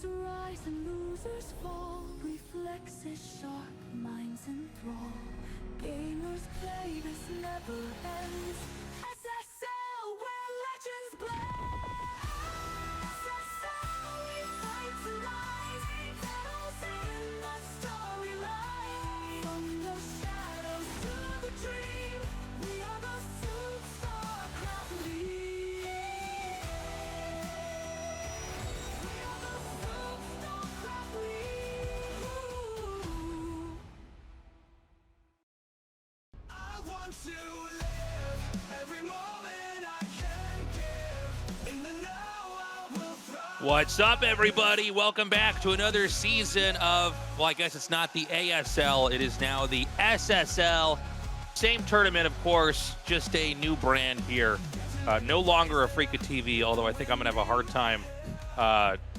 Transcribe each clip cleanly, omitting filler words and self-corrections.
Winners rise and losers fall. Reflexes sharp, minds enthrall. Gamers play, this never ends. SSL, where legends blend. SSL, we fight tonight. Battles in the storyline. From the shadows to the dream, we are the SOOP StarCraft League. We are the SOOP StarCraft League. I want to live every moment I can give. In the now I will thrive. What's up, everybody? Welcome back to another season of, well, I guess it's not the ASL. It is now the SSL. Same tournament, of course, just a new brand here. No longer a Freaka TV, although I think I'm going to have a hard time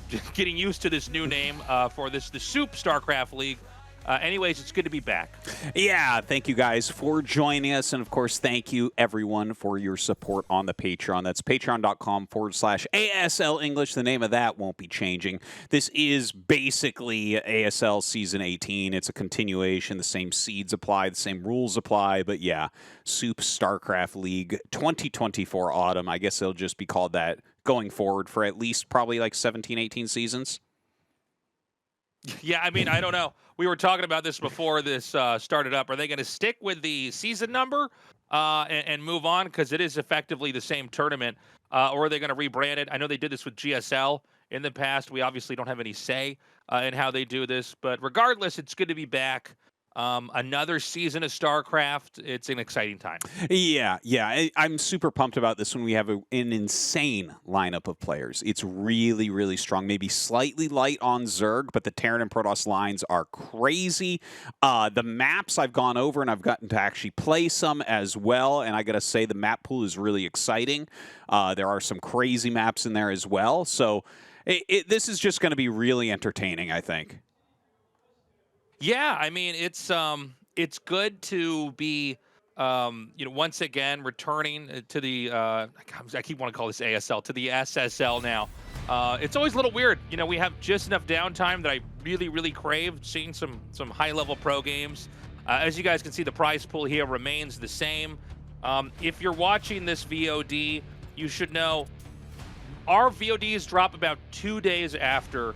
just getting used to this new name for the SOOP StarCraft League. Anyways, it's good to be back. Yeah, thank you guys for joining us. And of course, thank you everyone for your support on the Patreon. That's patreon.com/ASL English. The name of that won't be changing. This is basically ASL Season 18. It's a continuation. The same seeds apply, the same rules apply. But yeah, SOOP StarCraft League 2024 Autumn. I guess it'll just be called that going forward for at least probably like 17, 18 seasons. Yeah, I mean, I don't know. We were talking about this before this started up. Are they going to stick with the season number and move on because it is effectively the same tournament, or are they going to rebrand it? I know they did this with GSL in the past. We obviously don't have any say in how they do this, but regardless, it's good to be back. Another season of StarCraft. It's an exciting time. Yeah. I'm super pumped about this one. We have an insane lineup of players. It's really, really strong. Maybe slightly light on Zerg, but the Terran and Protoss lines are crazy. The maps I've gone over and I've gotten to actually play some as well, and I got to say the map pool is really exciting. There are some crazy maps in there as well. So this is just going to be really entertaining, I think. Yeah, I mean, it's good to be, once again returning to the, I keep wanting to call this ASL, to the SSL now. It's always a little weird. We have just enough downtime that I really, really crave seeing some high-level pro games. As you guys can see, the prize pool here remains the same. If you're watching this VOD, you should know our VODs drop about 2 days after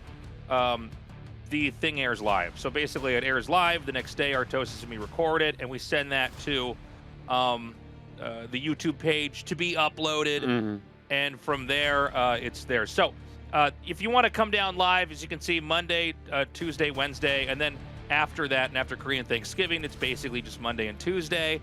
the thing airs live. So basically it airs live. The next day, Tastosis and me record it, and we send that to the YouTube page to be uploaded. Mm-hmm. And from there, it's there. So if you want to come down live, as you can see, Monday, Tuesday, Wednesday, and then after that, and after Korean Thanksgiving, it's basically just Monday and Tuesday.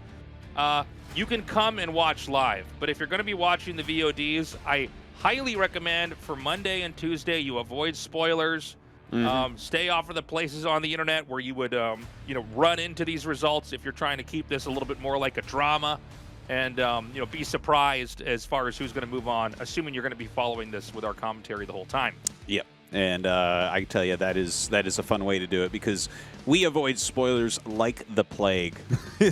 You can come and watch live. But if you're going to be watching the VODs, I highly recommend for Monday and Tuesday, you avoid spoilers. Mm-hmm. Stay off of the places on the internet where you would, run into these results if you're trying to keep this a little bit more like a drama, and be surprised as far as who's going to move on, assuming you're going to be following this with our commentary the whole time. Yep. And I can tell you that is a fun way to do it because we avoid spoilers like the plague.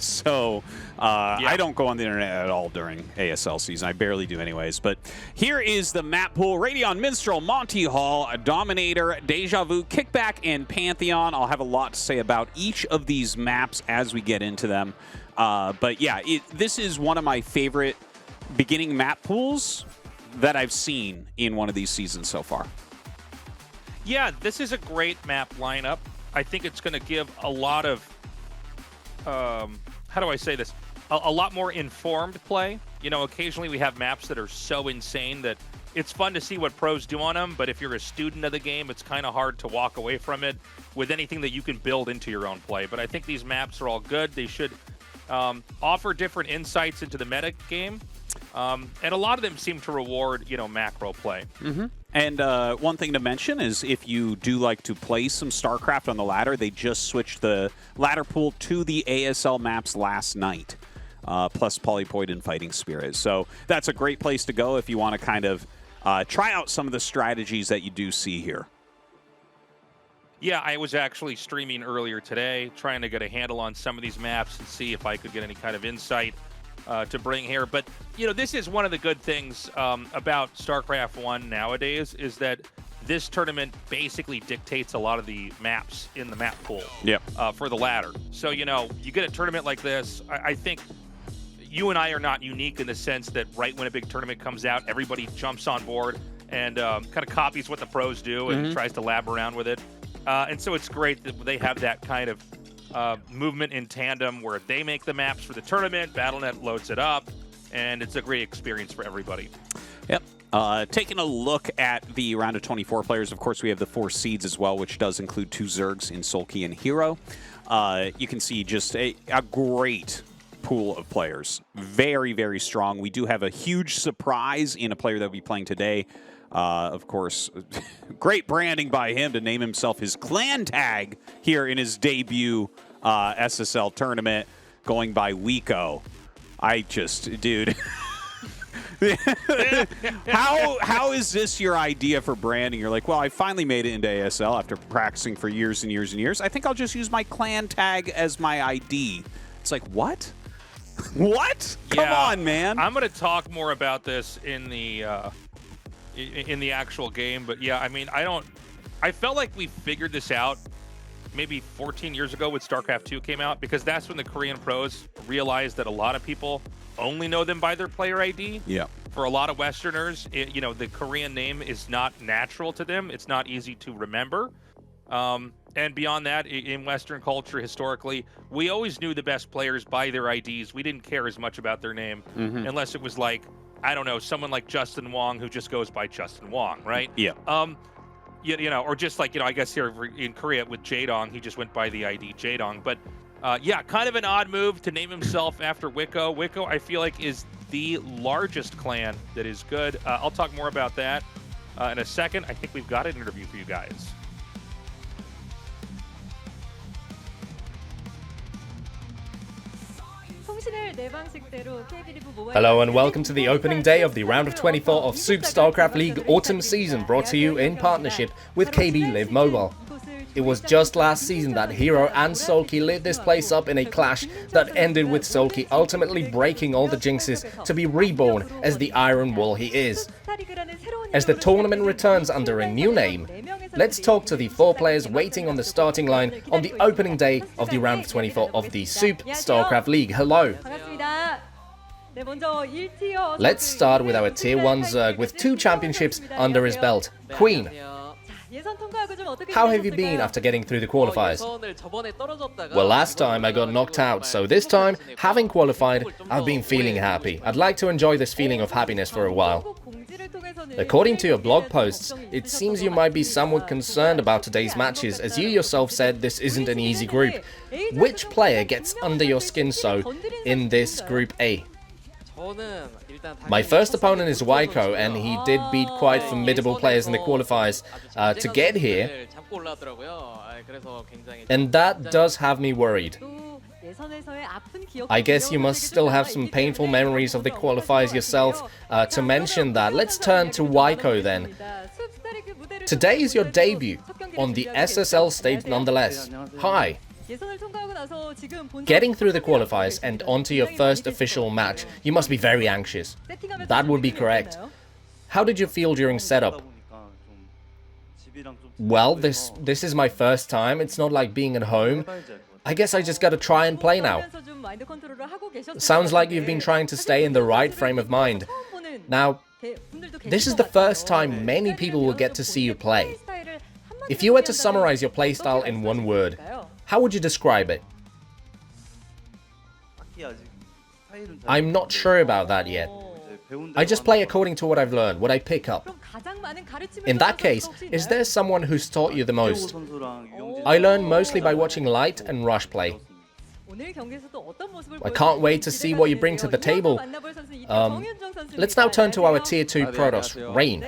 So I don't go on the internet at all during ASL season. I barely do anyways. But here is the map pool. Radion, Minstrel, Monty Hall, Dominator, Deja Vu, Kickback, and Pantheon. I'll have a lot to say about each of these maps as we get into them. But yeah, this is one of my favorite beginning map pools that I've seen in one of these seasons so far. Yeah, this is a great map lineup. I think it's going to give a lot of, how do I say this? A lot more informed play. Occasionally we have maps that are so insane that it's fun to see what pros do on them, but if you're a student of the game, it's kind of hard to walk away from it with anything that you can build into your own play. But I think these maps are all good. They should offer different insights into the meta game. And a lot of them seem to reward, macro play. Mm-hmm. And one thing to mention is if you do like to play some StarCraft on the ladder, they just switched the ladder pool to the ASL maps last night, plus Polypoid and Fighting Spirit. So that's a great place to go if you want to kind of try out some of the strategies that you do see here. Yeah, I was actually streaming earlier today, trying to get a handle on some of these maps and see if I could get any kind of insight to bring here. But, this is one of the good things about StarCraft 1 nowadays is that this tournament basically dictates a lot of the maps in the map pool. Yep. For the ladder. So, you know, you get a tournament like this, I think you and I are not unique in the sense that right when a big tournament comes out, everybody jumps on board and kind of copies what the pros do and tries to lab around with it. And so it's great that they have that kind of movement in tandem where they make the maps for the tournament, Battle.net loads it up, and it's a great experience for everybody. Yep. Taking a look at the round of 24 players, of course, we have the 4 seeds as well, which does include 2 Zergs in Sulky and Hero. You can see just a great pool of players. Very, very strong. We do have a huge surprise in a player that will be playing today. Of course, great branding by him to name himself his clan tag here in his debut SSL tournament, going by Wico. Dude... how is this your idea for branding? You're like, well, I finally made it into ASL after practicing for years and years and years. I think I'll just use my clan tag as my ID. It's like, what? What? Come on, man. I'm going to talk more about this in the actual game, but yeah, I mean, I felt like we figured this out maybe 14 years ago when StarCraft 2 came out, because that's when the Korean pros realized that a lot of people only know them by their player ID. Yeah. For a lot of Westerners, you know, the Korean name is not natural to them. It's not easy to remember. And beyond that, in Western culture, historically, we always knew the best players by their IDs. We didn't care as much about their name unless it was like, I don't know, someone like Justin Wong who just goes by Justin Wong, right? Yeah. You know, or just like, you know, I guess here in Korea with Jaedong, he just went by the ID Jaedong. But yeah, kind of an odd move to name himself after Wico. Wico, I feel like, is the largest clan that is good. I'll talk more about that in a second. I think we've got an interview for you guys. Hello and welcome to the opening day of the round of 24 of SOOP StarCraft League Autumn Season, brought to you in partnership with KB Live Mobile. It was just last season that Hero and Sulky lit this place up in a clash that ended with Sulky ultimately breaking all the jinxes to be reborn as the Iron Wall he is. As the tournament returns under a new name, let's talk to the 4 players waiting on the starting line on the opening day of the round of 24 of the SOOP StarCraft League. Hello! Let's start with our Tier 1 Zerg with 2 championships under his belt. Queen, how have you been after getting through the qualifiers? Well, last time I got knocked out, so this time, having qualified, I've been feeling happy. I'd like to enjoy this feeling of happiness for a while. According to your blog posts, it seems you might be somewhat concerned about today's matches, as you yourself said this isn't an easy group. Which player gets under your skin so in this Group A? My first opponent is Wico, and he did beat quite formidable players in the qualifiers to get here, and that does have me worried. I guess you must still have some painful memories of the qualifiers yourself. To mention that, let's turn to Wico then. Today is your debut on the SSL stage nonetheless. Hi. Getting through the qualifiers and onto your first official match, you must be very anxious. That would be correct. How did you feel during setup? Well, this is my first time. It's not like being at home. I guess I just gotta try and play now. Sounds like you've been trying to stay in the right frame of mind. Now, this is the first time many people will get to see you play. If you were to summarize your playstyle in one word, how would you describe it? I'm not sure about that yet. I just play according to what I've learned, what I pick up. In that case, is there someone who's taught you the most? I learn mostly by watching Light and Rush play. I can't wait to see what you bring to the table. Let's now turn to our Tier 2 Protoss, Rain.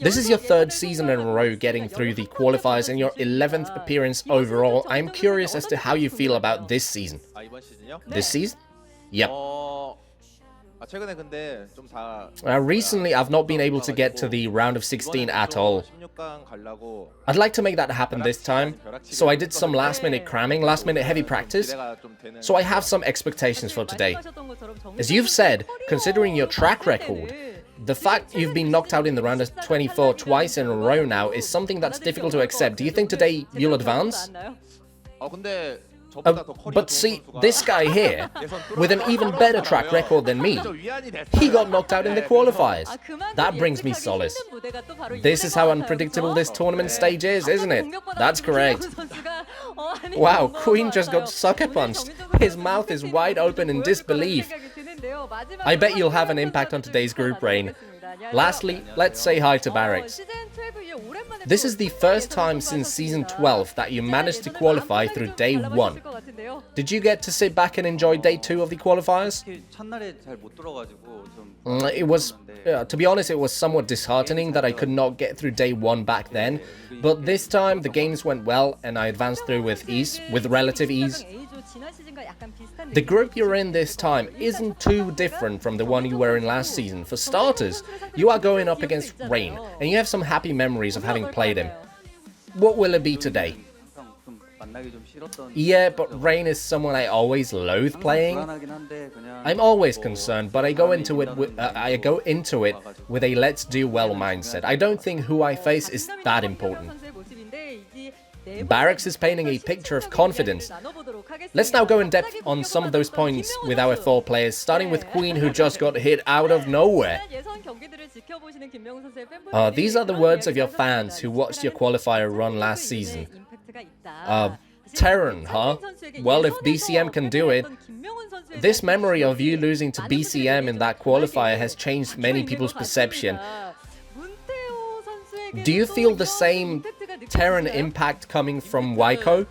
This is your 3rd season in a row getting through the qualifiers and your 11th appearance overall. I'm curious as to how you feel about this season. This season? Yep. Recently, I've not been able to get to the round of 16 at all. I'd like to make that happen this time, so I did some last-minute cramming, last-minute heavy practice, so I have some expectations for today. As you've said, considering your track record, The fact you've been knocked out in the round of 24 twice in a row now is something that's difficult to accept. Do you think today you'll advance? But see, this guy here, with an even better track record than me, he got knocked out in the qualifiers. That brings me solace. This is how unpredictable this tournament stage is, isn't it? That's correct. Wow, Queen just got sucker punched. His mouth is wide open in disbelief. I bet you'll have an impact on today's group, Rain. Lastly, let's say hi to Barracks. This is the first time since Season 12 that you managed to qualify through Day 1. Did you get to sit back and enjoy Day 2 of the qualifiers? It was, to be honest, it was somewhat disheartening that I could not get through Day 1 back then, but this time the games went well and I advanced through with ease, with relative ease. The group you're in this time isn't too different from the one you were in last season. For starters, you are going up against Rain, and you have some happy memories of having played him. What will it be today? Yeah, but Rain is someone I always loathe playing. I'm always concerned, but I go into it with a let's do well mindset. I don't think who I face is that important. Barracks is painting a picture of confidence. Let's now go in depth on some of those points with our 4 players, starting with Queen, who just got hit out of nowhere. These are the words of your fans who watched your qualifier run last season. Terran, huh? Well, if BCM can do it. This memory of you losing to BCM in that qualifier has changed many people's perception. Do you feel the same Terran impact coming from Wico?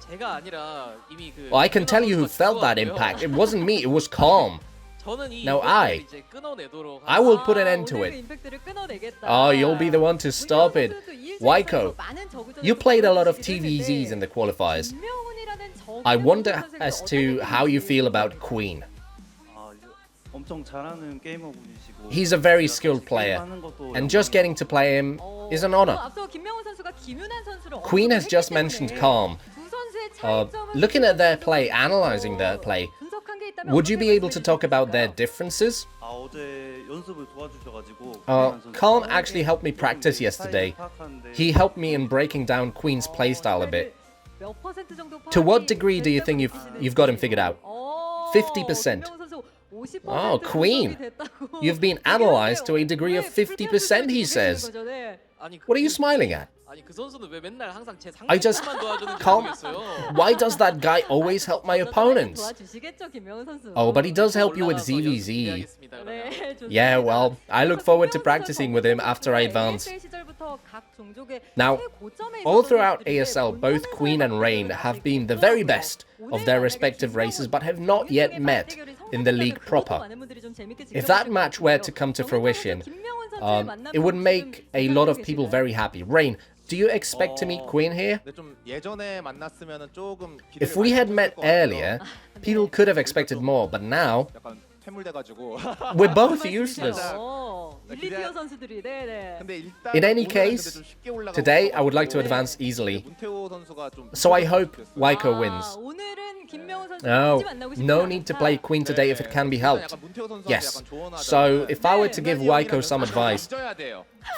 Well, I can tell you who felt that impact. It wasn't me, it was Calm. Now I will put an end to it. Oh, you'll be the one to stop it. Wico, you played a lot of TVZs in the qualifiers. I wonder as to how you feel about Queen. He's a very skilled player, and just getting to play him is an honor. Queen has just mentioned Calm. Looking at their play, analyzing their play, would you be able to talk about their differences? Calm actually helped me practice yesterday. He helped me in breaking down Queen's playstyle a bit. To what degree do you think you've got him figured out? 50%. Oh, Queen, you've been analyzed to a degree of 50%, he says. What are you smiling at? I just can't. Why does that guy always help my opponents? Oh, but he does help you with ZVZ. Yeah, well, I look forward to practicing with him after I advance. Now, all throughout ASL, both Queen and Rain have been the very best of their respective races, but have not yet met in the league proper. If that match were to come to fruition, it would make a lot of people very happy. Rain, do you expect to meet Queen here? If we had met earlier, people could have expected more, but now we're both useless. In any case, today I would like to advance easily, so I hope Wico wins. Oh, no need to play Queen today if it can be helped. Yes, so if I were to give Wico some advice,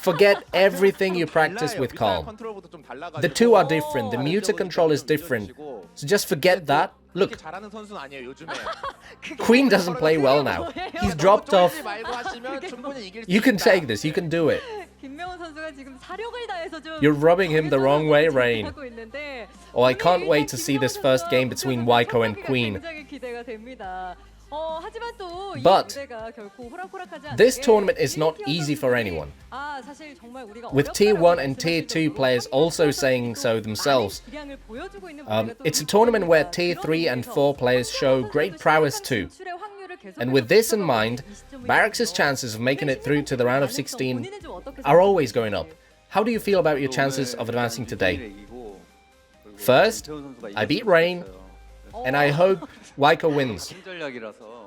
forget everything you practice with Calm. The two are different, the muter control is different, so just forget that. Look, Queen doesn't play well now. He's dropped off. You can take this, you can do it. You're rubbing him the wrong way, Rain. Oh, I can't wait to see this first game between Wico and Queen. But this tournament is not easy for anyone. With Tier 1 and Tier 2 players also saying so themselves. It's a tournament where Tier 3 and 4 players show great prowess too. And with this in mind, Barracks' chances of making it through to the round of 16 are always going up. How do you feel about your chances of advancing today? First, I beat Rain, and I hope Wico wins.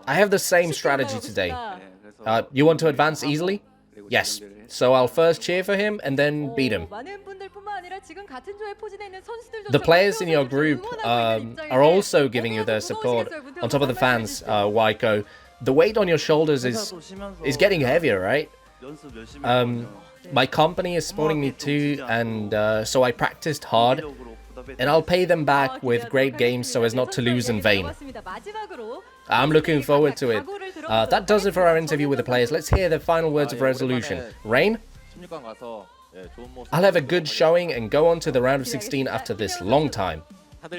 I have the same strategy today. You want to advance easily? Yes. So I'll first cheer for him and then beat him. The players in your group are also giving you their support. On top of the fans, Wico, the weight on your shoulders is getting heavier, right? My company is supporting me too, and so I practiced hard, and I'll pay them back with great games so as not to lose in vain. I'm looking forward to it. That does it for our interview with the players. Let's hear the final words of resolution. Rain? I'll have a good showing and go on to the round of 16 after this long time.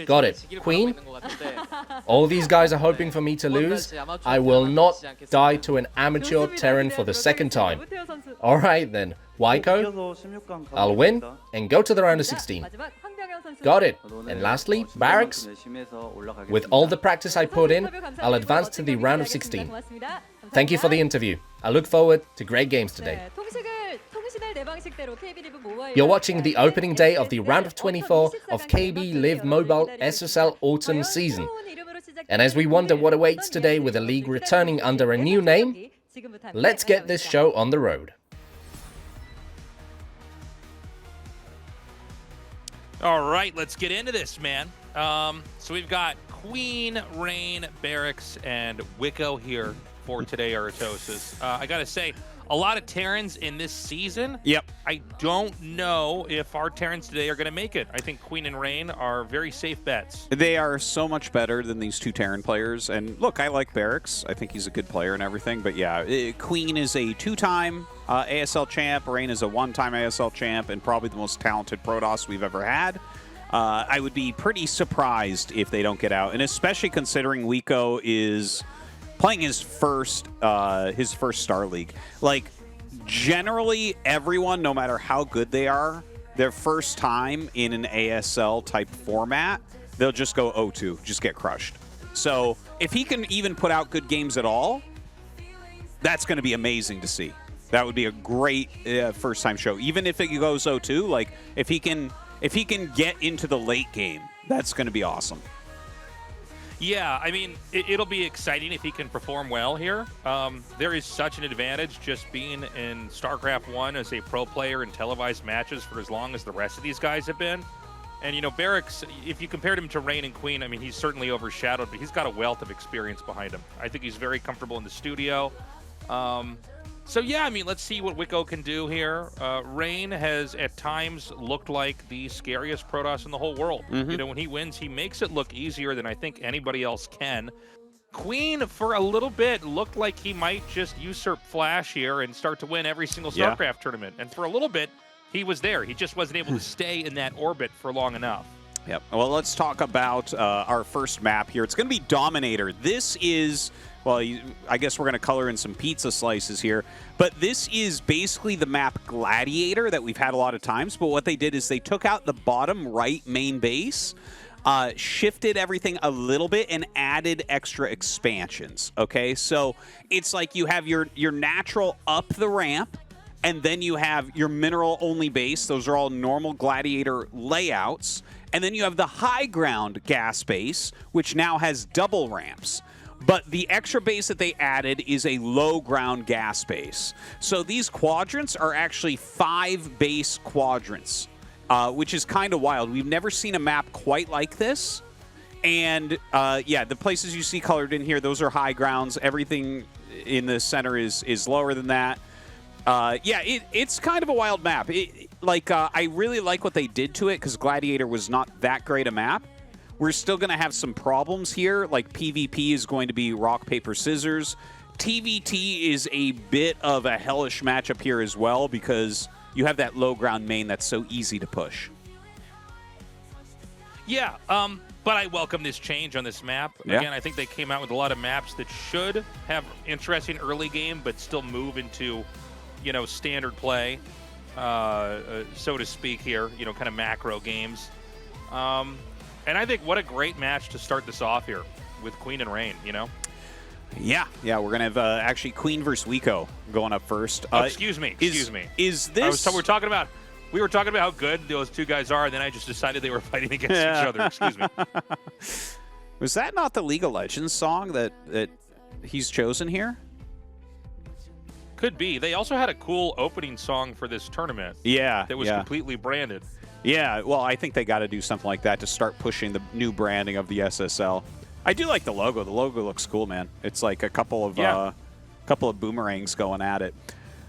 Got it. Queen? All these guys are hoping for me to lose. I will not die to an amateur Terran for the second time. Alright then. Wico? I'll win and go to the round of 16. Got it. And lastly, Barracks? With all the practice I put in, I'll advance to the round of 16. Thank you for the interview. I look forward to great games today. You're watching the opening day of the round of 24 of KB Live Mobile SSL Autumn Season. And as we wonder what awaits today with the league returning under a new name, let's get this show on the road. All right, let's get into this, man. So we've got Queen, Rain, Barracks, and Wico here for today, Tastosis. I got to say, a lot of Terrans in this season. Yep. I don't know if our Terrans today are going to make it. I think Queen and Rain are very safe bets. They are so much better than these two Terran players. And look, I like Barracks. I think he's a good player and everything. But yeah, Queen is a two-time ASL champ. Rain is a one-time ASL champ and probably the most talented Protoss we've ever had. I would be pretty surprised if they don't get out. And especially considering Wico is playing his first StarLeague. Like, generally, everyone, no matter how good they are, their first time in an ASL type format, they'll just go 0-2, just get crushed. So if he can even put out good games at all, that's going to be amazing to see. That would be a great first time show. Even if it goes 0-2, like if he can get into the late game, that's going to be awesome. Yeah, I mean, it'll be exciting if he can perform well here. There is such an advantage just being in StarCraft 1 as a pro player in televised matches for as long as the rest of these guys have been. And, you know, Barracks, if you compared him to Rain and Queen, I mean, he's certainly overshadowed, but he's got a wealth of experience behind him. I think he's very comfortable in the studio. So, yeah, I mean, let's see what Wico can do here. Rain has, at times, looked like the scariest Protoss in the whole world. Mm-hmm. You know, when he wins, he makes it look easier than I think anybody else can. Queen, for a little bit, looked like he might just usurp Flash here and start to win every single StarCraft tournament. And for a little bit, he was there. He just wasn't able to stay in that orbit for long enough. Yep. Well, let's talk about our first map here. It's going to be Dominator. This is... Well, I guess we're going to color in some pizza slices here. But this is basically the map Gladiator that we've had a lot of times. But what they did is they took out the bottom right main base, shifted everything a little bit, and added extra expansions. Okay, so it's like you have your natural up the ramp, and then you have your mineral-only base. Those are all normal Gladiator layouts. And then you have the high ground gas base, which now has double ramps. But the extra base that they added is a low ground gas base. So these quadrants are actually 5 base quadrants, which is kind of wild. We've never seen a map quite like this. And yeah, the places you see colored in here, those are high grounds. Everything in the center is lower than that. Yeah, it's kind of a wild map. I really like what they did to it because Gladiator was not that great a map. We're still going to have some problems here, like PvP is going to be rock, paper, scissors. TVT is a bit of a hellish matchup here as well because you have that low ground main that's so easy to push. Yeah, but I welcome this change on this map. Yeah. Again, I think they came out with a lot of maps that should have interesting early game, but still move into, you know, standard play, so to speak here, you know, kind of macro games. And I think what a great match to start this off here with Queen and Rain, you know? Yeah, we're going to have actually Queen versus Wico going up first. Excuse me. Is this... we were talking about how good those two guys are, and then I just decided they were fighting against each other. Excuse me. Was that not the League of Legends song that he's chosen here? Could be. They also had a cool opening song for this tournament. Yeah. That was completely branded. Yeah, well, I think they got to do something like that to start pushing the new branding of the SSL. I do like the logo. The logo looks cool, man. It's like a couple of boomerangs going at it.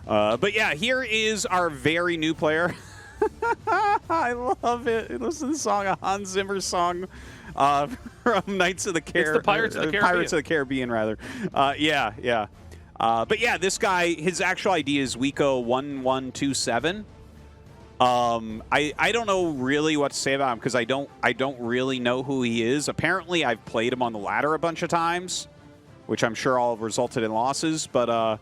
But yeah, here is our very new player. I love it. Listen to the song, a Hans Zimmer song from Knights of the Caribbean. It's the Pirates of the Caribbean. Pirates of the Caribbean, rather. Yeah. But yeah, this guy, his actual ID is Wico.24. I don't know really what to say about him because I don't really know who he is. Apparently, I've played him on the ladder a bunch of times, which I'm sure all have resulted in losses. But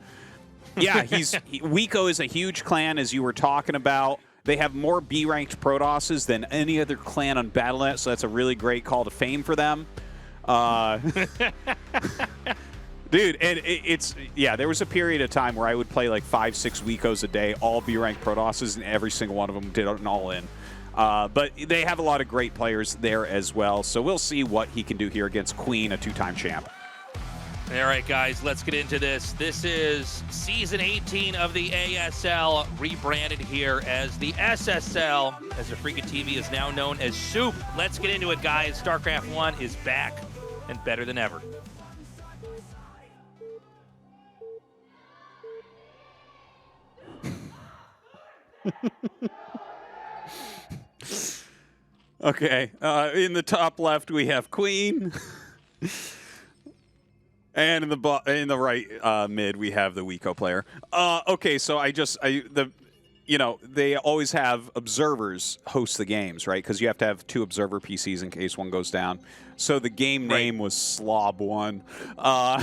yeah, Wico is a huge clan, as you were talking about. They have more B-ranked Protosses than any other clan on Battle.net, so that's a really great call to fame for them. Dude, and there was a period of time where I would play like 5-6 Wicos a day, all B-ranked Protosses, and every single one of them did an all-in. But they have a lot of great players there as well, so we'll see what he can do here against Queen, a 2-time champ. All right, guys, let's get into this. This is Season 18 of the ASL, rebranded here as the SSL, as the Freakin' TV is now known as SOOP. Let's get into it, guys. StarCraft 1 is back and better than ever. Okay, in the top left we have Queen. And in the right mid, we have the Wico player. Okay, so they always have observers host the games, right? Because you have to have 2 observer PCs in case one goes down. So the game name was Slob1. Oh,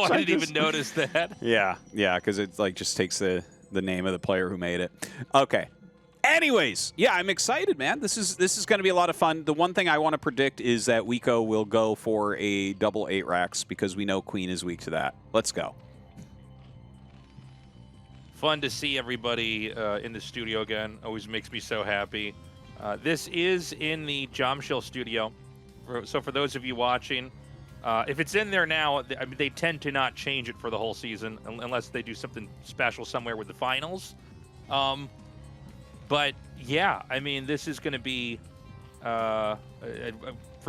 I didn't even notice that. Yeah, because it just takes the name of the player who made it. Okay. Anyways, yeah, I'm excited, man. This is going to be a lot of fun. The one thing I want to predict is that Wico will go for a double 8 racks because we know Queen is weak to that. Let's go. Fun to see everybody in the studio again. Always makes me so happy. This is in the Jamshil studio. So for those of you watching, if it's in there now, they tend to not change it for the whole season unless they do something special somewhere with the finals. But yeah, I mean, this is going to be, for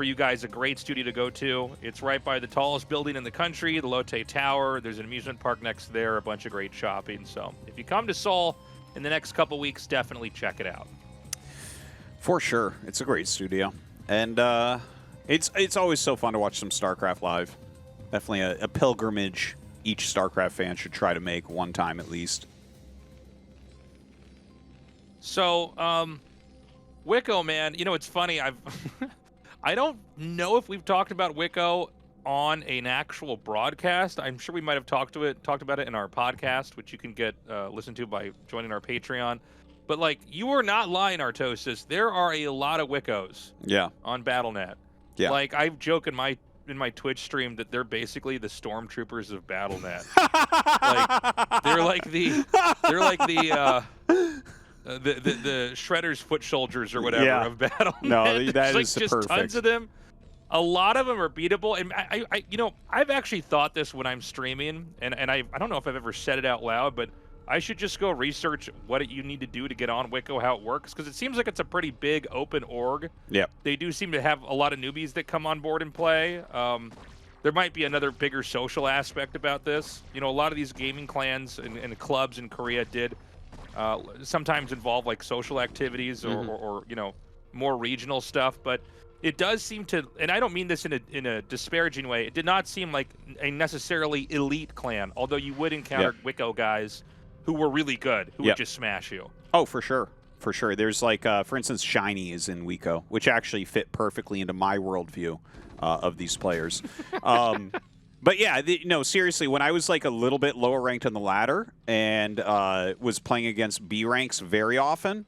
you guys, a great studio to go to. It's right by the tallest building in the country, the Lotte Tower. There's an amusement park next there, a bunch of great shopping. So if you come to Seoul in the next couple weeks, definitely check it out. For sure. It's a great studio. And it's always so fun to watch some StarCraft live. Definitely a pilgrimage each StarCraft fan should try to make one time at least. So, Wico, man, it's funny. I don't know if we've talked about Wico on an actual broadcast. I'm sure we might have talked about it in our podcast, which you can get listened to by joining our Patreon. But you are not lying, Tastosis. There are a lot of Wicos. Yeah. On Battle.net. Yeah. I joke in my Twitch stream that they're basically the stormtroopers of Battle.net. They're like the Shredder's foot soldiers or whatever of Battle.net. No, that is just perfect. Tons of them. A lot of them are beatable, and I've actually thought this when I'm streaming, and I don't know if I've ever said it out loud, but I should just go research what you need to do to get on Wico, how it works, because it seems like it's a pretty big open org. Yep. They do seem to have a lot of newbies that come on board and play. There might be another bigger social aspect about this. A lot of these gaming clans and clubs in Korea did sometimes involve social activities or more regional stuff, but it does seem to, and I don't mean this in a disparaging way, it did not seem like a necessarily elite clan, although you would encounter Wico guys who were really good, who would just smash you. Oh, for sure. For sure. There's for instance, Shiny is in Wico, which actually fit perfectly into my worldview of these players. But yeah, seriously, when I was a little bit lower ranked on the ladder and was playing against B ranks very often,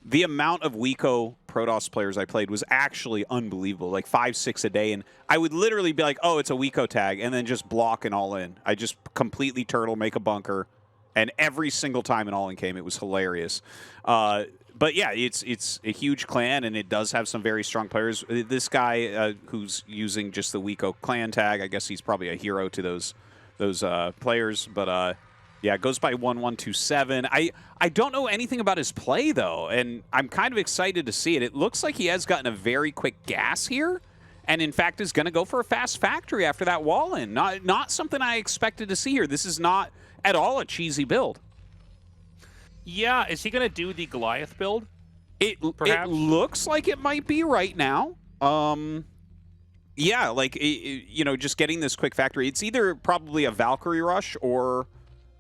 the amount of Wico Protoss players I played was actually unbelievable, 5-6 a day. And I would literally be like, oh, it's a Wico tag, and then just block and all in. I just completely turtle, make a bunker, and every single time an all in came, it was hilarious. But yeah, it's a huge clan, and it does have some very strong players. This guy who's using just the Wico clan tag, I guess he's probably a hero to those players. But yeah, it goes by 1127. I don't know anything about his play though, and I'm kind of excited to see it. It looks like he has gotten a very quick gas here, and in fact is going to go for a fast factory after that wall in. Not something I expected to see here. This is not at all a cheesy build. Yeah, is he going to do the Goliath build? It Perhaps? looks like it might be right now. Yeah, like, you know, just getting this quick factory. It's either probably a Valkyrie rush or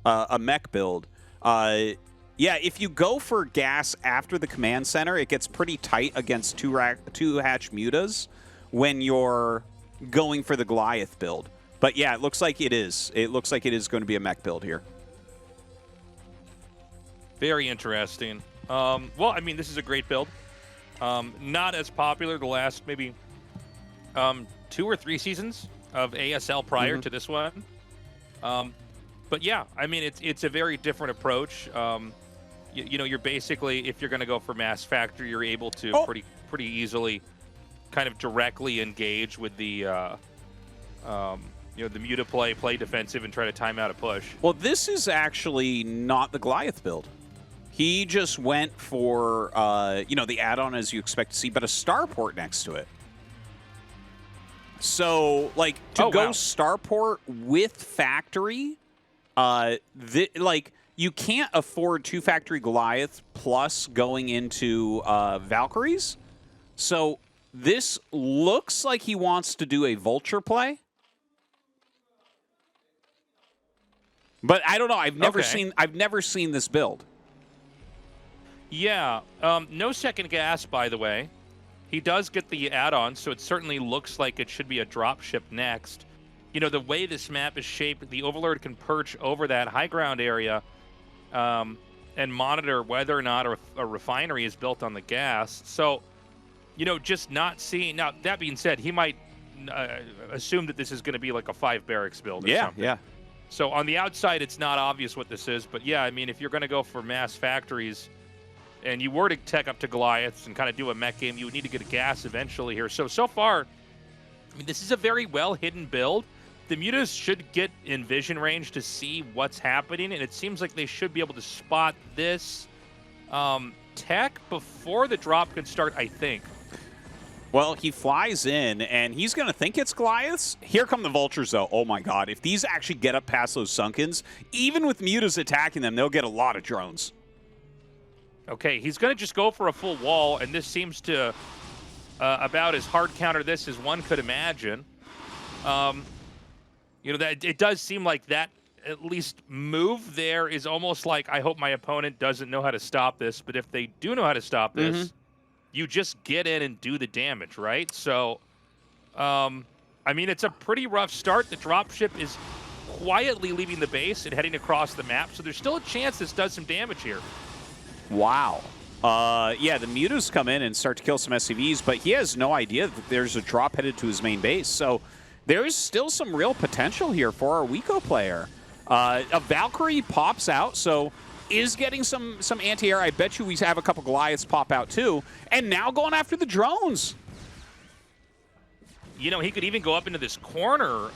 a mech build. Yeah, if you go for gas after the command center, it gets pretty tight against two hatch mutas when you're going for the Goliath build. But yeah, it looks like it is. It looks like it is going to be a mech build here. Very interesting. Well, I mean, this is a great build. Not as popular the last maybe 2 or 3 seasons of ASL prior to this one. But yeah, I mean, it's a very different approach. You know, you're basically, if you're going to go for mass factory, you're able to pretty easily kind of directly engage with the you know, the muta play defensive and try to time out a push. Well, this is actually not the Goliath build. He just went for, you know, the add-on as you expect to see, but a starport next to it. So, like, to go starport with factory, like, you can't afford 2 factory Goliath plus going into Valkyries. So, this looks like he wants to do a vulture play. But I don't know. I've never seen this build. Yeah, no second gas, by the way. He does get the add-on, so it certainly looks like it should be a dropship next. You know, the way this map is shaped, the Overlord can perch over that high ground area and monitor whether or not a refinery is built on the gas. So, you know, just not seeing... Now, that being said, he might assume that this is going to be like a 5 barracks build or something. Yeah. So on the outside, it's not obvious what this is. But yeah, I mean, if you're going to go for mass factories and you were to tech up to Goliaths and kind of do a mech game, you would need to get a gas eventually here. So far, I mean, this is a very well-hidden build. The mutas should get in vision range to see what's happening, and it seems like they should be able to spot this tech before the drop can start, I think. Well, he flies in, and he's going to think it's Goliaths. Here come the Vultures, though. Oh, my God. If these actually get up past those Sunkens, even with mutas attacking them, they'll get a lot of drones. Okay, he's going to just go for a full wall, and this seems to about as hard counter this as one could imagine. You know, that it does seem like that at least move there is almost like, I hope my opponent doesn't know how to stop this, but if they do know how to stop this, you just get in and do the damage, right? So, I mean, it's a pretty rough start. The dropship is quietly leaving the base and heading across the map, so there's still a chance this does some damage here. Wow. Yeah, the mutas come in and start to kill some SCVs, but he has no idea that there's a drop headed to his main base. So there's still some real potential here for our Wico player. A Valkyrie pops out, so is getting some anti-air. I bet you we have a couple Goliaths pop out too. And now going after the drones. You know, he could even go up into this corner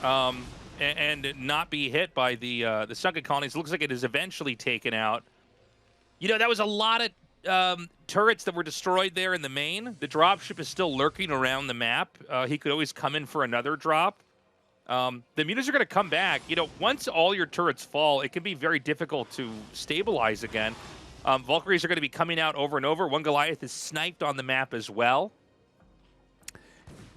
and not be hit by the sunken colonies. It looks like it is eventually taken out. You know, that was a lot of turrets that were destroyed there in the main. The dropship is still lurking around the map. He could always come in for another drop. The mutas are going to come back. You know, once all your turrets fall, it can be very difficult to stabilize again. Valkyries are going to be coming out over and over. One Goliath is sniped on the map as well.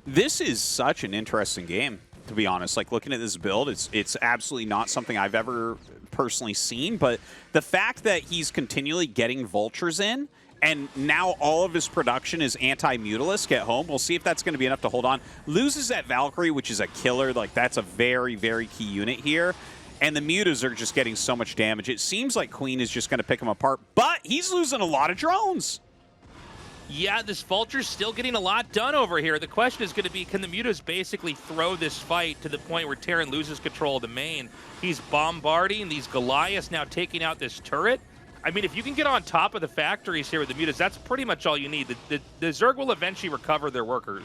This is such an interesting game, to be honest. Like, looking at this build, it's absolutely not something I've ever personally seen, but the fact that he's continually getting vultures in and now all of his production is anti-Mutalisk at home, we'll see if that's going to be enough to hold on. Loses that Valkyrie, which is a killer. Like, that's a very, very key unit here. And the mutas are just getting so much damage. It seems like Queen is just going to pick him apart, but he's losing a lot of drones. Yeah, this Vulture's still getting a lot done over here. The question is going to be, can the mutas basically throw this fight to the point where Terran loses control of the main? He's bombarding these Goliaths, now taking out this turret. I mean, if you can get on top of the factories here with the mutas, that's pretty much all you need. The Zerg will eventually recover their workers.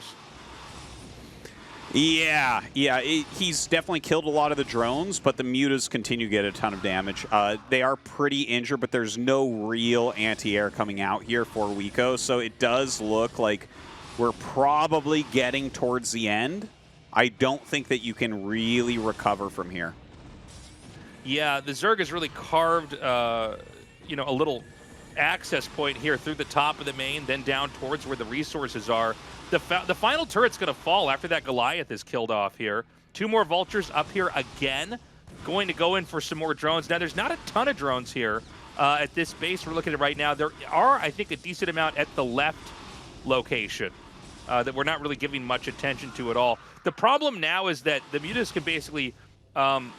Yeah, he's definitely killed a lot of the drones, but the mutas continue to get a ton of damage. They are pretty injured, but there's no real anti-air coming out here for Wico, so it does look like we're probably getting towards the end. I don't think that you can really recover from here. Yeah, the Zerg has really carved, you know, a little access point here through the top of the main, then down towards where the resources are. The final turret's going to fall after that Goliath is killed off here. 2 more Vultures up here again. Going to go in for some more drones. Now, there's not a ton of drones here at this base we're looking at right now. There are, I think, a decent amount at the left location that we're not really giving much attention to at all. The problem now is that the Mutas can basically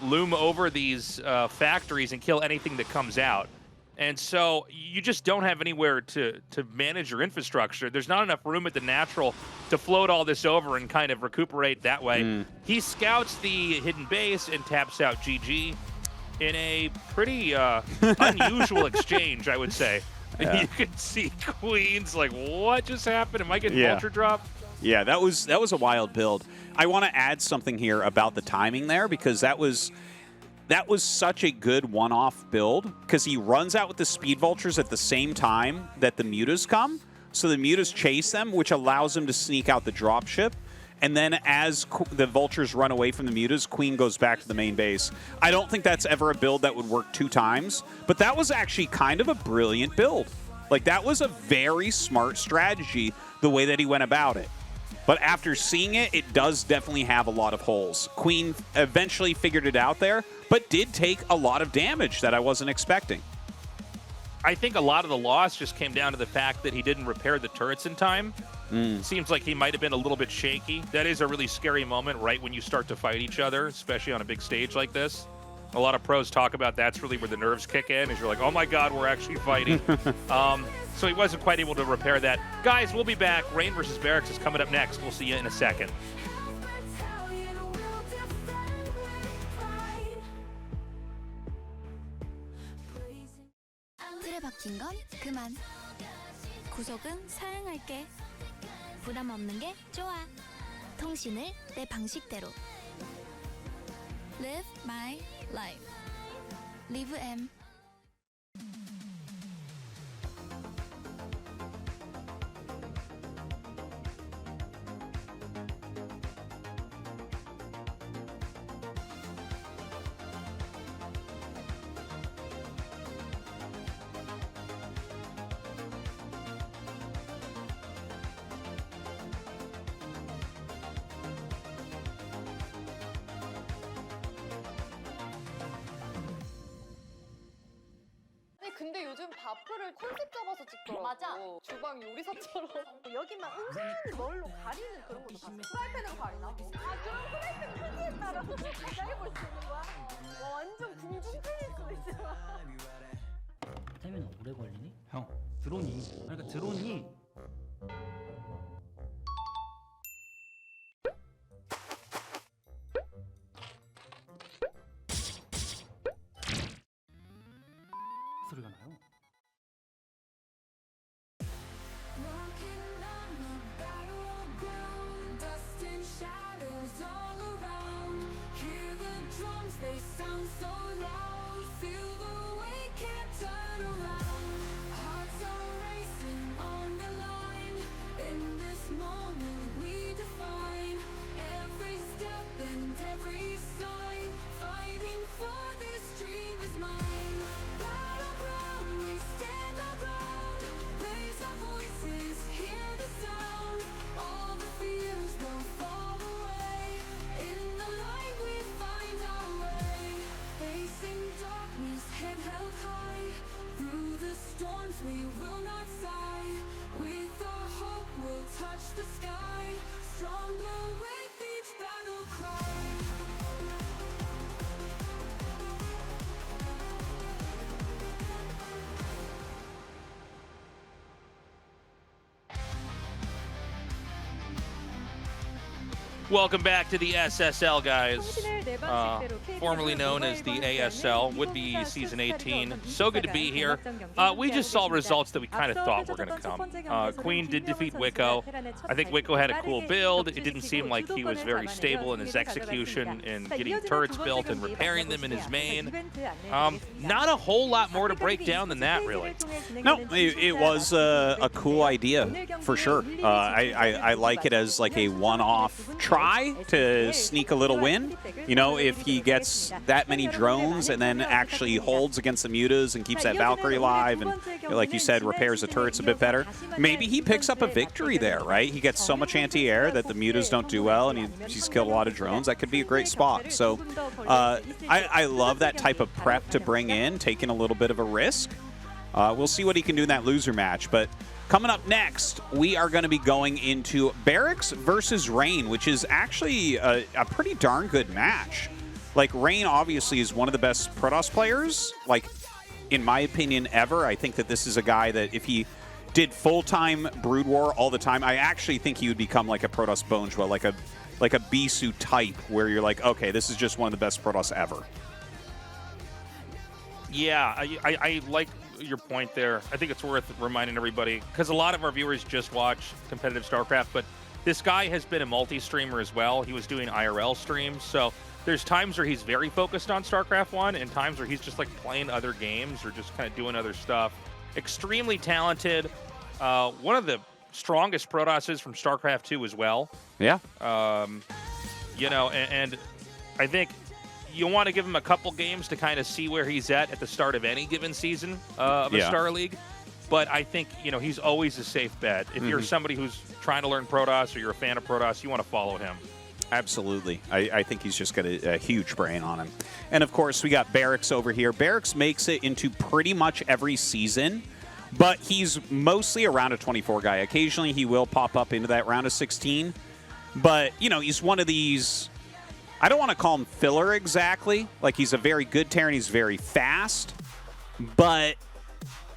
loom over these factories and kill anything that comes out. And so you just don't have anywhere to manage your infrastructure. There's not enough room at the natural to float all this over and kind of recuperate that way. He scouts the hidden base and taps out GG in a pretty unusual exchange, I would say. Yeah. You can see Queen's like, what just happened? Am I getting vulture dropped? Yeah, that was a wild build. I want to add something here about the timing there, because that was such a good one-off build, because he runs out with the speed vultures at the same time that the mutas come. So the mutas chase them, which allows him to sneak out the dropship. And then as the vultures run away from the mutas, Queen goes back to the main base. I don't think that's ever a build that would work 2 times, but that was actually kind of a brilliant build. Like, that was a very smart strategy, the way that he went about it. But after seeing it, it does definitely have a lot of holes. Queen eventually figured it out there, but did take a lot of damage that I wasn't expecting. I think a lot of the loss just came down to the fact that he didn't repair the turrets in time. Seems like he might have been a little bit shaky. That is a really scary moment right when you start to fight each other, especially on a big stage like this. A lot of pros talk about that's really where the nerves kick in, is you're like, oh my god, we're actually fighting. So he wasn't quite able to repair that. Guys, we'll be back. Rain versus Barracks is coming up next. We'll see you in a second. 틀에 박힌 건 그만. 구속은 사양할게. 부담 없는 게 좋아. 통신을 내 방식대로. Live my life. Live M. 근데 요즘 바프를 컨셉 잡아서 찍더라고. 맞아. 주방 요리사처럼. 여기만 은근히 뭘로 가리는 그런 것도 봤어. 프라이팬으로 가리나? 아, 그럼 프라이팬 크기에 따라 해볼 수 있는 거야? 와, 완전 궁중 팬일 수도 있잖아. 타이밍 오래 걸리니? 형, 드론이. 그러니까 드론이 소리가 나요. We will not sigh. With our hope we'll touch the sky. Stronger with each battle cry. Welcome back to the SSL, guys. Formerly known as the ASL, would be Season 18. So good to be here. We just saw results that we kind of thought were going to come. Queen did defeat Wico. I think Wico had a cool build. It didn't seem like he was very stable in his execution and getting turrets built and repairing them in his main. Not a whole lot more to break down than that, really. No, it was a cool idea, for sure. I like it as like a one-off try try to sneak a little win. You know, if he gets that many drones and then actually holds against the mutas and keeps that Valkyrie alive and, like you said, repairs the turrets a bit better, maybe he picks up a victory there, right? He gets so much anti-air that the mutas don't do well, and he's killed a lot of drones. That could be a great spot. So I love that type of prep to bring in, taking a little bit of a risk. We'll see what he can do in that loser match. But coming up next, we are going to be going into Barracks versus Rain, which is actually a pretty darn good match. Like, Rain obviously is one of the best Protoss players, like, in my opinion, ever. I think that this is a guy that if he did full-time Brood War all the time, I actually think he would become like a Protoss Bonjour, like a Bisu type, where you're like, okay, this is just one of the best Protoss ever. Yeah, I like your point there. I think it's worth reminding everybody, because a lot of our viewers just watch competitive StarCraft, but this guy has been a multi-streamer as well. He was doing IRL streams, so there's times where he's very focused on StarCraft 1 and times where he's just like playing other games or just kind of doing other stuff. Extremely talented. One of the strongest Protosses from StarCraft 2 as well. Yeah. You know, and I think you want to give him a couple games to kind of see where he's at the start of any given season of a StarLeague. But I think, you know, he's always a safe bet. If you're somebody who's trying to learn Protoss or you're a fan of Protoss, you want to follow him. Absolutely. I think he's just got a huge brain on him. And, of course, we got Barracks over here. Barracks makes it into pretty much every season, but he's mostly a round of 24 guy. Occasionally he will pop up into that round of 16. But, you know, he's one of these, I don't want to call him filler exactly. Like, he's a very good Terran. He's very fast. But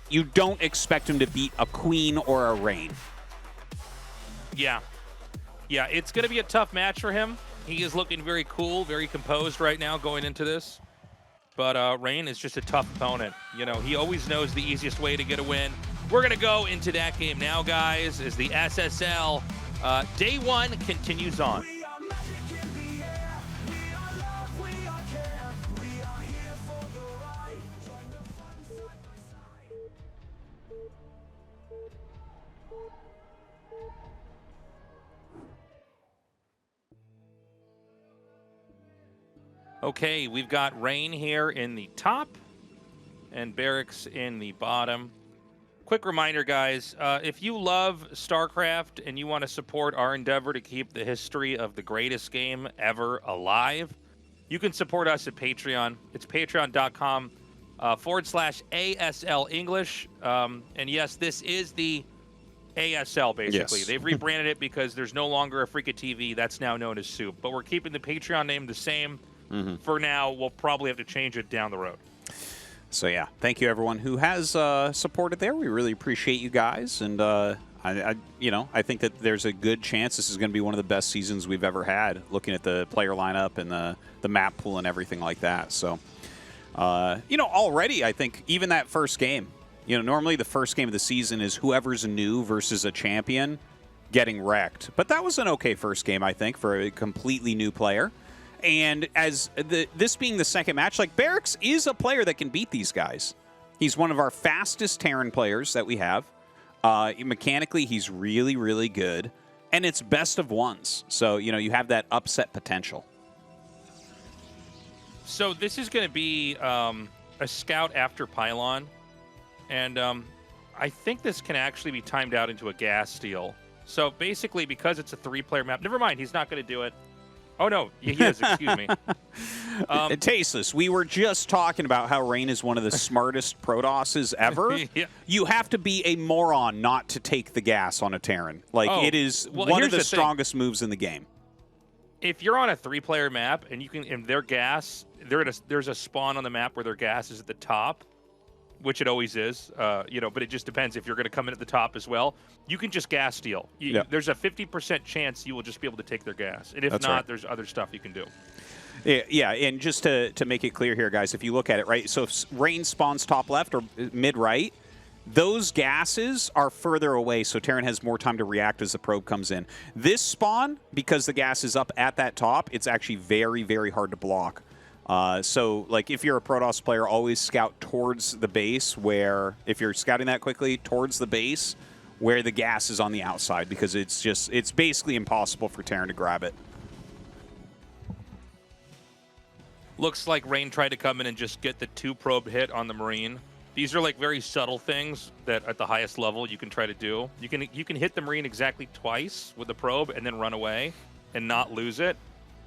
you don't expect him to beat a Queen or a Rain. Yeah. Yeah, it's going to be a tough match for him. He is looking very cool, very composed right now going into this. But Rain is just a tough opponent. You know, he always knows the easiest way to get a win. We're going to go into that game now, guys, as the SSL Day 1 continues on. We are magic in the air. We are love, we are care. We are here for the ride. Join the fun side by side. Okay, we've got Rain here in the top and Barracks in the bottom. Quick reminder, guys, if you love StarCraft and you want to support our endeavor to keep the history of the greatest game ever alive, you can support us at Patreon. It's patreon.com/ASL English. And yes, this is the ASL, basically. Yes. They've rebranded it because there's no longer a Freaka TV. That's now known as SOOP. But we're keeping the Patreon name the same. For now. We'll probably have to change it down the road. So, yeah, thank you, everyone who has supported there. We really appreciate you guys. And, you know, I think that there's a good chance this is going to be one of the best seasons we've ever had, looking at the player lineup and the map pool and everything like that. So, you know, already I think even that first game, you know, normally the first game of the season is whoever's new versus a champion getting wrecked. But that was an okay first game, I think, for a completely new player. And as this being the second match, like, Barracks is a player that can beat these guys. He's one of our fastest Terran players that we have. Mechanically, he's really, really good. And it's best of ones. So, you know, you have that upset potential. So this is going to be a scout after Pylon. And I think this can actually be timed out into a gas steal. So basically, because it's a 3-player map, never mind, he's not going to do it. Oh, no, he is, excuse me. Tastosis, we were just talking about how Rain is one of the smartest Protosses ever. Yeah. You have to be a moron not to take the gas on a Terran. Like, it is one of the strongest moves in the game. If you're on a 3-player map and you can, and their gas, there's a spawn on the map where their gas is at the top, which it always is, you know, but it just depends if you're going to come in at the top as well. You can just gas steal. There's a 50% chance you will just be able to take their gas. And if not, there's other stuff you can do. Yeah, and just to make it clear here, guys, if you look at it, right, so if Rain spawns top left or mid right, those gases are further away, so Terran has more time to react as the probe comes in. This spawn, because the gas is up at that top, it's actually very, very hard to block. So, like, if you're a Protoss player, always scout towards the base where, if you're scouting that quickly, towards the base where the gas is on the outside, because it's basically impossible for Terran to grab it. Looks like Rain tried to come in and just get the 2 probe hit on the Marine. These are like very subtle things that at the highest level you can try to do. You can hit the Marine exactly twice with the probe and then run away and not lose it.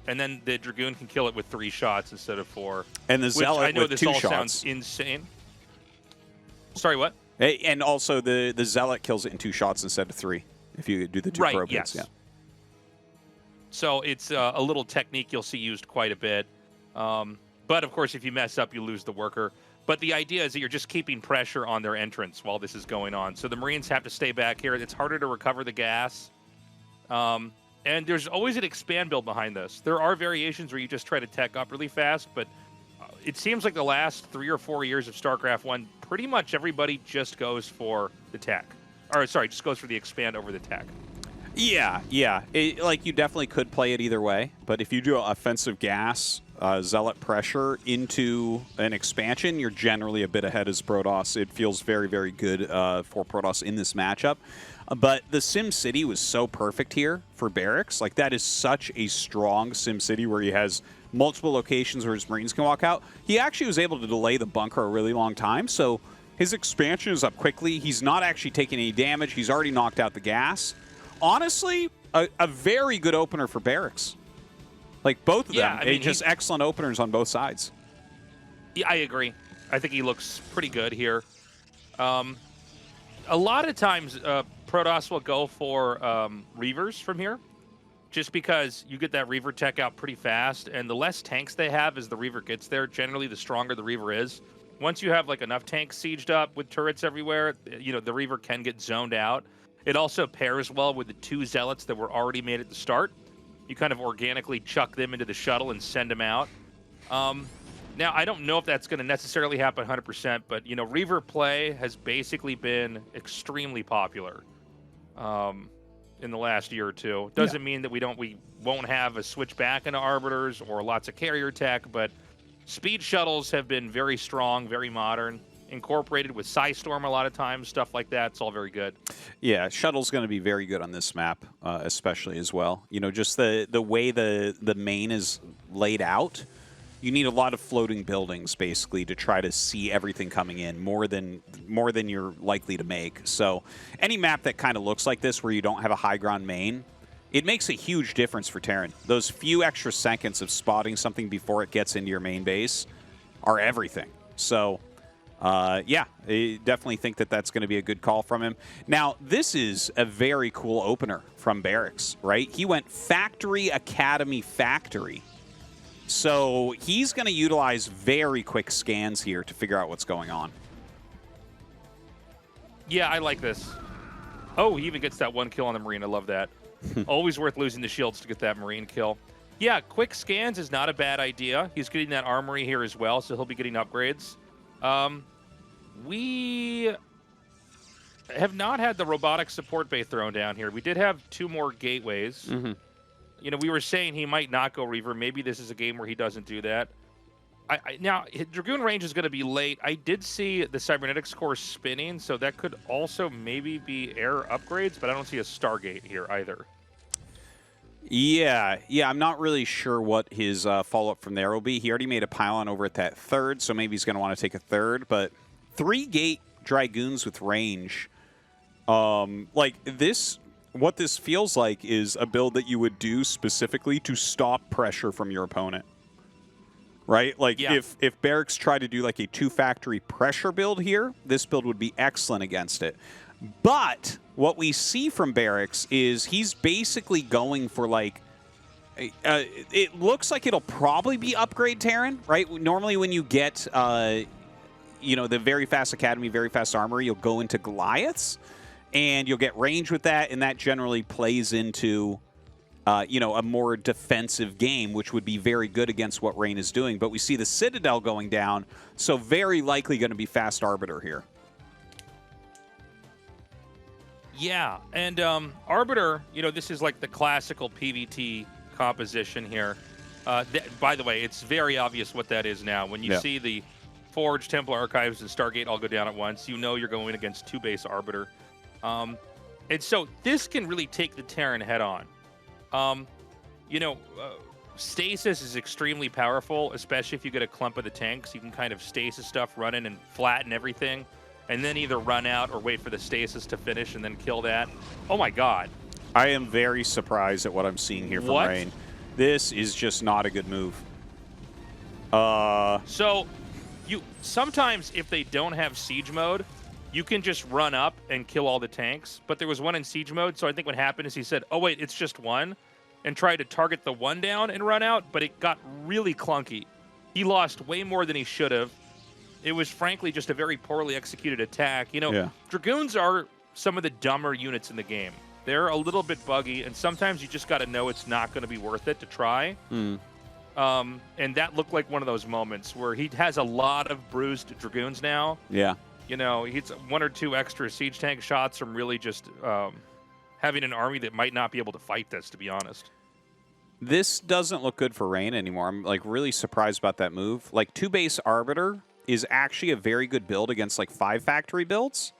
And then the Dragoon can kill it with 3 shots instead of 4. And the Zealot I know with this 2 all shots. sounds insane. Sorry, what? And also the Zealot kills it in 2 shots instead of 3 if you do the 2 Right, probe yes. hits. Yeah. So it's a little technique you'll see used quite a bit. But of course, if you mess up, you lose the worker. But the idea is that you're just keeping pressure on their entrance while this is going on. So the Marines have to stay back here. It's harder to recover the gas. And there's always an expand build behind this. There are variations where you just try to tech up really fast, but it seems like the last 3 or 4 years of StarCraft 1, pretty much everybody just goes for the tech. Or, sorry, just goes for the expand over the tech. Yeah. Like, you definitely could play it either way, but if you do offensive gas, Zealot pressure into an expansion, you're generally a bit ahead as Protoss. It feels very, very good for Protoss in this matchup. But the Sim City was so perfect here for Barracks. Like, that is such a strong Sim City where he has multiple locations where his Marines can walk out. He actually was able to delay the bunker a really long time, so his expansion is up quickly. He's not actually taking any damage. He's already knocked out the gas. Honestly, a very good opener for Barracks. Like, both of them, I mean, just excellent openers on both sides. Yeah, I agree. I think he looks pretty good here. A lot of times, Protoss will go for Reavers from here, just because you get that Reaver tech out pretty fast, and the less tanks they have as the Reaver gets there, generally the stronger the Reaver is. Once you have like enough tanks sieged up with turrets everywhere, you know, the Reaver can get zoned out. It also pairs well with the 2 Zealots that were already made at the start. You kind of organically chuck them into the shuttle and send them out. Now, I don't know if that's going to necessarily happen 100%, but, you know, Reaver play has basically been extremely popular in the last year or two. Doesn't mean that we won't have a switch back into Arbiters or lots of carrier tech, but speed shuttles have been very strong, very modern, incorporated with Psystorm a lot of times, stuff like that. It's all very good. Yeah, shuttle's going to be very good on this map, especially as well. You know, just the way the main is laid out, you need a lot of floating buildings basically to try to see everything coming in more than you're likely to make. So any map that kind of looks like this, where you don't have a high ground main, it makes a huge difference for Terran. Those few extra seconds of spotting something before it gets into your main base are everything. So. Yeah, I definitely think that that's going to be a good call from him. Now, this is a very cool opener from Barracks, right? He went Factory, Academy, Factory. So he's going to utilize very quick scans here to figure out what's going on. Yeah, I like this. Oh, he even gets that 1 kill on the Marine. I love that. Always worth losing the shields to get that Marine kill. Yeah, quick scans is not a bad idea. He's getting that armory here as well, so he'll be getting upgrades. We have not had the robotic support bay thrown down here. We did have 2 more gateways. You know, we were saying he might not go Reaver. Maybe this is a game where he doesn't do that. Now, Dragoon range is going to be late. I did see the Cybernetics core spinning, so that could also maybe be air upgrades, but I don't see a Stargate here either. Yeah, I'm not really sure what his follow-up from there will be. He already made a pylon over at that 3rd, so maybe he's going to want to take a 3rd, but 3 gate Dragoons with range. Like, this, what this feels like is a build that you would do specifically to stop pressure from your opponent. Right? Like, yeah. if Barracks tried to do like a 2-factory pressure build here, this build would be excellent against it. But what we see from Barracks is he's basically going for like, it looks like it'll probably be upgrade Terran, right? Normally when you get, you know, the very fast Academy, very fast armory, you'll go into Goliaths, and you'll get range with that, and that generally plays into, you know, a more defensive game, which would be very good against what Rain is doing. But we see the Citadel going down, so very likely going to be fast Arbiter here. Yeah, and Arbiter, you know, this is like the classical PvT composition here. By the way, it's very obvious what that is now. When you see the Forge, Templar Archives, and Stargate all go down at once, you know you're going against 2-base Arbiter. And so this can really take the Terran head on. You know, Stasis is extremely powerful, especially if you get a clump of the tanks. You can kind of stasis stuff, run in and flatten everything, and then either run out or wait for the stasis to finish and then kill that. Oh my god. I am very surprised at what I'm seeing here from Rain. This is just not a good move. So, you sometimes if they don't have siege mode, you can just run up and kill all the tanks. But there was one in siege mode, so I think what happened is he said, oh wait, it's just one, and tried to target the one down and run out, but it got really clunky. He lost way more than he should have. It was frankly just a very poorly executed attack. You know, Dragoons are some of the dumber units in the game. They're a little bit buggy, and sometimes you just got to know it's not going to be worth it to try. And that looked like one of those moments where he has a lot of bruised Dragoons now. Yeah. You know, he's 1 or 2 extra siege tank shots from really just having an army that might not be able to fight this, to be honest. This doesn't look good for Rain anymore. I'm like really surprised about that move. Like 2 base Arbiter is actually a very good build against like 5 factory builds,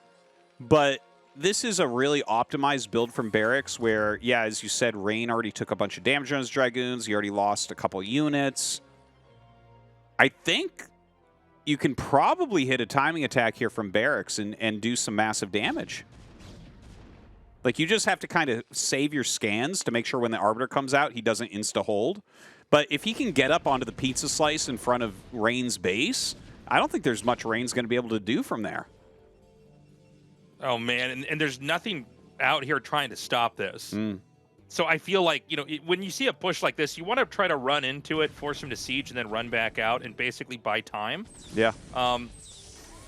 but this is a really optimized build from Barracks where, yeah, as you said, Rain already took a bunch of damage on his Dragoons. He already lost a couple units. I think you can probably hit a timing attack here from Barracks and do some massive damage. Like, you just have to kind of save your scans to make sure when the Arbiter comes out, he doesn't insta-hold. But if he can get up onto the pizza slice in front of Rain's base, I don't think there's much Rain's going to be able to do from there. Oh, man, and there's nothing out here trying to stop this. So I feel like, you know, when you see a push like this, you want to try to run into it, force him to siege, and then run back out and basically buy time. Yeah.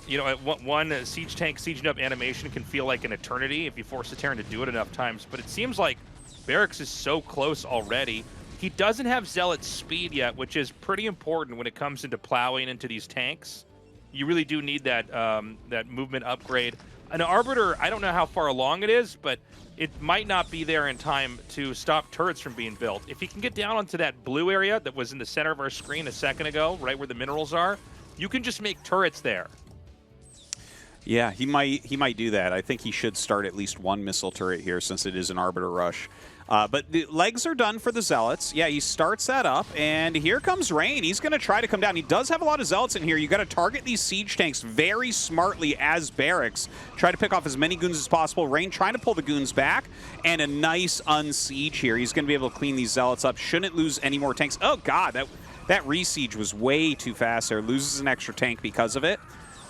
You know, one siege tank sieging up animation can feel like an eternity if you force the Terran to do it enough times, but it seems like Barracks is so close already. He doesn't have Zealot speed yet, which is pretty important when it comes into plowing into these tanks. You really do need that that movement upgrade. An Arbiter, I don't know how far along it is, but it might not be there in time to stop turrets from being built. If he can get down onto that blue area that was in the center of our screen a second ago, right where the minerals are, you can just make turrets there. Yeah, he might do that. I think he should start at least 1 missile turret here since it is an Arbiter rush. But the legs are done for the Zealots. Yeah, he starts that up, and here comes Rain. He's going to try to come down. He does have a lot of Zealots in here. You got to target these siege tanks very smartly as Barracks. Try to pick off as many goons as possible. Rain trying to pull the goons back, and a nice unsiege here. He's going to be able to clean these Zealots up. Shouldn't lose any more tanks. Oh, God, that re-siege was way too fast there. Loses an extra tank because of it.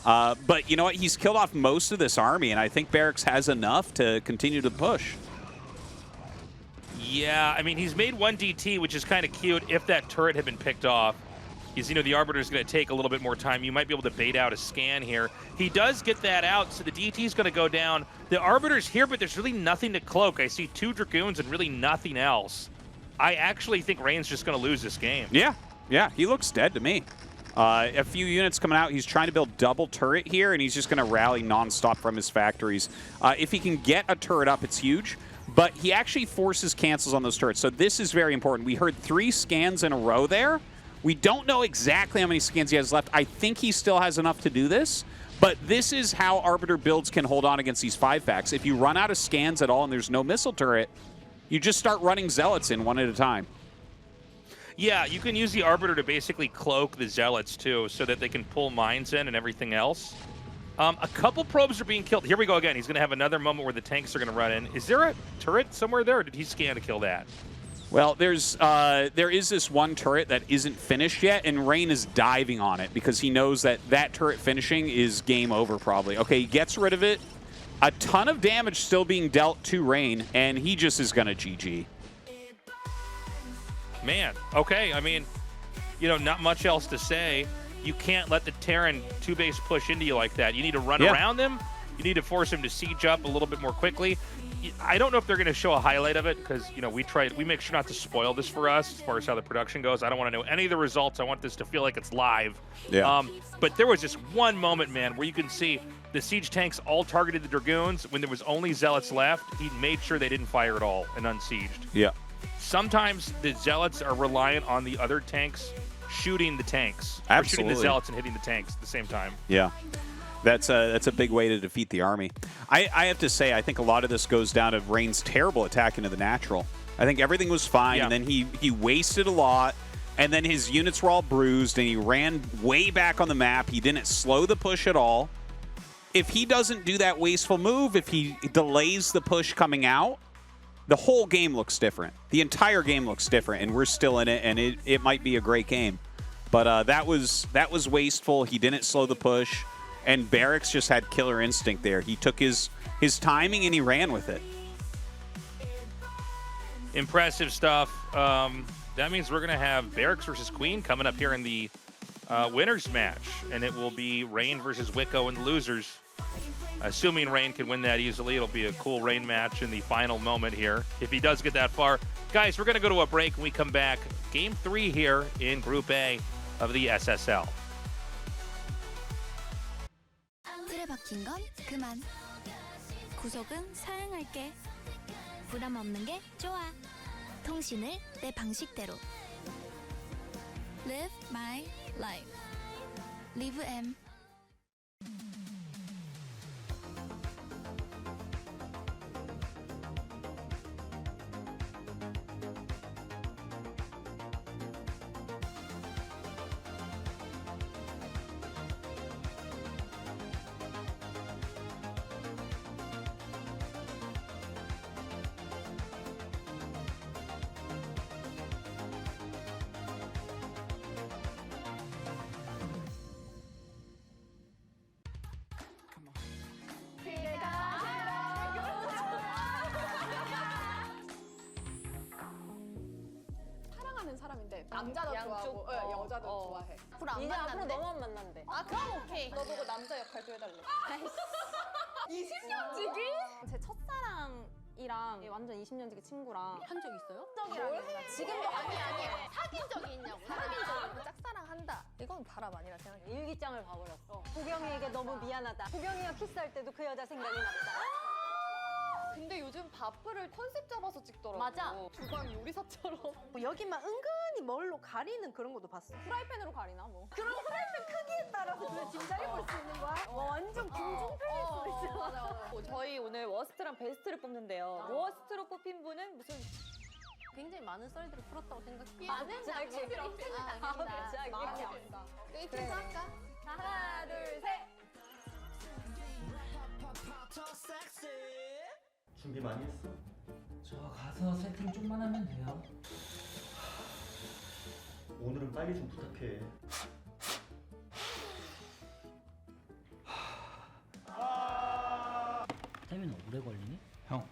But you know what? He's killed off most of this army, and I think Barracks has enough to continue to push. Yeah, I mean, he's made 1 DT, which is kind of cute if that turret had been picked off. Because, you know, the Arbiter's going to take a little bit more time. You might be able to bait out a scan here. He does get that out, so the DT's going to go down. The Arbiter's here, but there's really nothing to cloak. I see 2 Dragoons and really nothing else. I actually think Rain's just going to lose this game. Yeah, he looks dead to me. A few units coming out. He's trying to build double turret here, and he's just going to rally nonstop from his factories. If he can get a turret up, it's huge. But he actually forces cancels on those turrets. So this is very important. We heard 3 scans in a row there. We don't know exactly how many scans he has left. I think he still has enough to do this. But this is how Arbiter builds can hold on against these 5-facts. If you run out of scans at all and there's no missile turret, you just start running Zealots in one at a time. Yeah, you can use the Arbiter to basically cloak the Zealots, too, so that they can pull mines in and everything else. A couple probes are being killed. Here we go again. He's going to have another moment where the tanks are going to run in. Is there a turret somewhere there, or did he scan to kill that? Well, there is this one turret that isn't finished yet, and Rain is diving on it because he knows that that turret finishing is game over probably. Okay, he gets rid of it. A ton of damage still being dealt to Rain, and he just is going to GG. Man, okay. I mean, you know, not much else to say. You can't let the Terran 2-base push into you like that. You need to run around them. You need to force him to siege up a little bit more quickly. I don't know if they're going to show a highlight of it because, you know, we make sure not to spoil this for us as far as how the production goes. I don't want to know any of the results. I want this to feel like it's live. Yeah. But there was just one moment, man, where you can see the siege tanks all targeted the Dragoons. When there was only Zealots left, he made sure they didn't fire at all and unsieged. Yeah. Sometimes the Zealots are reliant on the other tanks shooting the tanks. Absolutely. Or shooting the Zealots and hitting the tanks at the same time. Yeah. That's a big way to defeat the army. I have to say, I think a lot of this goes down to Rain's terrible attack into the natural. I think everything was fine, Yeah. and then he wasted a lot, and then his units were all bruised, and he ran way back on the map. He didn't slow the push at all. If he doesn't do that wasteful move, if he delays the push coming out, the whole game looks different. The entire game looks different, and we're still in it, and it might be a great game. But that was wasteful. He didn't slow the push, and Barracks just had killer instinct there. He took his timing, and he ran with it. Impressive stuff. That means we're going to have Barracks versus Queen coming up here in the winners match, and it will be Rain versus Wico in the losers. Assuming Rain can win that easily, it'll be a cool Rain match in the final moment here, if he does get that far. Guys, we're going to go to a break. When we come back, Game 3 here in Group A of the SSL. 틀에 박힌 건 그만. 구속은 사양할게. 부담 없는 게 좋아. 통신을 내 방식대로. Live my life. Live M. 사랑하는 사람인데 남자도 좋아하고 여자도 좋아해. 앞으로 안 이제 앞으로 만난대. 너만 만난대. 아 그럼 오케이. 너 보고 남자 역할도 해달래. 20년지기? 제 첫사랑이랑 완전 20년지기 친구랑 한 적 있어요? 지금도 아니 사귄 적이 있냐고. 사귄 적이 짝사랑 한다. 이건 바람 아니라 생각해. 일기장을 봐버렸어. 보경이에게 너무 미안하다. 보경이가 키스할 때도 그 여자 생각이 났다. 근데 요즘 바프를 컨셉 잡아서 찍더라고. 맞아. 주방 요리사처럼. 여기만 은근히 뭘로 가리는 그런 것도 봤어. 프라이팬으로 가리나 뭐. 그럼 프라이팬 크기에 따라서 그걸 짐작해 볼 수 있는 거야? 완전 김종필일 수도 있어. 맞아. 저희 오늘 워스트랑 베스트를 뽑는데요. 워스트로 뽑힌 분은 무슨 굉장히 많은 썰들을 풀었다고 생각해요. 많은 장치 필요 없지. 자기. 데이트 할까? 하나, 둘, 셋. 준비 많이 했어? 저 가서 세팅 좀만 하면 돼요. 오늘은 빨리 좀 부탁해. 타이밍 오래 걸리니? 형,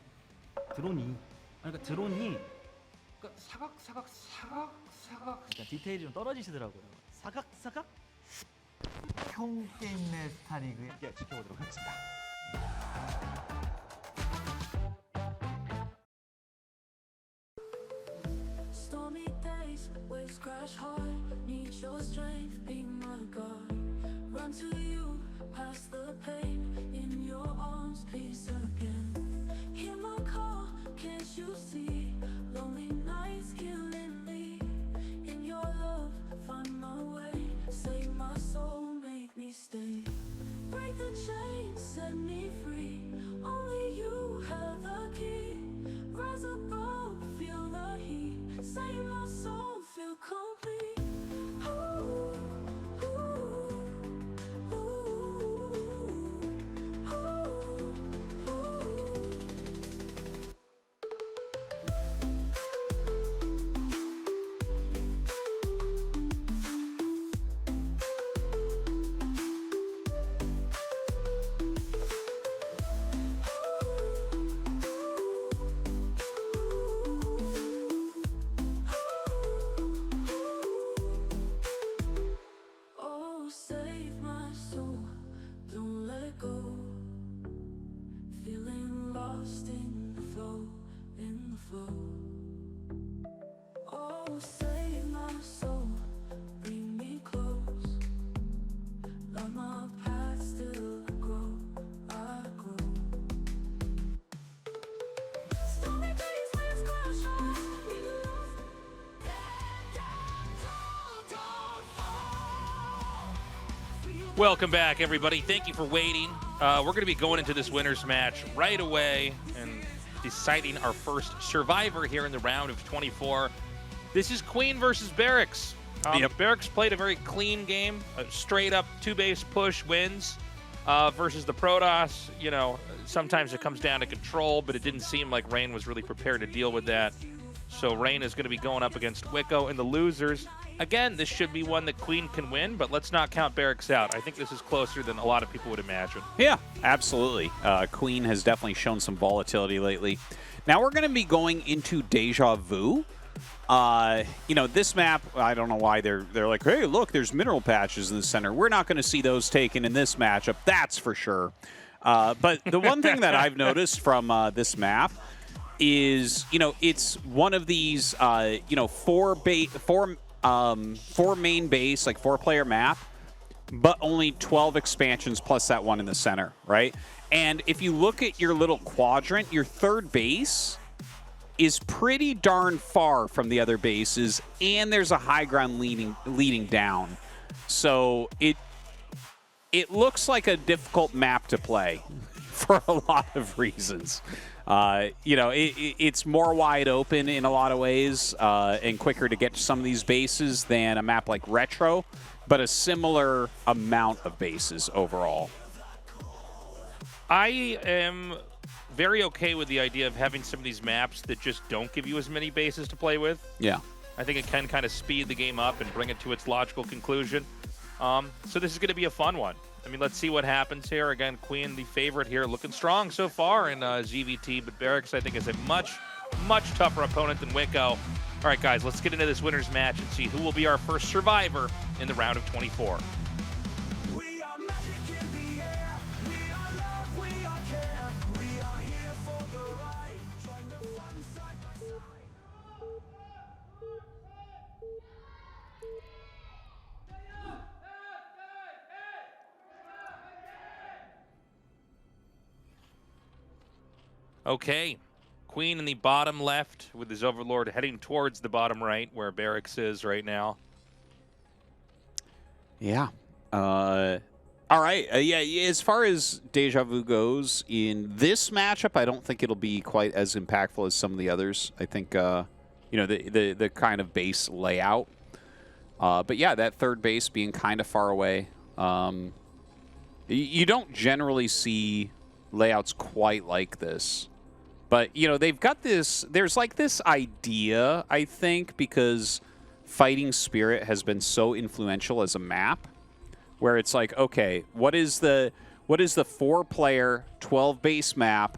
드론이 그러니까 드론이 사각 그러니까 디테일이 좀 떨어지시더라고요. 사각 형 게임 내 스타리그 지켜보도록 하겠습니다. Stormy days, waves crash hard. Need your strength, be my God. Run to you, past the pain. In your arms, peace again. Hear my call, can't you see? Lonely nights killing me. In your love, find my way. Save my soul, make me stay. Break the chains, set me free. Only you have the key. Rise above, feel the heat. Save my soul, feel complete. Ooh, ooh, ooh, ooh, ooh. Oh, save my soul, don't let go. Feeling lost in the flow, in the flow. Oh, save my soul, bring me close. Love my path, still I grow, I grow. Stormy days, waves crash hard, we lost. Welcome back, everybody. Thank you for waiting. We're going to be going into this winners match right away, and deciding our first survivor here in the round of 24. This is Queen versus Barracks. Barracks played a very clean game, a straight up 2-base push wins versus the Protoss. You know, sometimes it comes down to control, but it didn't seem like Rain was really prepared to deal with that. So Rain is going to be going up against Wico in the losers. Again, this should be one that Queen can win, but let's not count Barracks out. I think this is closer than a lot of people would imagine. Yeah, absolutely. Queen has definitely shown some volatility lately. Now we're going to be going into Deja Vu. You know, this map, I don't know why they're like, hey, look, there's mineral patches in the center. We're not going to see those taken in this matchup, that's for sure. But the one thing that I've noticed from this map is, you know, it's one of these, you know, four main base, like 4-player map, but only 12 expansions plus that one in the center, right? And if you look at your little quadrant, your third base is pretty darn far from the other bases, and there's a high ground leading down. So it looks like a difficult map to play for a lot of reasons. You know, it's more wide open in a lot of ways and quicker to get to some of these bases than a map like Retro, but a similar amount of bases overall. I am very okay with the idea of having some of these maps that just don't give you as many bases to play with. Yeah. I think it can kind of speed the game up and bring it to its logical conclusion. So this is going to be a fun one. I mean, let's see what happens here. Again, Queen, the favorite here, looking strong so far in GVT, but Barracks, I think, is a much, much tougher opponent than Wico. All right, guys, let's get into this winner's match and see who will be our first survivor in the round of 24. Okay, Queen in the bottom left with his Overlord heading towards the bottom right where Barracks is right now. Yeah. All right. Yeah, as far as Deja Vu goes, in this matchup, I don't think it'll be quite as impactful as some of the others. I think, you know, the kind of base layout. But yeah, that third base being kind of far away. You don't generally see layouts quite like this. But, you know, they've got this, there's like this idea, I think, because Fighting Spirit has been so influential as a map, where it's like, okay, what is the 4-player 12-base map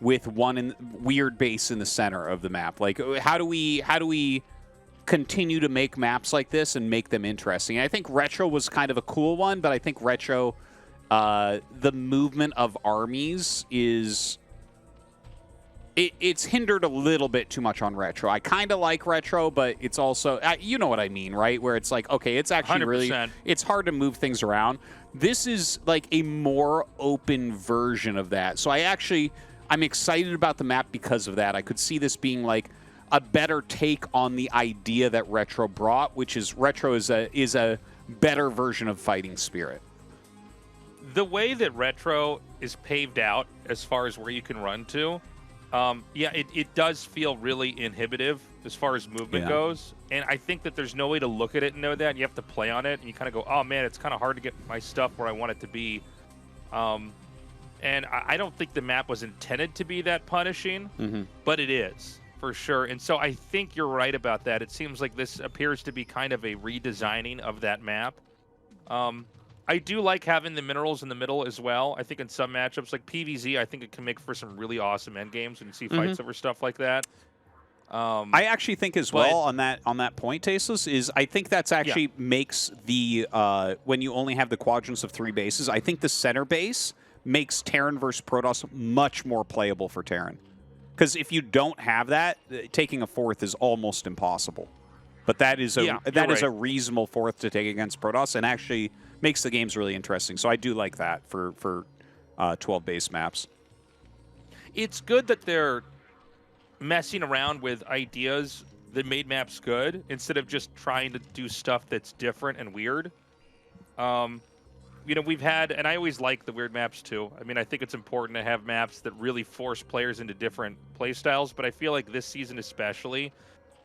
with one weird base in the center of the map? Like, how do we continue to make maps like this and make them interesting? And I think Retro was kind of a cool one, but I think Retro, the movement of armies is... It's hindered a little bit too much on Retro. I kind of like Retro, but it's also, you know what I mean, right? Where it's like, okay, it's actually 100%. Really, it's hard to move things around. This is like a more open version of that. So I'm excited about the map because of that. I could see this being like a better take on the idea that Retro brought, which is Retro is a better version of Fighting Spirit. The way that Retro is paved out as far as where you can run to, yeah, it does feel really inhibitive as far as movement goes. And I think that there's no way to look at it and know that. And you have to play on it. And you kind of go, oh, man, it's kind of hard to get my stuff where I want it to be. And I don't think the map was intended to be that punishing, but it is, for sure. And so I think you're right about that. It seems like this appears to be kind of a redesigning of that map. I do like having the minerals in the middle as well. I think in some matchups, like PvZ, I think it can make for some really awesome end games when you see fights over stuff like that. I actually think as well on that point, Tastosis, is I think that's actually makes the when you only have the quadrants of 3 bases, I think the center base makes Terran versus Protoss much more playable for Terran. Because if you don't have that, taking a 4th is almost impossible. But that is a reasonable 4th to take against Protoss, and actually makes the games really interesting. So I do like that for 12 base maps. It's good that they're messing around with ideas that made maps good instead of just trying to do stuff that's different and weird. you know, we've had, and I always like the weird maps too. I mean, I think it's important to have maps that really force players into different play styles, but I feel like this season especially,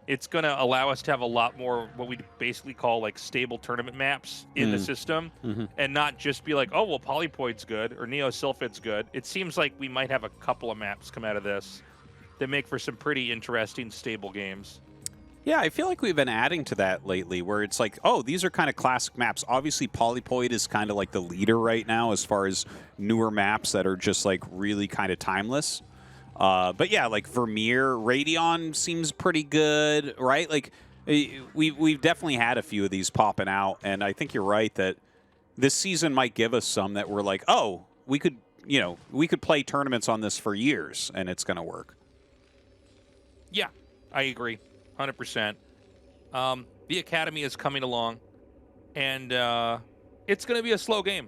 it's going to allow us to have a lot more what we basically call like stable tournament maps in the system, and not just be like, oh, well, Polypoid's good or Neosylphid's good. It seems like we might have a couple of maps come out of this that make for some pretty interesting, stable games. Yeah, I feel like we've been adding to that lately, where it's like, oh, these are kind of classic maps. Obviously, Polypoid is kind of like the leader right now as far as newer maps that are just like really kind of timeless. But yeah, like Vermeer, Radeon seems pretty good, right? Like we've definitely had a few of these popping out, and I think you're right that this season might give us some that we're like, oh, we could play tournaments on this for years, and it's going to work. Yeah, I agree, 100%. The Academy is coming along, and it's going to be a slow game.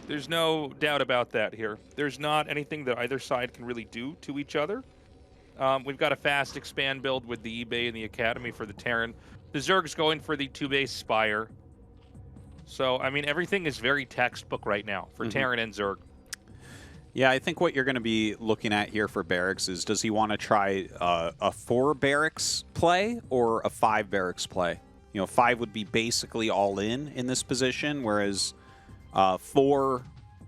There's no doubt about that here. There's not anything that either side can really do to each other. We've got a fast expand build with the eBay and the Academy for the Terran. The Zerg's going for the 2-base Spire. So, I mean, everything is very textbook right now for Terran and Zerg. Yeah, I think what you're going to be looking at here for Barracks is, does he want to try a 4 Barracks play or a 5 Barracks play? You know, 5 would be basically all in this position, whereas 4,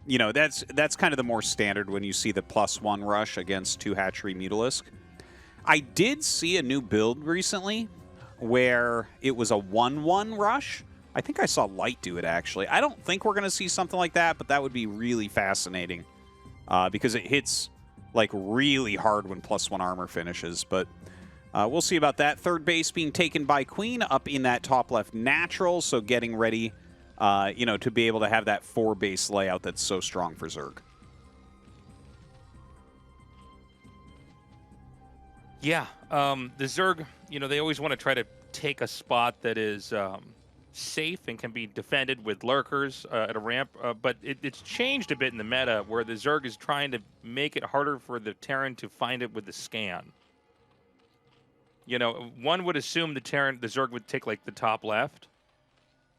you know, that's kind of the more standard when you see the +1 rush against 2 Hatchery Mutalisk. I did see a new build recently where it was a 1-1 rush. I think I saw Light do it, actually. I don't think we're going to see something like that, but that would be really fascinating because it hits like really hard when +1 armor finishes. But we'll see about that. Third base being taken by Queen up in that top left natural, so getting ready you know, to be able to have that 4-base layout that's so strong for Zerg. Yeah, the Zerg, you know, they always want to try to take a spot that is safe and can be defended with lurkers at a ramp, but it's changed a bit in the meta where the Zerg is trying to make it harder for the Terran to find it with the scan. You know, one would assume the Zerg would take like the top left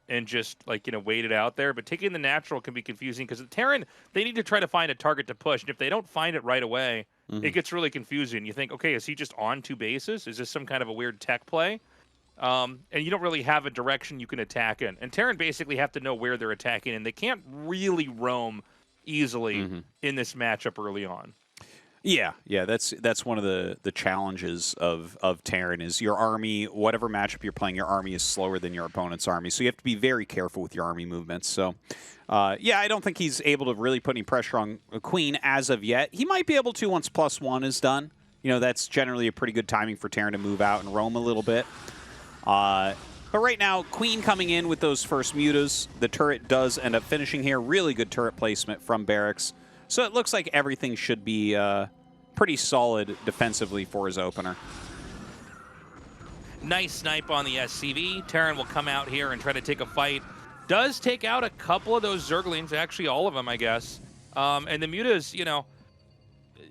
and just, like, you know, wait it out there. But taking the natural can be confusing because the Terran, they need to try to find a target to push. And if they don't find it right away, it gets really confusing. You think, okay, is he just on 2 bases? Is this some kind of a weird tech play? And you don't really have a direction you can attack in. And Terran basically have to know where they're attacking, and they can't really roam easily in this matchup early on. Yeah, that's one of the challenges of Terran is your army, whatever matchup you're playing, your army is slower than your opponent's army. So you have to be very careful with your army movements. So, yeah, I don't think he's able to really put any pressure on Queen as of yet. He might be able to once +1 is done. You know, that's generally a pretty good timing for Terran to move out and roam a little bit. But right now, Queen coming in with those first mutas. The turret does end up finishing here. Really good turret placement from Barracks. So it looks like everything should be pretty solid defensively for his opener. Nice snipe on the SCV. Terran will come out here and try to take a fight. Does take out a couple of those Zerglings, actually all of them, I guess. And the mutas, you know,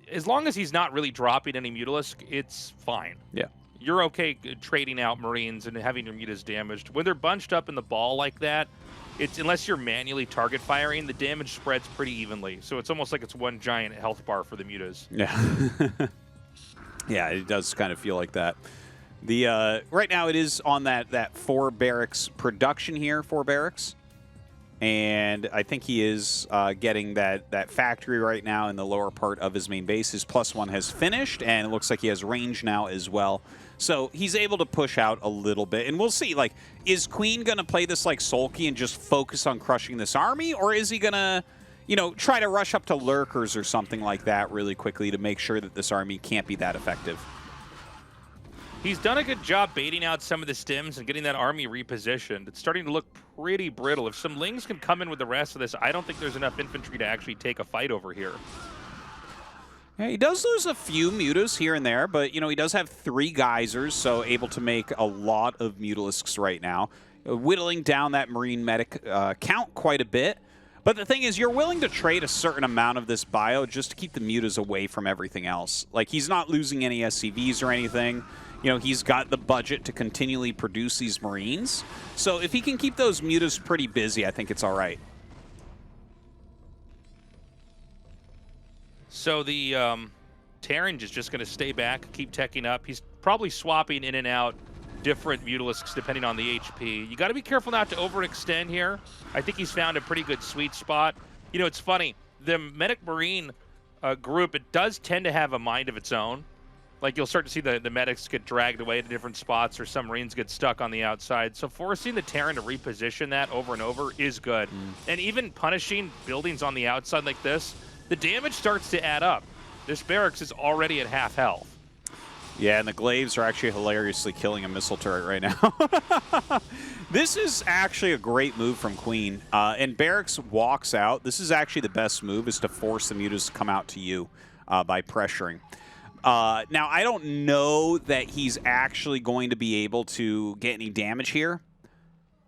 as long as he's not really dropping any Mutalisk, it's fine. Yeah. You're okay trading out Marines and having your mutas damaged. When they're bunched up in the ball like that, unless you're manually target firing, the damage spreads pretty evenly. So it's almost like it's one giant health bar for the mutas. Yeah. Yeah, it does kind of feel like that. The right now it is on that 4 Barracks production here, 4 Barracks. And I think he is getting that factory right now in the lower part of his main base. His +1 has finished, and it looks like he has range now as well. So he's able to push out a little bit. And we'll see, like, is Queen going to play this like Sulky and just focus on crushing this army? Or is he going to, you know, try to rush up to Lurkers or something like that really quickly to make sure that this army can't be that effective? He's done a good job baiting out some of the stims and getting that army repositioned. It's starting to look pretty brittle. If some Lings can come in with the rest of this, I don't think there's enough infantry to actually take a fight over here. Yeah, he does lose a few mutas here and there, but, you know, he does have 3 geysers, so able to make a lot of Mutalisks right now. Whittling down that Marine medic count quite a bit. But the thing is, you're willing to trade a certain amount of this bio just to keep the mutas away from everything else. Like, he's not losing any SCVs or anything. You know, he's got the budget to continually produce these Marines. So if he can keep those mutas pretty busy, I think it's all right. So the Terran is just going to stay back, keep teching up. He's probably swapping in and out different Mutalisks depending on the HP. You got to be careful not to overextend here. I think he's found a pretty good sweet spot. You know, it's funny. The Medic Marine group, it does tend to have a mind of its own. Like, you'll start to see the medics get dragged away to different spots, or some Marines get stuck on the outside. So forcing the Terran to reposition that over and over is good. And even punishing buildings on the outside like this, the damage starts to add up. This Barracks is already at half health. Yeah, and the Glaives are actually hilariously killing a missile turret right now. This is actually a great move from Queen. And Barracks walks out. This is actually the best move, is to force the Mutas to come out to you by pressuring. Now, I don't know that he's actually going to be able to get any damage here,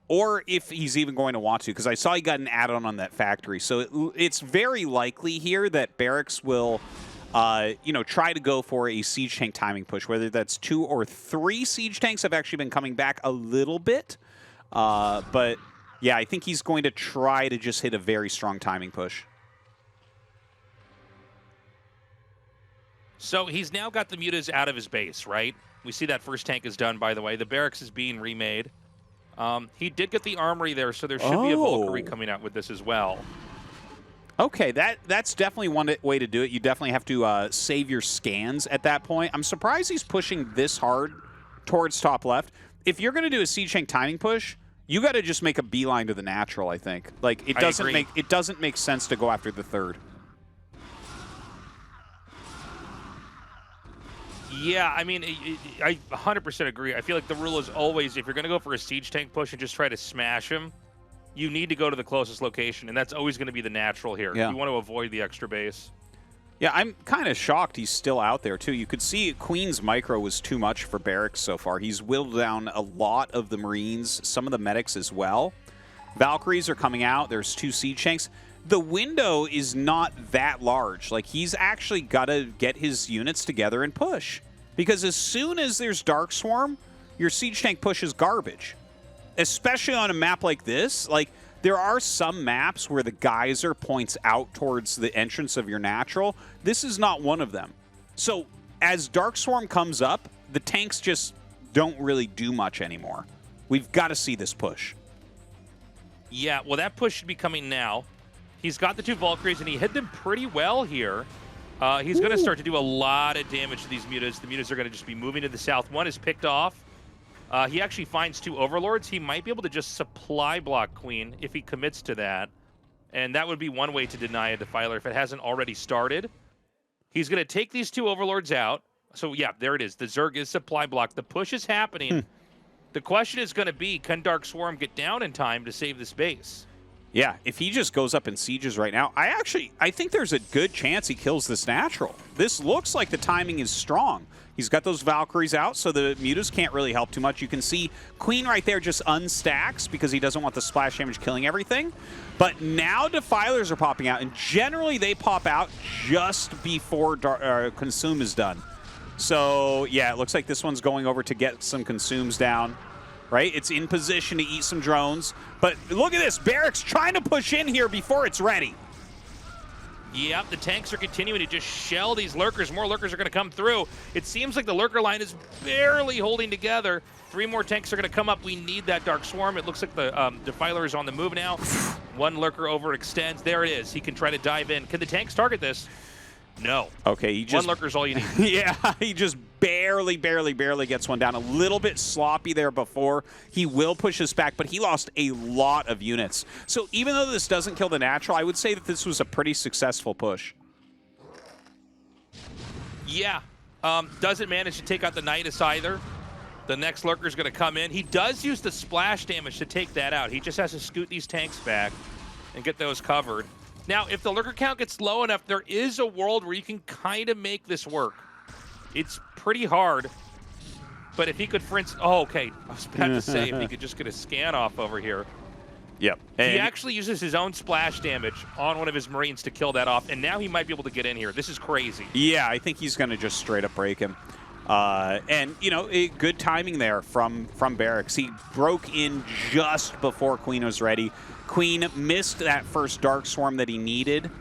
or if he's even going to want to, because I saw he got an add-on on that factory. So it's very likely here that Barracks will, you know, try to go for a siege tank timing push, whether that's 2 or 3 siege tanks have actually been coming back a little bit. But, yeah, I think he's going to try to just hit a very strong timing push. So he's now got the Mutas out of his base, right? We see that first tank is done, by the way. The Barracks is being remade. He did get the armory there, so there should be a Valkyrie coming out with this as well. Okay, that's definitely one way to do it. You definitely have to save your scans at that point. I'm surprised he's pushing this hard towards top left. If you're going to do a siege tank timing push, you got to just make a beeline to the natural, I think. Like, it doesn't make sense to go after the third. Yeah, I mean, I 100% agree. I feel like the rule is always, if you're going to go for a siege tank push and just try to smash him, you need to go to the closest location, and that's always going to be the natural here. Yeah. You want to avoid the extra base. Yeah, I'm kind of shocked he's still out there, too. You could see Queen's micro was too much for Barracks so far. He's whittled down a lot of the Marines, some of the medics as well. Valkyries are coming out. There's 2 siege tanks. The window is not that large. Like, he's actually got to get his units together and push. Because as soon as there's Dark Swarm, your siege tank push is garbage. Especially on a map like this. Like, there are some maps where the geyser points out towards the entrance of your natural. This is not one of them. So, as Dark Swarm comes up, the tanks just don't really do much anymore. We've got to see this push. Yeah, well, that push should be coming now. He's got the 2 Valkyries, and he hit them pretty well here. He's going to start to do a lot of damage to these Mutas. The Mutas are going to just be moving to the south. One is picked off. He actually finds 2 Overlords. He might be able to just supply block Queen if he commits to that. And that would be one way to deny a Defiler if it hasn't already started. He's going to take these 2 Overlords out. So, yeah, there it is. The Zerg is supply block. The push is happening. The question is going to be, can Dark Swarm get down in time to save this base? Yeah, if he just goes up and sieges right now, I think there's a good chance he kills this natural. This looks like the timing is strong. He's got those Valkyries out, so the Mutas can't really help too much. You can see Queen right there just unstacks because he doesn't want the splash damage killing everything. But now Defilers are popping out, and generally they pop out just before Consume is done. So, yeah, it looks like this one's going over to get some Consumes down. Right? It's in position to eat some drones. But look at this. Barracks trying to push in here before it's ready. Yep, the tanks are continuing to just shell these lurkers. More lurkers are going to come through. It seems like the lurker line is barely holding together. 3 more tanks are going to come up. We need that Dark Swarm. It looks like the Defiler is on the move now. 1 lurker overextends. There it is. He can try to dive in. Can the tanks target this? No. Okay, he just... 1 lurker's all you need. Yeah, he just barely gets one down. A little bit sloppy there before. He will push this back, but he lost a lot of units. So even though this doesn't kill the natural, I would say that this was a pretty successful push. Yeah. Doesn't manage to take out the Nidus either. The next lurker's going to come in. He does use the splash damage to take that out. He just has to scoot these tanks back and get those covered. Now, if the lurker count gets low enough, there is a world where you can kind of make this work. It's pretty hard. But if he could, for instance... Oh, okay. I was about to say, if he could just get a scan off over here. Yep. He actually uses his own splash damage on one of his Marines to kill that off, and now he might be able to get in here. This is crazy. Yeah, I think he's going to just straight up break him. And, you know, good timing there from Barracks. He broke in just before Queen was ready. Queen missed that first Dark Swarm that he needed.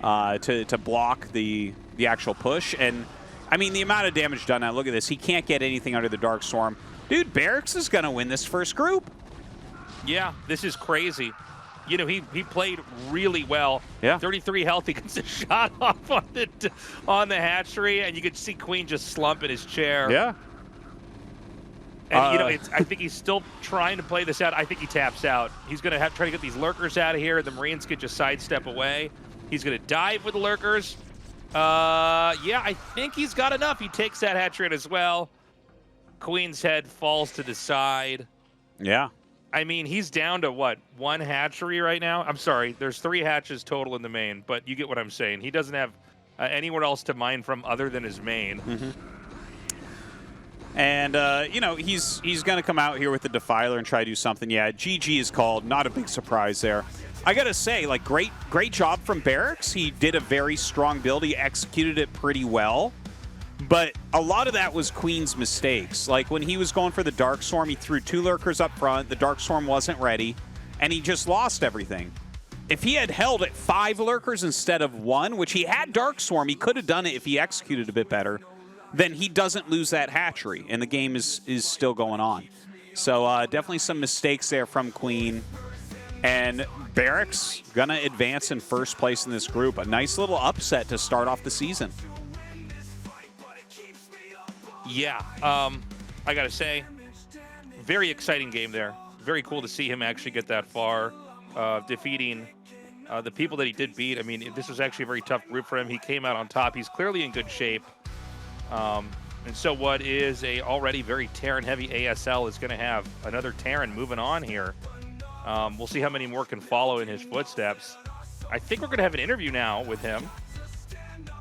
to block the actual push. And I mean, the amount of damage done now, look at this. He can't get anything under the Dark Storm. Dude, Barracks is going to win this first group. Yeah, this is crazy. You know, he played really well. Yeah. 33 health. He gets a shot off on the hatchery, and you could see Queen just slump in his chair. Yeah. And, you know, I think he's still trying to play this out. I think he taps out. He's going to try to get these lurkers out of here. The Marines could just sidestep away. He's going to dive with the lurkers. Yeah, I think he's got enough. He takes that hatchery as well. Queen's head falls to the side. Yeah. I mean, he's down to, what, 1 hatchery right now? I'm sorry, there's 3 hatches total in the main, but you get what I'm saying. He doesn't have anywhere else to mine from other than his main. Mm-hmm. And, you know, he's going to come out here with the Defiler and try to do something. Yeah, GG is called. Not a big surprise there. I got to say, like, great job from Barracks. He did a very strong build. He executed it pretty well. But a lot of that was Queen's mistakes. Like, when he was going for the Dark Storm, he threw 2 lurkers up front. The Dark Storm wasn't ready, and he just lost everything. If he had held at 5 lurkers instead of 1, which he had Dark Storm, he could have done it if he executed a bit better, then he doesn't lose that hatchery, and the game is still going on. So definitely some mistakes there from Queen. And Barracks going to advance in first place in this group. A nice little upset to start off the season. Yeah, I got to say, very exciting game there. Very cool to see him actually get that far, defeating the people that he did beat. I mean, this was actually a very tough group for him. He came out on top. He's clearly in good shape. And so what is a already very Terran-heavy ASL is going to have another Terran moving on here. We'll see how many more can follow in his footsteps. I think we're going to have an interview now with him.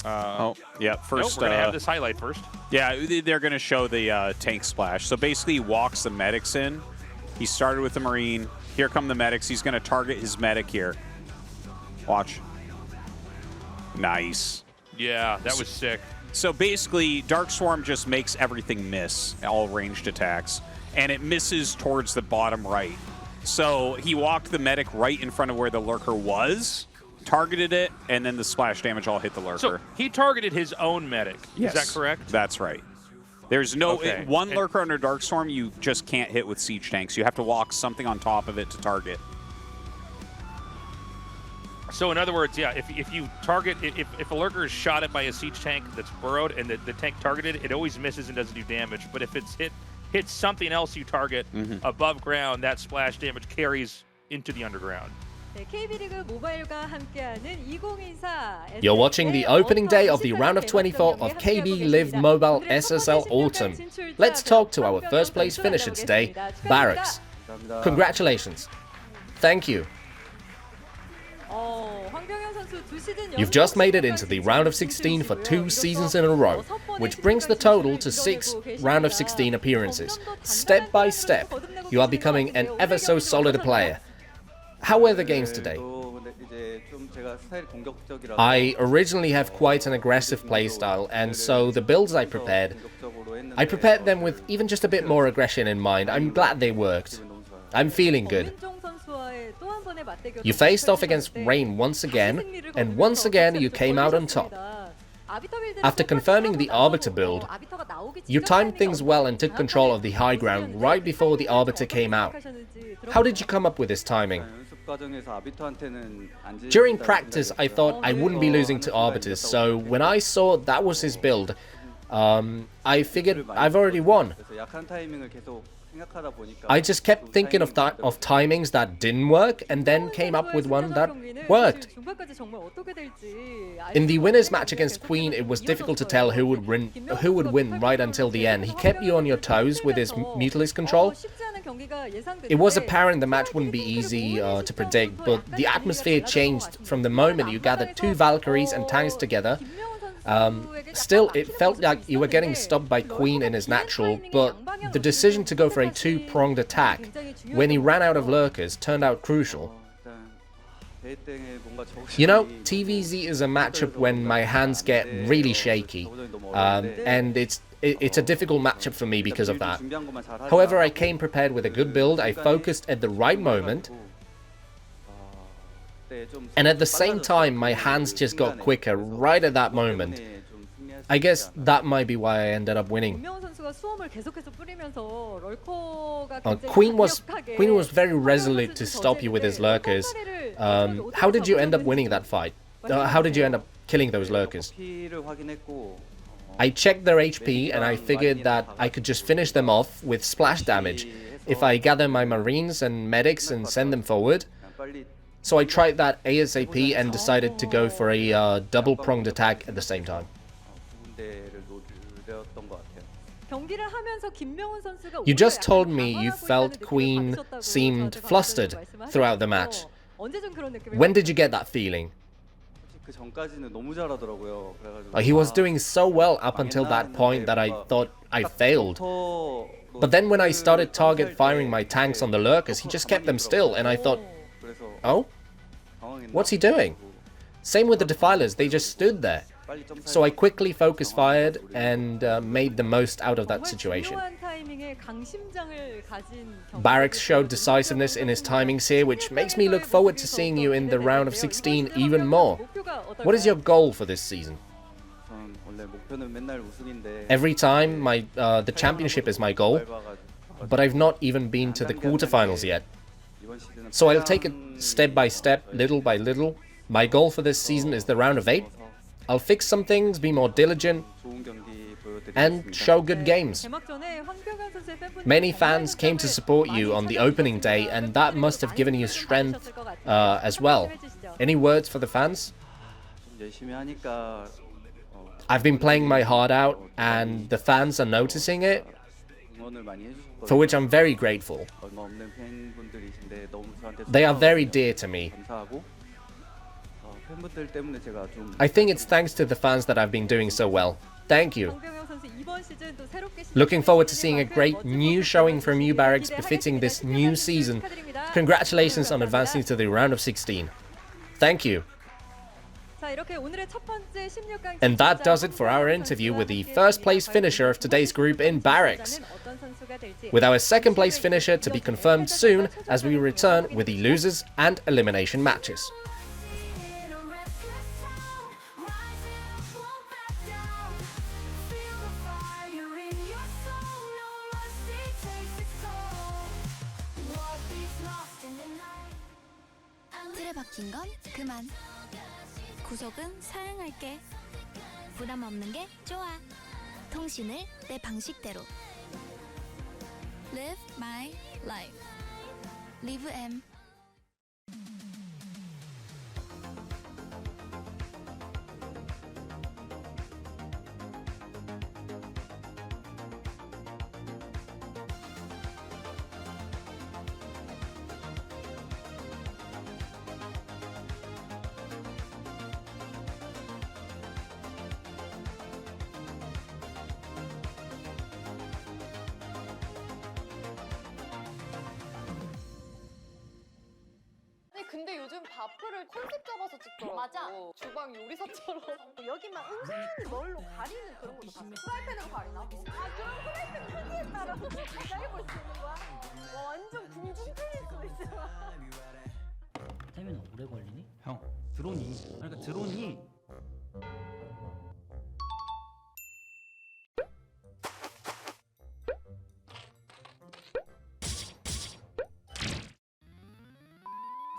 Yeah, first. Nope, we're going to have this highlight first. Yeah, they're going to show the tank splash. So basically, he walks the medics in. He started with the Marine. Here come the medics. He's going to target his medic here. Watch. Nice. Yeah, that was sick. So basically, Dark Swarm just makes everything miss, all ranged attacks, and it misses towards the bottom right. So he walked the medic right in front of where the lurker was, targeted it, and then the splash damage all hit the lurker. So he targeted his own medic. Yes, is that correct? That's right. There's no one lurker under Dark Storm you just can't hit with siege tanks. You have to walk something on top of it to target. So in other words, yeah, if you target, if a lurker is shot at by a siege tank that's burrowed and the tank targeted, it always misses and doesn't do damage. But if it's hits something else you target above ground, that splash damage carries into the underground. You're watching the opening day of the round of 24 of KB Live Mobile SSL Autumn. Let's talk to our first place finisher today, Barracks. Congratulations. Thank you. You've just made it into the round of 16 for 2 seasons in a row, which brings the total to 6 round of 16 appearances. Step by step, you are becoming an ever so solid player. How were the games today? I originally have quite an aggressive playstyle, and so the builds I prepared them with even just a bit more aggression in mind. I'm glad they worked. I'm feeling good. You faced off against Rain once again, and once again you came out on top. After confirming the Arbiter build, you timed things well and took control of the high ground right before the Arbiter came out. How did you come up with this timing? During practice, I thought I wouldn't be losing to Arbiters, so when I saw that was his build, I figured I've already won. I just kept thinking of timings that didn't work, and then came up with one that worked. In the winners match against Queen, it was difficult to tell who would win right until the end. He kept you on your toes with his Mutalist control. It was apparent the match wouldn't be easy to predict, but the atmosphere changed from the moment you gathered 2 Valkyries and tanks together. Still, it felt like you were getting stopped by Queen in his natural, but the decision to go for a 2-pronged attack when he ran out of lurkers turned out crucial. You know, TVZ is a matchup when my hands get really shaky, and it's a difficult matchup for me because of that. However, I came prepared with a good build, I focused at the right moment, And at the same time, my hands just got quicker right at that moment. I guess that might be why I ended up winning. Queen was very resolute to stop you with his lurkers. How did you end up winning that fight? How did you end up killing those lurkers? I checked their HP and I figured that I could just finish them off with splash damage if I gather my marines and medics and send them forward. So I tried that ASAP and decided to go for a double-pronged attack at the same time. You just told me you felt Queen seemed flustered throughout the match. When did you get that feeling? He was doing so well up until that point that I thought I failed. But then when I started target firing my tanks on the lurkers, he just kept them still, and I thought, oh? What's he doing? Same with the defilers, they just stood there. So I quickly focus fired and made the most out of that situation. Barracks showed decisiveness in his timings here, which makes me look forward to seeing you in the round of 16 even more. What is your goal for this season? Every time, the championship is my goal, but I've not even been to the quarterfinals yet. So I'll take it step by step, little by little. My goal for this season is the round of 8. I'll fix some things, be more diligent, and show good games. Many fans came to support you on the opening day, and that must have given you strength as well. Any words for the fans? I've been playing my heart out, and the fans are noticing it, for which I'm very grateful. They are very dear to me. I think it's thanks to the fans that I've been doing so well. Thank you. Looking forward to seeing a great new showing from you, Barracks, befitting this new season. Congratulations on advancing to the round of 16. Thank you. And that does it for our interview with the first place finisher of today's group in Barracks, with our second place finisher to be confirmed soon as we return with the losers and elimination matches. 틀에 박힌 건 그만. 구속은 사양할게. 부담 없는 게 좋아. 통신을 내 방식대로. Live my life. Live M. 근데 요즘 바프를 컨셉 잡아서 찍더라고. 맞아. 주방 요리사처럼 여기만 은근히 뭘로 가리는 그런 것도 봤어. 프라이팬으로 가리나? 아 그럼 프라이팬 크기에 따라서 디자인해 볼 수 있는 거야? 와, 완전 궁중팬일 수도 있잖아. 타이밍 오래 걸리니? 형 드론이 그러니까 드론이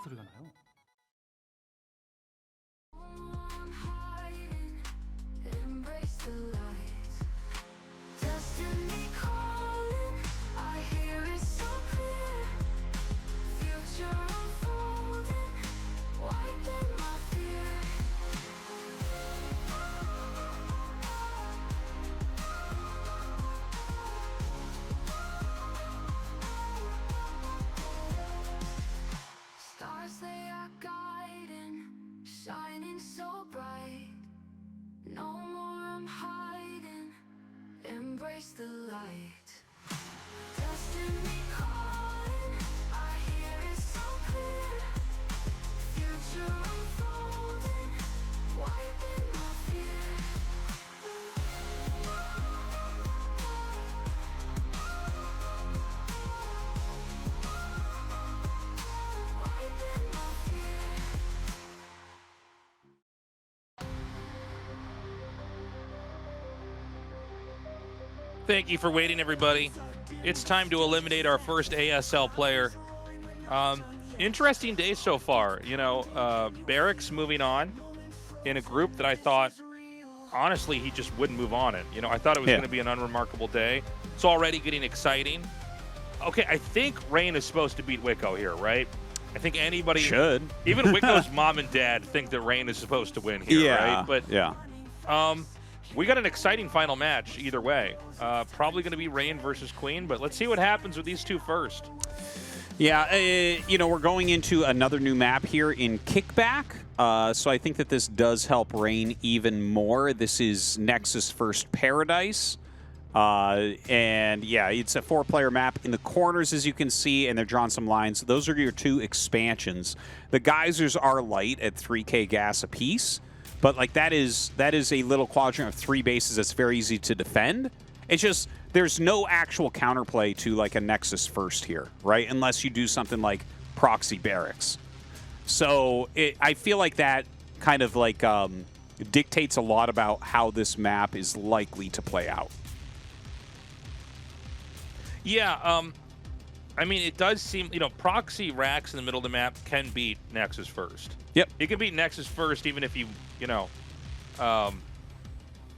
소리가 나요. Shining so bright, no more I'm hiding, embrace the light. Destiny calling, I hear it so clear. Future unfolding, wiping my fear. Wiping my fear. Thank you for waiting, everybody. It's time to eliminate our first ASL player. Interesting day so far. You know, Barracks moving on in a group that I thought, honestly, he just wouldn't move on it. You know, I thought it was going to be an unremarkable day. It's already getting exciting. Okay, I think Rain is supposed to beat Wico here, right? I think anybody should. Even Wico's mom and dad think that Rain is supposed to win here, right? But we got an exciting final match either way. Probably going to be Rain versus Queen, but let's see what happens with these two first. Yeah, you know, we're going into another new map here in Kickback, so I think that this does help Rain even more. This is Nexus First Paradise, and yeah, it's a 4-player map in the corners, as you can see, and they're drawing some lines. Those are your 2 expansions. The geysers are light at 3k gas apiece, but like that is a little quadrant of 3 bases that's very easy to defend. It's just there's no actual counterplay to like a Nexus First here, right? Unless you do something like proxy Barracks. So I feel like that kind of like dictates a lot about how this map is likely to play out. Yeah, I mean, it does seem, you know, proxy racks in the middle of the map can beat Nexus First. Yep. It can beat Nexus First even if you know,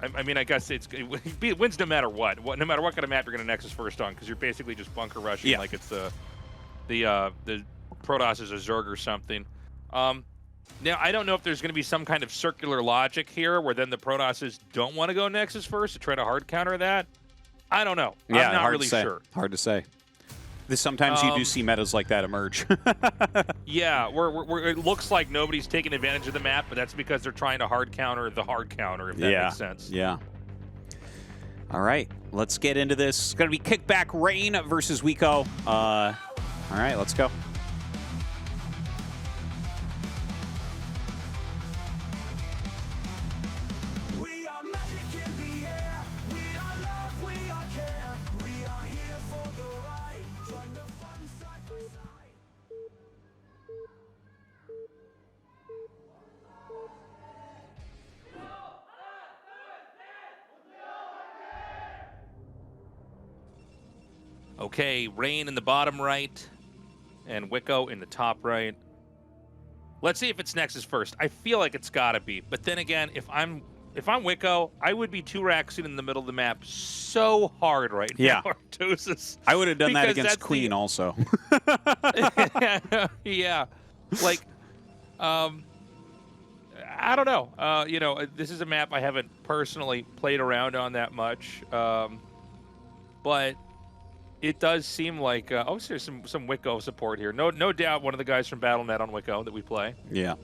I mean, I guess it wins no matter what. No matter what kind of map you're going to Nexus First on, because you're basically just bunker rushing like it's the Protoss is a Zerg or something. Now, I don't know if there's going to be some kind of circular logic here where then the Protosses don't want to go Nexus First to try to hard counter that. I don't know. Yeah, I'm not hard really to say. sure. Hard to say. Sometimes you do see metas like that emerge. Yeah, it looks like nobody's taking advantage of the map, but that's because they're trying to hard counter the hard counter, if that makes sense. Yeah. All right, let's get into this. It's going to be Kickback Rain versus Wico. All right, let's go. Okay, Rain in the bottom right, and Wico in the top right. Let's see if it's Nexus First. I feel like it's gotta be, but then again, if I'm Wico, I would be 2-raxing in the middle of the map so hard right now. Tastosis. I would have done that against Queen also. Yeah, like, I don't know. You know, this is a map I haven't personally played around on that much, but it does seem like obviously there's some Wico support here. No doubt one of the guys from BattleNet on Wico that we play. Yeah.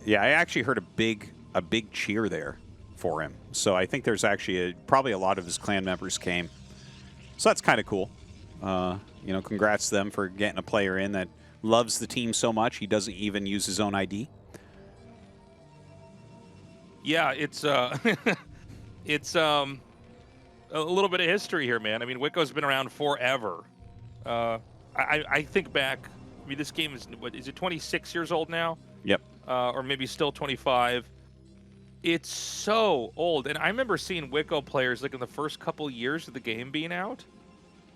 Yeah, I actually heard a big cheer there for him. So I think there's actually probably a lot of his clan members came. So that's kind of cool. You know, congrats to them for getting a player in that loves the team so much he doesn't even use his own ID. Yeah, it's it's a little bit of history here, man. I mean, Wico's been around forever. I think back. I mean, this game is, what, is it 26 years old now? Yep. Or maybe still 25. It's so old. And I remember seeing Wico players like in the first couple years of the game being out.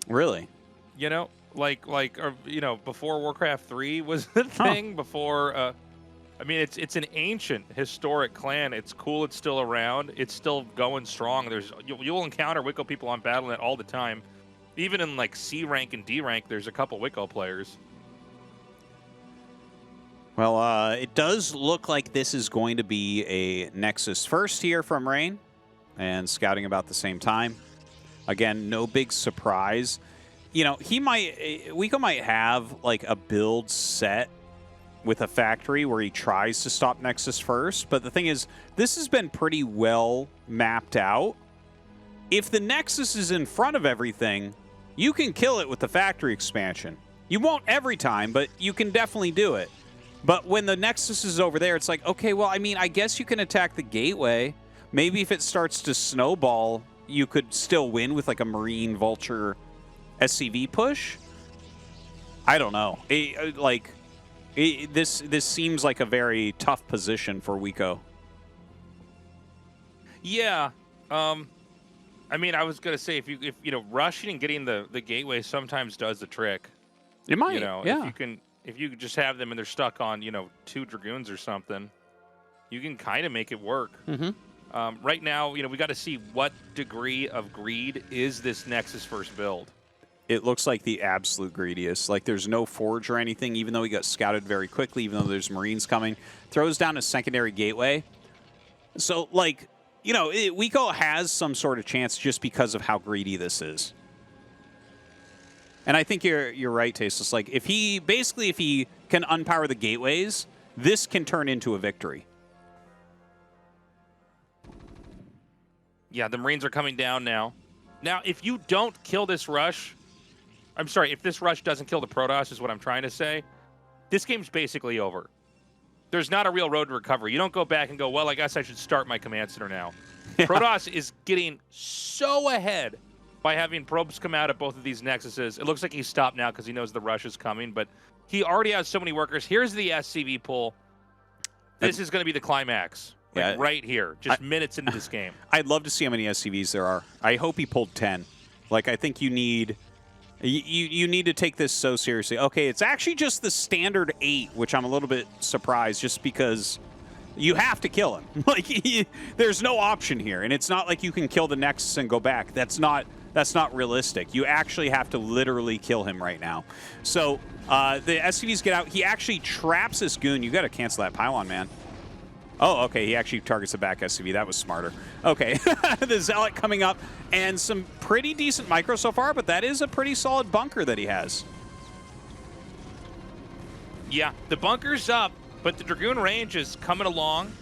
Really? You know, like or, you know, before Warcraft 3 was the thing. Before. I mean, it's an ancient, historic clan. It's cool. It's still around. It's still going strong. You'll encounter Wico people on BattleNet all the time. Even in like C rank and D rank, there's a couple Wico players. Well, it does look like this is going to be a Nexus First here from Rain, and scouting about the same time. Again, no big surprise. You know, Wico might have like a build set with a factory where he tries to stop Nexus First, but the thing is, this has been pretty well mapped out. If the Nexus is in front of everything, you can kill it with the factory expansion. You won't every time, but you can definitely do it. But when the Nexus is over there, it's like, okay, well, I mean, I guess you can attack the gateway. Maybe if it starts to snowball, you could still win with like a Marine Vulture SCV push. I don't know. This seems like a very tough position for Wico. Yeah. I mean, I was gonna say if you know rushing and getting the gateway sometimes does the trick. It might, You know, yeah. if you just have them and they're stuck on 2 dragoons or something, you can kind of make it work. Right now, we got to see what degree of greed is this Nexus first build. It looks like the absolute greediest. Like, there's no forge or anything, even though he got scouted very quickly, even though there's Marines coming. Throws down a secondary gateway. So, like, Wico has some sort of chance just because of how greedy this is. And I think you're right, Tastosis. Like, if he can unpower the gateways, this can turn into a victory. Yeah, the Marines are coming down now. Now, if you don't kill this rush, I'm sorry, if this rush doesn't kill the Protoss is what I'm trying to say, this game's basically over. There's not a real road to recovery. You don't go back and go, well, I guess I should start my command center now. Yeah. Protoss is getting so ahead by having probes come out at both of these Nexuses. It looks like he's stopped now because he knows the rush is coming, but he already has so many workers. Here's the SCV pull. This is going to be the climax. Like right here, just minutes into this game. I'd love to see how many SCVs there are. I hope he pulled 10. Like, I think you need to take this so seriously. Okay, it's actually just the standard 8, which I'm a little bit surprised just because you have to kill him. Like, there's no option here, and it's not like you can kill the Nexus and go back. That's not realistic. You actually have to literally kill him right now. So the SCVs get out. He actually traps this goon. You got to cancel that pylon, man. Oh, okay, he actually targets the back SCV. That was smarter. Okay, the Zealot coming up, and some pretty decent micro so far, but that is a pretty solid bunker that he has. Yeah, the bunker's up, but the Dragoon range is coming along.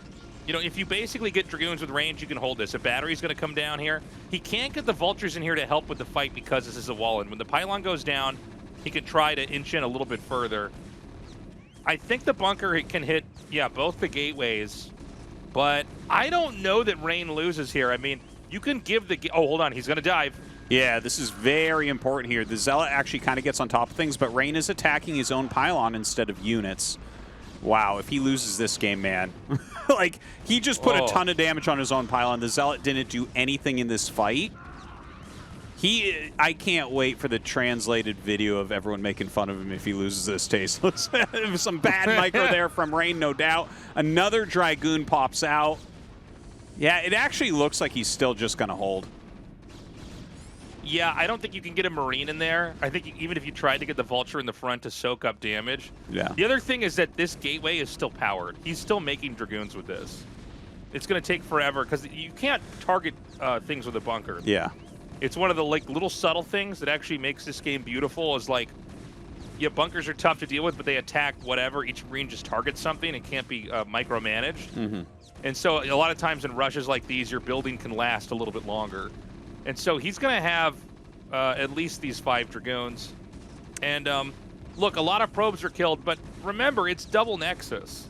If you basically get Dragoons with range, you can hold this. A battery's going to come down here. He can't get the Vultures in here to help with the fight because this is a wall, and when the pylon goes down, he can try to inch in a little bit further. I think the bunker can hit, both the gateways, but I don't know that Rain loses here. I mean, you can give the... Oh, hold on. He's going to dive. Yeah, this is very important here. The Zealot actually kind of gets on top of things, but Rain is attacking his own pylon instead of units. Wow, if he loses this game, man. Like, he just put a ton of damage on his own pylon. The Zealot didn't do anything in this fight. I can't wait for the translated video of everyone making fun of him if he loses this Tasteless. Some bad micro there from Rain, no doubt. Another Dragoon pops out. Yeah, it actually looks like he's still just going to hold. Yeah, I don't think you can get a Marine in there. I think even if you tried to get the Vulture in the front to soak up damage. Yeah. The other thing is that this gateway is still powered. He's still making Dragoons with this. It's going to take forever because you can't target things with a bunker. Yeah. It's one of the little subtle things that actually makes this game beautiful is bunkers are tough to deal with, but they attack whatever. Each Marine just targets something. It can't be micromanaged. And so a lot of times in rushes like these, your building can last a little bit longer. And so he's going to have at least these 5 Dragoons. And look, a lot of probes are killed, but remember, it's double Nexus.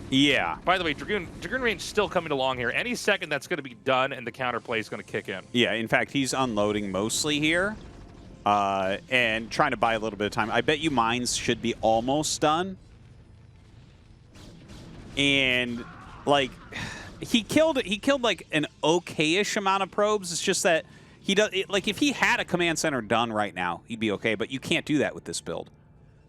Yeah. By the way, Dragoon range still coming along here. Any second that's going to be done and the counterplay is going to kick in. Yeah, in fact, he's unloading mostly here and trying to buy a little bit of time. I bet you mines should be almost done. And, like, he killed like an okay-ish amount of probes. It's just that like, if he had a command center done right now, he'd be okay, but you can't do that with this build.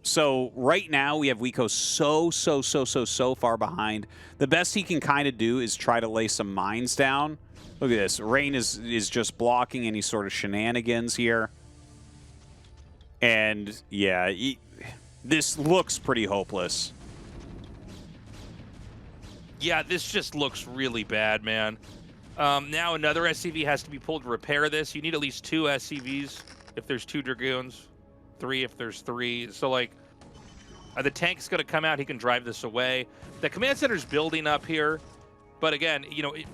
So right now we have Wico so far behind. The best he can kind of do is try to lay some mines down. Look at this. Rain is just blocking any sort of shenanigans here. And yeah, this looks pretty hopeless. Yeah, this just looks really bad, man. Now another SCV has to be pulled to repair this. You need at least 2 SCVs if there's 2 Dragoons. 3 if there's 3. So, like, the tank's going to come out. He can drive this away. The command center's building up here. But again,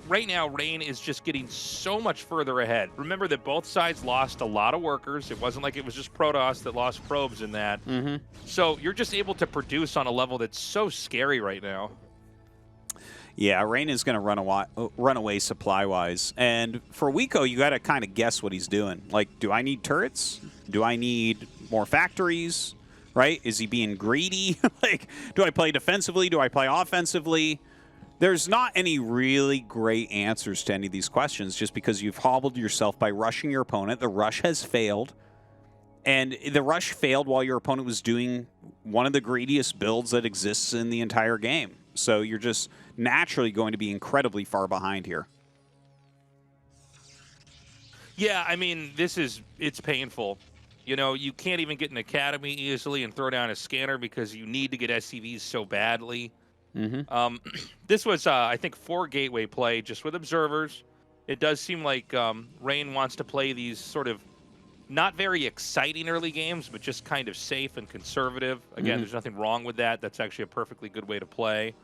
right now, Rain is just getting so much further ahead. Remember that both sides lost a lot of workers. It wasn't like it was just Protoss that lost probes in that. So you're just able to produce on a level that's so scary right now. Yeah, Rain is going to run away supply-wise. And for Wico, you got to kind of guess what he's doing. Like, do I need turrets? Do I need more factories? Right? Is he being greedy? Like, do I play defensively? Do I play offensively? there's not any really great answers to any of these questions just because you've hobbled yourself by rushing your opponent. The rush has failed. And the rush failed while your opponent was doing one of the greediest builds that exists in the entire game. So you're just naturally going to be incredibly far behind here. Yeah, I mean, it's painful. You know, you can't even get an academy easily and throw down a scanner because you need to get SCVs so badly. This was, I think, 4 gateway play just with observers. It does seem like Rain wants to play these sort of not very exciting early games, but just kind of safe and conservative. Again, there's nothing wrong with that. That's actually a perfectly good way to play.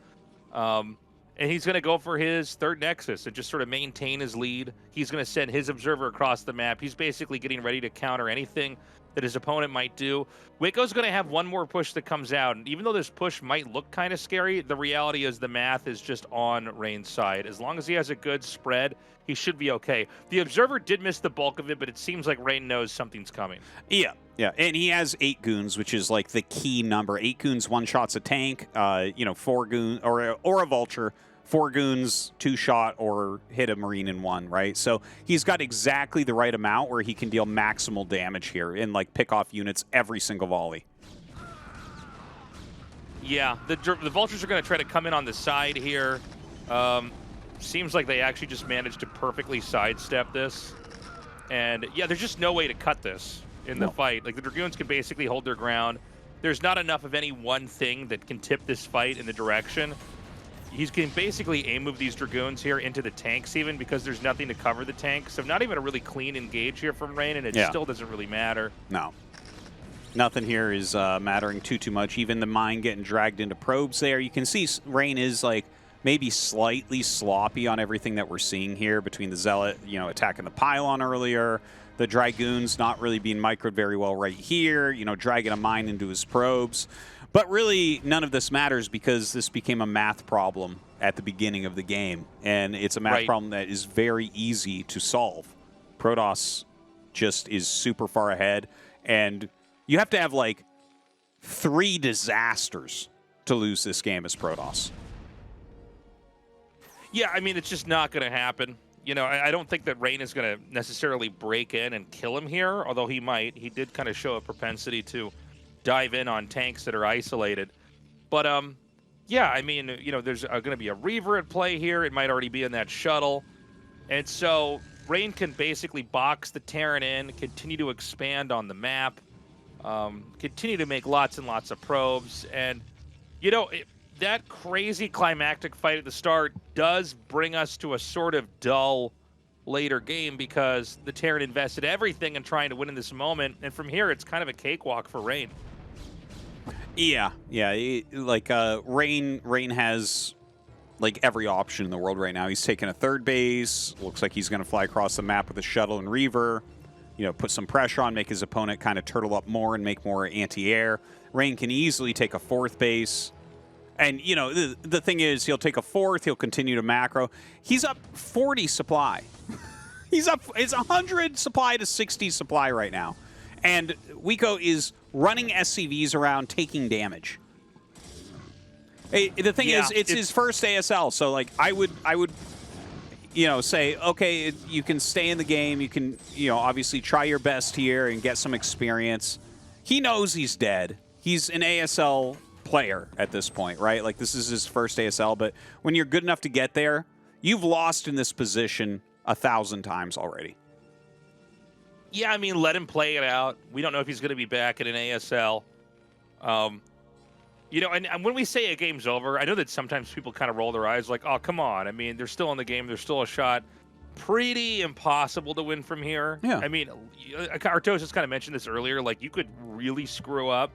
And he's going to go for his 3rd Nexus and just sort of maintain his lead. He's going to send his observer across the map. He's basically getting ready to counter anything that his opponent might do. Wico's going to have one more push that comes out. And even though this push might look kind of scary, the reality is the math is just on Rain's side. As long as he has a good spread, he should be okay. The observer did miss the bulk of it, but it seems like Rain knows something's coming. Yeah. And he has 8 goons, which is like the key number. 8 goons, 1-shots a tank, 4 goons, or a vulture. 4 goons, 2-shot, or hit a Marine in 1, right? So he's got exactly the right amount where he can deal maximal damage here and like pick off units every single volley. Yeah, the vultures are going to try to come in on the side here. Seems like they actually just managed to perfectly sidestep this. And yeah, there's just no way to cut this in the fight. Like the Dragoons can basically hold their ground. There's not enough of any one thing that can tip this fight in the direction. He can basically aim move these Dragoons here into the tanks even because there's nothing to cover the tanks. So not even a really clean engage here from Rain, and it still doesn't really matter. No. Nothing here is mattering too much. Even the mine getting dragged into probes there. You can see Rain is like maybe slightly sloppy on everything that we're seeing here between the Zealot, attacking the pylon earlier, the Dragoons not really being microed very well right here, dragging a mine into his probes. But really, none of this matters because this became a math problem at the beginning of the game. And it's a math problem that is very easy to solve. Protoss just is super far ahead. And you have to have, like, 3 disasters to lose this game as Protoss. Yeah, I mean, it's just not going to happen. I don't think that Rain is going to necessarily break in and kill him here, although he might. He did kind of show a propensity to dive in on tanks that are isolated. But, yeah, I mean, there's going to be a Reaver at play here. It might already be in that shuttle. And so Rain can basically box the Terran in, continue to expand on the map, continue to make lots and lots of probes. And, that crazy climactic fight at the start does bring us to a sort of dull later game because the Terran invested everything in trying to win in this moment. And from here, it's kind of a cakewalk for Rain. Yeah. Rain has like every option in the world right now. He's taking a 3rd base. Looks like he's going to fly across the map with a shuttle and Reaver. Put some pressure on, make his opponent kind of turtle up more and make more anti-air. Rain can easily take a 4th base. And, the thing is, he'll take a 4th. He'll continue to macro. He's up 40 supply. It's 100 supply to 60 supply right now. And Wico is running SCVs around taking damage. The thing is, it's his first ASL, so like I would say, okay, you can stay in the game, you can, obviously try your best here and get some experience. He knows he's dead. He's an ASL player at this point, right? Like this is his first ASL, but when you're good enough to get there, you've lost in this position 1,000 times already. Yeah, I mean, let him play it out. We don't know if he's going to be back at an ASL. And when we say a game's over, I know that sometimes people kind of roll their eyes like, oh, come on. I mean, they're still in the game. There's still a shot. Pretty impossible to win from here. Yeah. I mean, Tastosis kind of mentioned this earlier. Like, you could really screw up.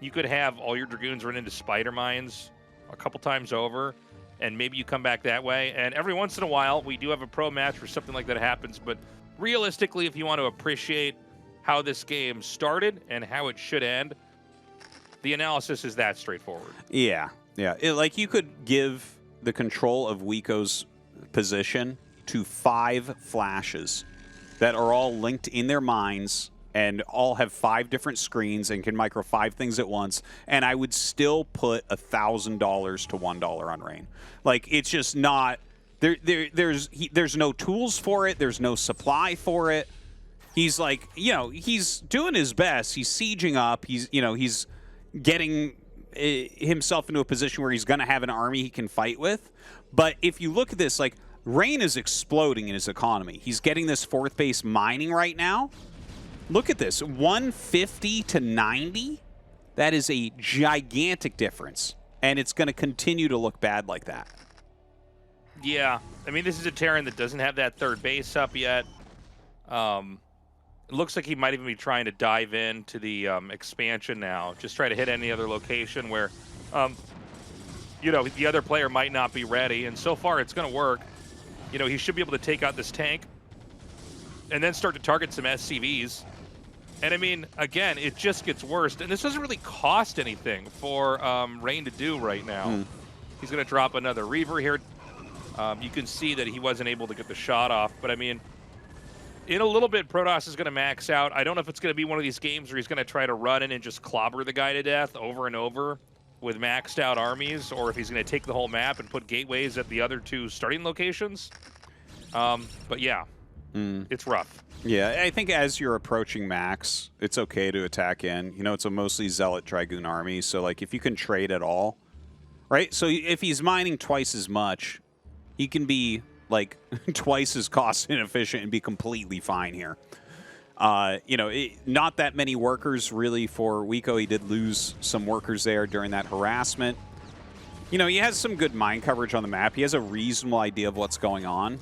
You could have all your Dragoons run into spider mines a couple times over, and maybe you come back that way. And every once in a while, we do have a pro match where something like that happens. But realistically, if you want to appreciate how this game started and how it should end, the analysis is that straightforward. Yeah. Like, you could give the control of Wico's position to 5 flashes that are all linked in their minds and all have 5 different screens and can micro 5 things at once, and I would still put $1,000 to $1 on Rain. Like, it's just not there's no tools for it. There's no supply for it. He's like, he's doing his best. He's sieging up. He's getting himself into a position where he's going to have an army he can fight with. But if you look at this, like, Rain is exploding in his economy. He's getting this 4th base mining right now. Look at this, 150 to 90. That is a gigantic difference, and it's going to continue to look bad like that. Yeah, I mean, this is a Terran that doesn't have that 3rd base up yet. It looks like he might even be trying to dive into the expansion now. Just try to hit any other location where, the other player might not be ready. And so far, it's going to work. He should be able to take out this tank and then start to target some SCVs. And I mean, again, it just gets worse. And this doesn't really cost anything for Rain to do right now. He's going to drop another Reaver here. You can see that he wasn't able to get the shot off. But I mean, in a little bit, Protoss is going to max out. I don't know if it's going to be one of these games where he's going to try to run in and just clobber the guy to death over and over with maxed out armies, or if he's going to take the whole map and put gateways at the other 2 starting locations. But yeah, it's rough. Yeah, I think as you're approaching max, it's okay to attack in. It's a mostly Zealot Dragoon army, so like if you can trade at all, right? So if he's mining twice as much, he can be like twice as cost inefficient and be completely fine here. Not that many workers really for Wico. He did lose some workers there during that harassment. He has some good mine coverage on the map. He has a reasonable idea of what's going on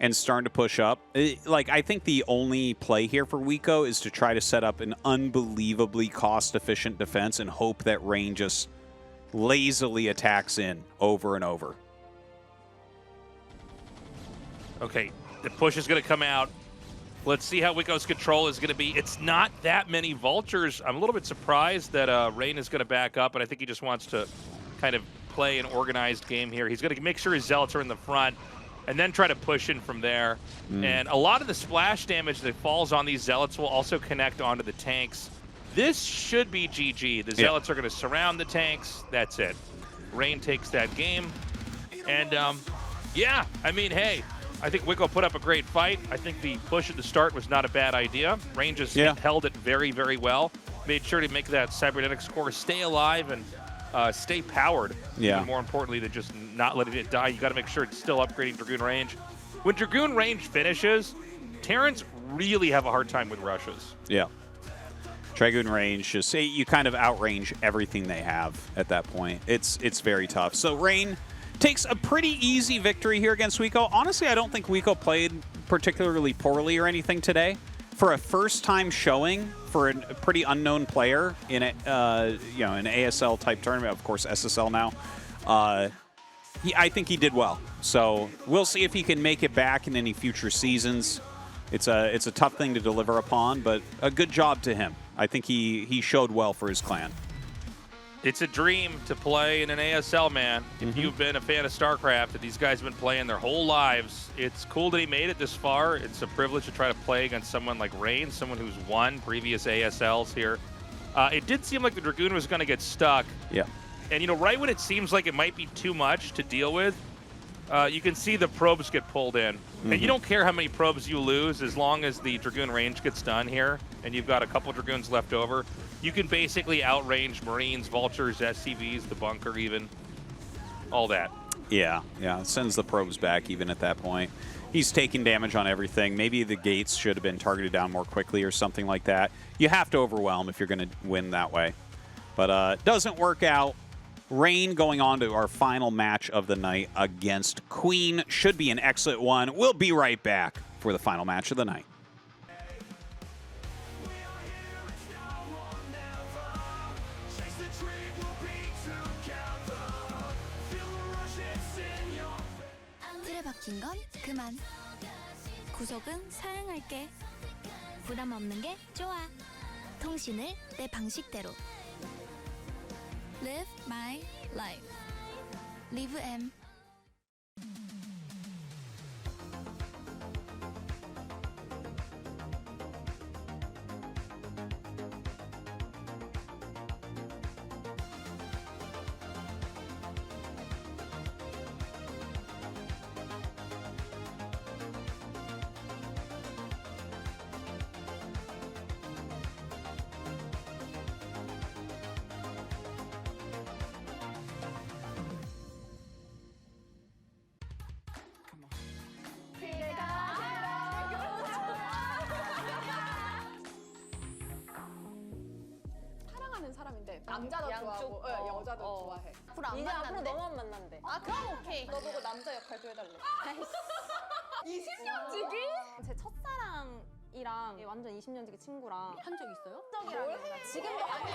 and starting to push up. I think the only play here for Wico is to try to set up an unbelievably cost-efficient defense and hope that Rain just lazily attacks in over and over. Okay, the push is going to come out. Let's see how Wico's control is going to be. It's not that many vultures. I'm a little bit surprised that Rain is going to back up, and I think he just wants to kind of play an organized game here. He's going to make sure his Zealots are in the front and then try to push in from there. And a lot of the splash damage that falls on these Zealots will also connect onto the tanks. This should be GG. The Zealots are going to surround the tanks. That's it. Rain takes that game. And, yeah, I mean, hey, I think Wico put up a great fight. I think the push at the start was not a bad idea. Rain just held it very, very well. Made sure to make that cybernetics core stay alive and stay powered. Even more importantly than just not letting it die, you got to make sure it's still upgrading Dragoon range. When Dragoon range finishes, Terrans really have a hard time with rushes. Yeah. Dragoon range, just say you kind of outrange everything they have at that point. It's very tough. So Rain takes a pretty easy victory here against Wico. Honestly, I don't think Wico played particularly poorly or anything today. For a first-time showing for a pretty unknown player in an ASL type tournament, of course SSL now, I think he did well. So we'll see if he can make it back in any future seasons. It's a tough thing to deliver upon, but a good job to him. I think he showed well for his clan. It's a dream to play in an ASL, man. If you've been a fan of StarCraft and these guys have been playing their whole lives, it's cool that he made it this far. It's a privilege to try to play against someone like Rain, someone who's won previous ASLs here. It did seem like the Dragoon was going to get stuck. Yeah. And, right when it seems like it might be too much to deal with, you can see the probes get pulled in. And you don't care how many probes you lose as long as the Dragoon range gets done here and you've got a couple Dragoons left over. You can basically outrange Marines, Vultures, SCVs, the bunker even, all that. Yeah, it sends the probes back even at that point. He's taking damage on everything. Maybe the gates should have been targeted down more quickly or something like that. You have to overwhelm if you're going to win that way. But doesn't work out. Rain going on to our final match of the night against Queen. Should be an excellent one. We'll be right back for the final match of the night. 틀에 박힌 건 그만. 구속은 사양할게. 부담 없는 게 좋아. 통신을 내 방식대로. Live my life. Live M. 좋아하는 사람인데 남자도 양쪽, 좋아하고 여자도 좋아해. 앞으로 안 이제 앞으로 만난대. 너만 만난대. 아 그럼 오케이. 너 보고 남자 역할 좀 해달래. 20년 지기? 제 첫사랑이랑 완전 20년지기 친구랑 한 적 있어요? 뭘 지금도 아니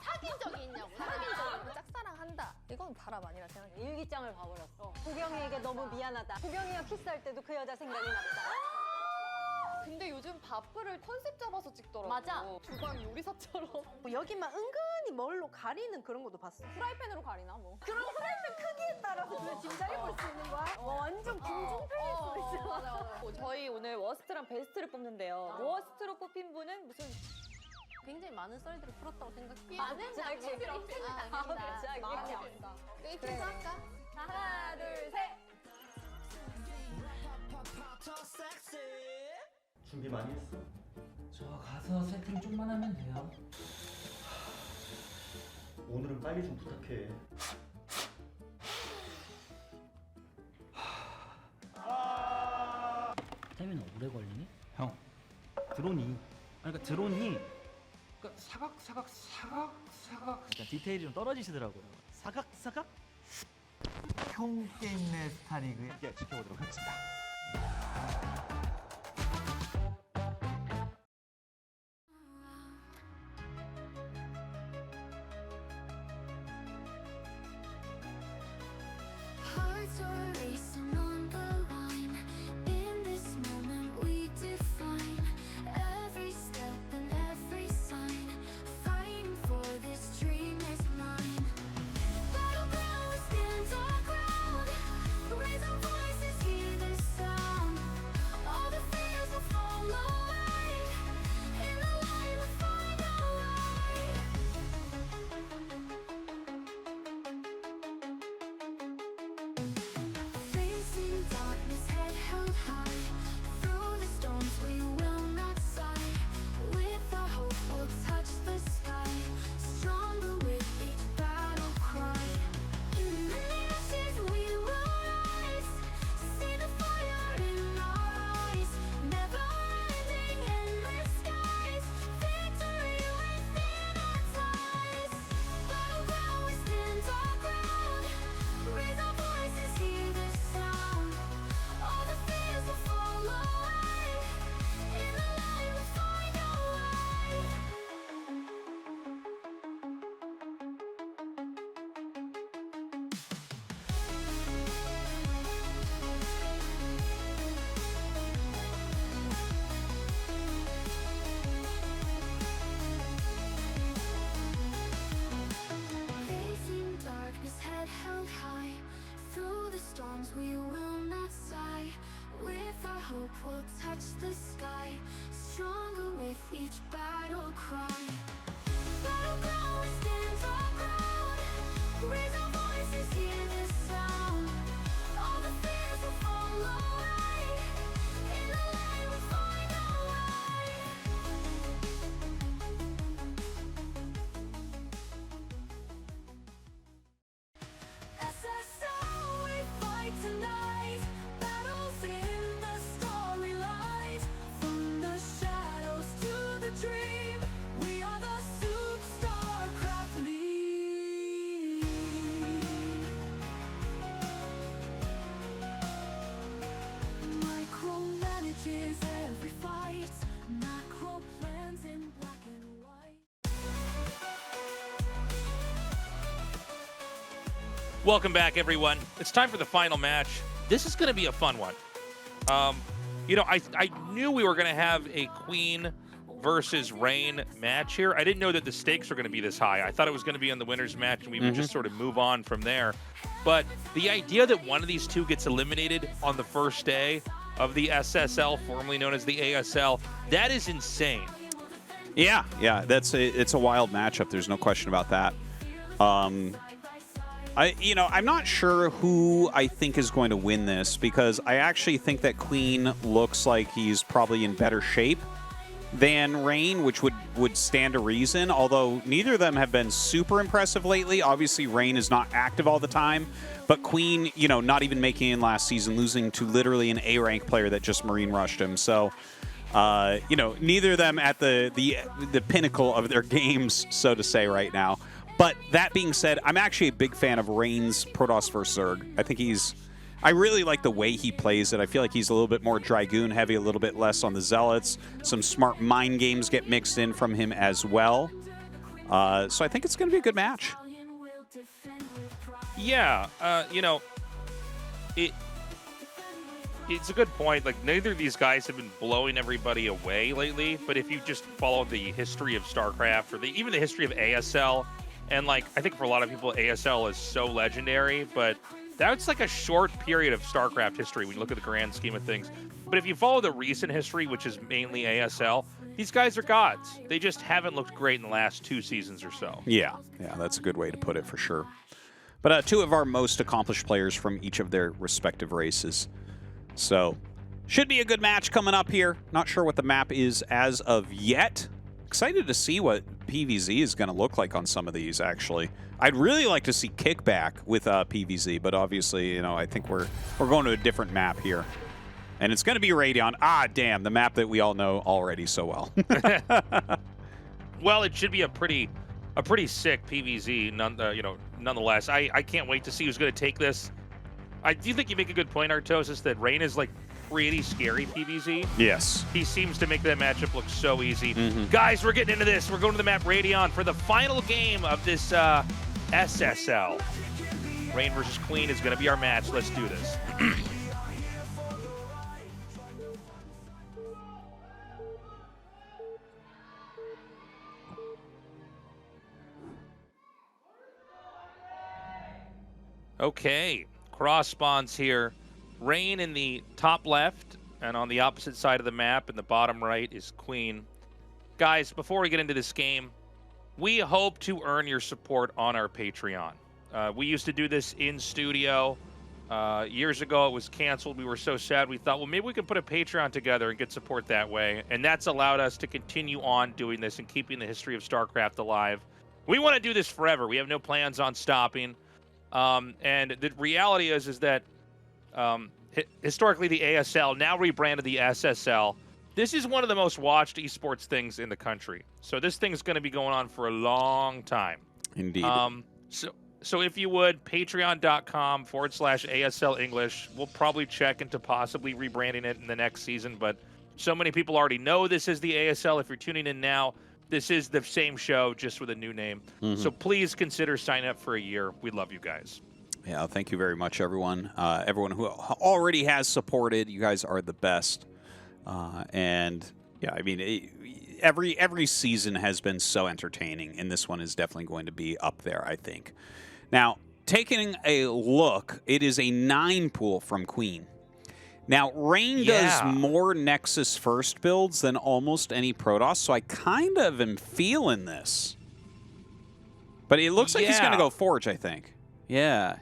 사귄 적이 있냐고. 사귄 적이 짝사랑 한다. 이건 바람 아니라 생각해. 일기장을 봐버렸어. 구경이에게 너무 미안하다. 구경이가 키스할 때도 그 여자 생각이 났다. 근데 요즘 바프를 컨셉 잡아서 찍더라고. 맞아. 주방 요리사처럼. 뭐 여기만 은근히 뭘로 가리는 그런 것도 봤어. 프라이팬으로 가리나 뭐. 그럼 프라이팬 크기에 따라서 그 짐작해 볼 수 있는 거야? 완전 김종필일 수도 있어. 맞아. 저희 오늘 워스트랑 베스트를 뽑는데요. 워스트로 뽑힌 분은 무슨 굉장히 많은 썰들을 풀었다고 생각해요. 많은 장치 필요 없어. 많이 없다. 게임 할까? 하나, 둘, 셋. 준비 많이 했어? 저 가서 세팅 좀만 하면 돼요. 오늘은 빨리 좀 부탁해. 때문에 오래 걸리니? 형, 드론이 그러니까 사각 약간 디테일이 좀 떨어지시더라고요. 사각? 형 게임 내 스타리그 지켜보도록 하겠습니다. Hearts are racing on the line. In this moment we define every step and every sign. Fighting for this dream is mine. Battleground, we stand our ground. Raise our voices, hear the sound. All the fears will fall away. In the light we'll find our way. Facing darkness, head held high. Through the storms we will not sigh. With our hope we'll touch the sky. Stronger with each battle cry. In the ashes we will rise. See the fire in our eyes. Never ending, endless skies. Victory within our ties. Battleground, we stand our ground. Raise our voices, hear the sound. All the fears will fall away. In the light we'll find our way. Facing darkness, head held high. Through the storms we will not sigh. With our hope we'll touch the sky. Stronger with each battle cry. Battleground, we stand our ground. Raise our voices, hear the sound. All the fears will fall away. In the light we'll find our way. SSL, we fight tonight. Battles in the storyline. From the shadows to the dream. We are the SOOP StarCraft League. Micromanages every fight. Macro plans in black and white. Welcome back, everyone. It's time for the final match. This is going to be a fun one. You know, I knew we were going to have a Queen versus Rain match here. I didn't know that the stakes were going to be this high. I thought it was going to be on the winner's match and we would just sort of move on from there. But the idea that one of these two gets eliminated on the first day of the SSL, formerly known as the ASL, that is insane. Yeah, it's a wild matchup. There's no question about that. I'm not sure who I think is going to win this because I actually think that Queen looks like he's probably in better shape than Rain, which would stand to reason, although neither of them have been super impressive lately. Obviously, Rain is not active all the time, but Queen, not even making it in last season, losing to literally an A-rank player that just Marine rushed him. So You know, neither of them at the pinnacle of their games, so to say, right now. But that being said, I'm actually a big fan of Rain's Protoss vs. Zerg. I think I really like the way he plays it. I feel like he's a little bit more Dragoon heavy, a little bit less on the Zealots. Some smart mind games get mixed in from him as well. So I think it's going to be a good match. Yeah, you know, it's a good point. Like, neither of these guys have been blowing everybody away lately, but if you just follow the history of StarCraft or even the history of ASL, and like, I think for a lot of people, ASL is so legendary, but that's like a short period of StarCraft history when you look at the grand scheme of things. But if you follow the recent history, which is mainly ASL, these guys are gods. They just haven't looked great in the last 2 seasons or so. Yeah, that's a good way to put it for sure. But 2 of our most accomplished players from each of their respective races. So, should be a good match coming up here. Not sure what the map is as of yet. Excited to see what PVZ is going to look like on some of these, actually. I'd really like to see Kickback with PVZ, but obviously, you know, I think we're going to a different map here. And it's going to be Radeon. Ah, damn, the map that we all know already so well. Well, it should be a pretty sick PVZ, nonetheless. I can't wait to see who's going to take this. I do think you make a good point, Artosis, that Rain is like pretty scary PVZ. Yes. He seems to make that matchup look so easy. Guys, we're getting into this. We're going to the map Radeon for the final game of this SSL. Rain versus Queen is going to be our match. Let's do this. Okay, cross spawns here. Rain in the top left, and on the opposite side of the map in the bottom right is Queen. Guys, before we get into this game, we hope to earn your support on our Patreon. We used to do this in studio. Years ago, it was canceled. We were so sad. We thought, well, maybe we could put a Patreon together and get support that way. And that's allowed us to continue on doing this and keeping the history of StarCraft alive. We want to do this forever. We have no plans on stopping. And the reality is that historically the ASL, now rebranded the SSL, this is one of the most watched esports things in the country. So this thing is going to be going on for a long time. Indeed. So if you would, patreon.com/ASL English. We'll probably check into possibly rebranding it in the next season, but so many people already know this is the ASL. If you're tuning in now, this is the same show, just with a new name. So please consider signing up for a year. We love you guys. Yeah, thank you very much, everyone. Everyone who already has supported, you guys are the best. And yeah, I mean, every season has been so entertaining, and this one is definitely going to be up there, I think. Now, taking a look, it is a 9 pool from Queen. Now, Rain does more Nexus first builds than almost any Protoss, so I kind of am feeling this. But it looks like he's going to go Forge, I think. I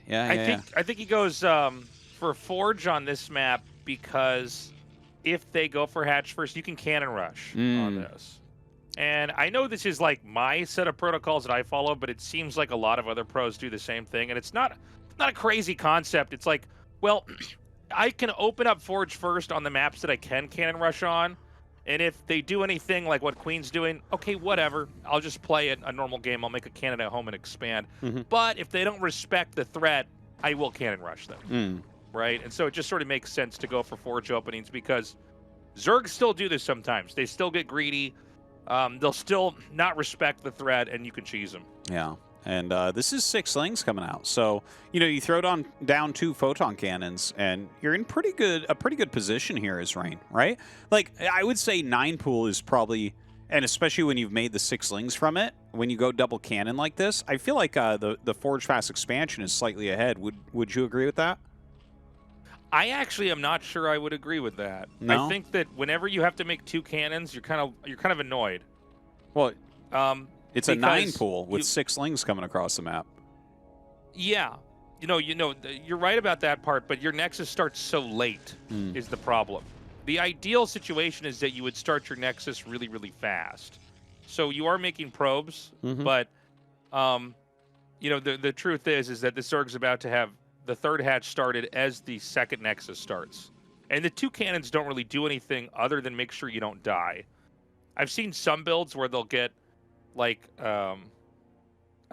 think he goes for Forge on this map because if they go for Hatch first, you can Cannon Rush on this. And I know this is like my set of protocols that I follow, but it seems like a lot of other pros do the same thing. And it's not a crazy concept. It's like, well, I can open up Forge first on the maps that I can Cannon Rush on. And if they do anything like what Queen's doing, okay, whatever. I'll just play a normal game. I'll make a cannon at home and expand. But if they don't respect the threat, I will Cannon Rush them. Right? And so it just sort of makes sense to go for Forge openings because Zergs still do this sometimes. They still get greedy. They'll still not respect the threat, and you can cheese them. Yeah. And this is 6 Slings coming out. So, you know, you throw down 2 photon cannons, and you're in a pretty good position here as Rain, right? Like, I would say 9 pool is probably, and especially when you've made the 6 Slings from it, when you go double cannon like this, I feel like the Forge Fast expansion is slightly ahead. Would you agree with that? I actually am not sure I would agree with that. No? I think that whenever you have to make 2 cannons, you're kind of annoyed. Well, it's a 9 pool with 6 Slings coming across the map. Yeah. You're right about that part, but your Nexus starts so late is the problem. The ideal situation is that you would start your Nexus really, really fast. So you are making probes, but the truth is that the Zerg's about to have the 3rd hatch started as the 2nd Nexus starts. And the 2 cannons don't really do anything other than make sure you don't die. I've seen some builds where they'll get like a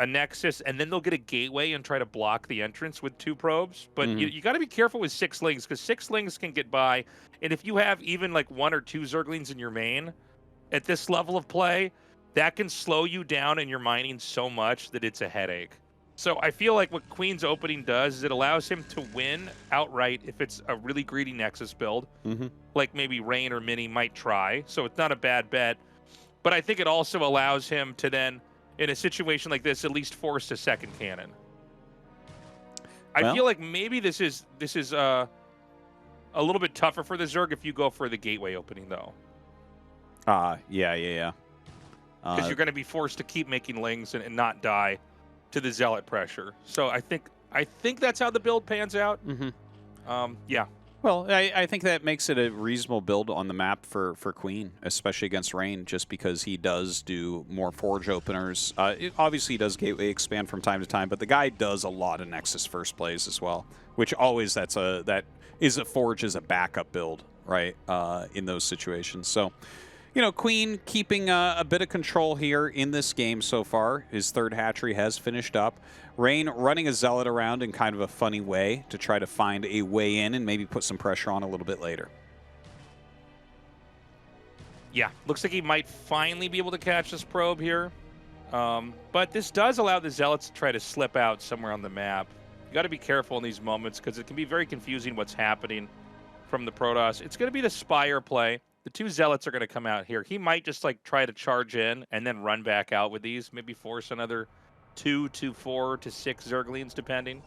Nexus and then they'll get a gateway and try to block the entrance with 2 probes. But you got to be careful with 6 lings because 6 lings can get by. And if you have even like 1 or 2 Zerglings in your main at this level of play, that can slow you down in your mining so much that it's a headache. So I feel like what Queen's opening does is it allows him to win outright if it's a really greedy Nexus build, like maybe Rain or Mini might try. So it's not a bad bet. But I think it also allows him to then, in a situation like this, at least force a second cannon. I feel like maybe this is a little bit tougher for the Zerg if you go for the gateway opening, though. Yeah. Because you're going to be forced to keep making lings and not die to the Zealot pressure. So I think that's how the build pans out. Yeah. Well, I think that makes it a reasonable build on the map for Queen, especially against Rain, just because he does do more Forge openers. Obviously, he does Gateway expand from time to time, but the guy does a lot of Nexus first plays as well, which always that is a Forge as a backup build, right, in those situations. So, you know, Queen keeping a bit of control here in this game so far. His 3rd hatchery has finished up. Rain running a Zealot around in kind of a funny way to try to find a way in and maybe put some pressure on a little bit later. Yeah, looks like he might finally be able to catch this probe here. But this does allow the Zealots to try to slip out somewhere on the map. You got to be careful in these moments because it can be very confusing what's happening from the Protoss. It's going to be the Spire play. The 2 Zealots are going to come out here. He might just like try to charge in and then run back out with these. Maybe force another 2 to 4 to 6 Zerglings, depending.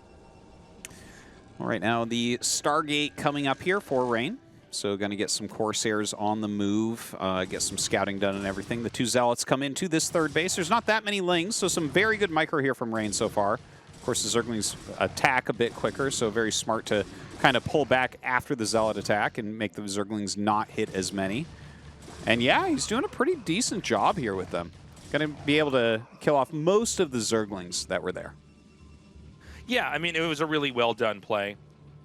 All right, now the Stargate coming up here for Rain. So going to get some Corsairs on the move, get some scouting done and everything. The 2 Zealots come into this 3rd base. There's not that many lings, so some very good micro here from Rain so far. Of course, the Zerglings attack a bit quicker, so very smart to kind of pull back after the Zealot attack and make the Zerglings not hit as many. And yeah, he's doing a pretty decent job here with them. Going to be able to kill off most of the Zerglings that were there. Yeah, I mean, it was a really well-done play.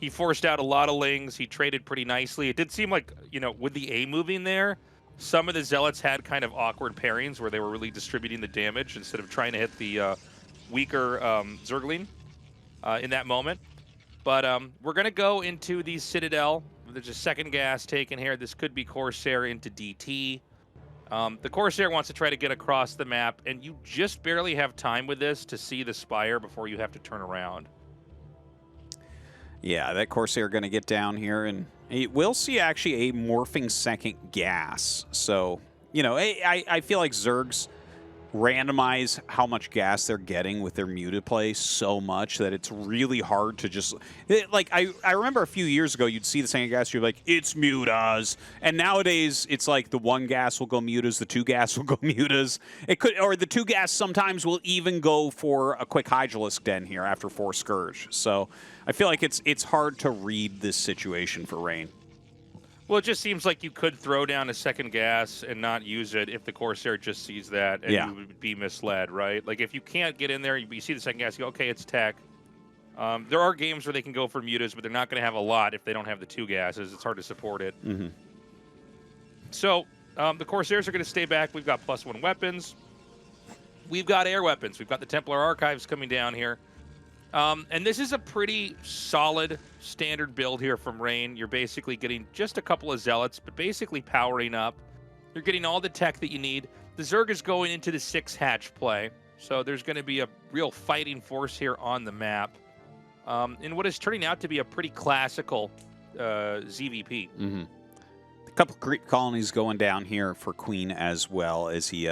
He forced out a lot of lings. He traded pretty nicely. It did seem like, you know, with the A moving there, some of the Zealots had kind of awkward pairings where they were really distributing the damage instead of trying to hit the weaker Zergling in that moment. But we're going to go into the Citadel. There's a second gas taken here. This could be Corsair into DT. The Corsair wants to try to get across the map, and you just barely have time with this to see the Spire before you have to turn around. Yeah, that Corsair going to get down here, and we'll see actually a morphing second gas. So, you know, I feel like Zergs randomize how much gas they're getting with their muted play so much that it's really hard to just like I remember a few years ago you'd see the second gas, you're like, it's mutas, and nowadays it's like the 1 gas will go mutas, the 2 gas will go mutas. It could, or the 2 gas sometimes will even go for a quick Hydralisk Den here after 4 Scourge. So I feel like it's hard to read this situation for Rain. Well, it just seems like you could throw down a second gas and not use it if the Corsair just sees that, and you would be misled, right? Like, if you can't get in there, you see the second gas, you go, okay, it's tech. There are games where they can go for mutas, but they're not going to have a lot if they don't have the 2 gases. It's hard to support it. So, the Corsairs are going to stay back. We've got +1 weapons. We've got air weapons. We've got the Templar Archives coming down here. And this is a pretty solid standard build here from Rain. You're basically getting just a couple of Zealots, but basically powering up. You're getting all the tech that you need. The Zerg is going into the 6 hatch play, so there's going to be a real fighting force here on the map. In what is turning out to be a pretty classical ZVP. A couple Greek colonies going down here for Queen as well as he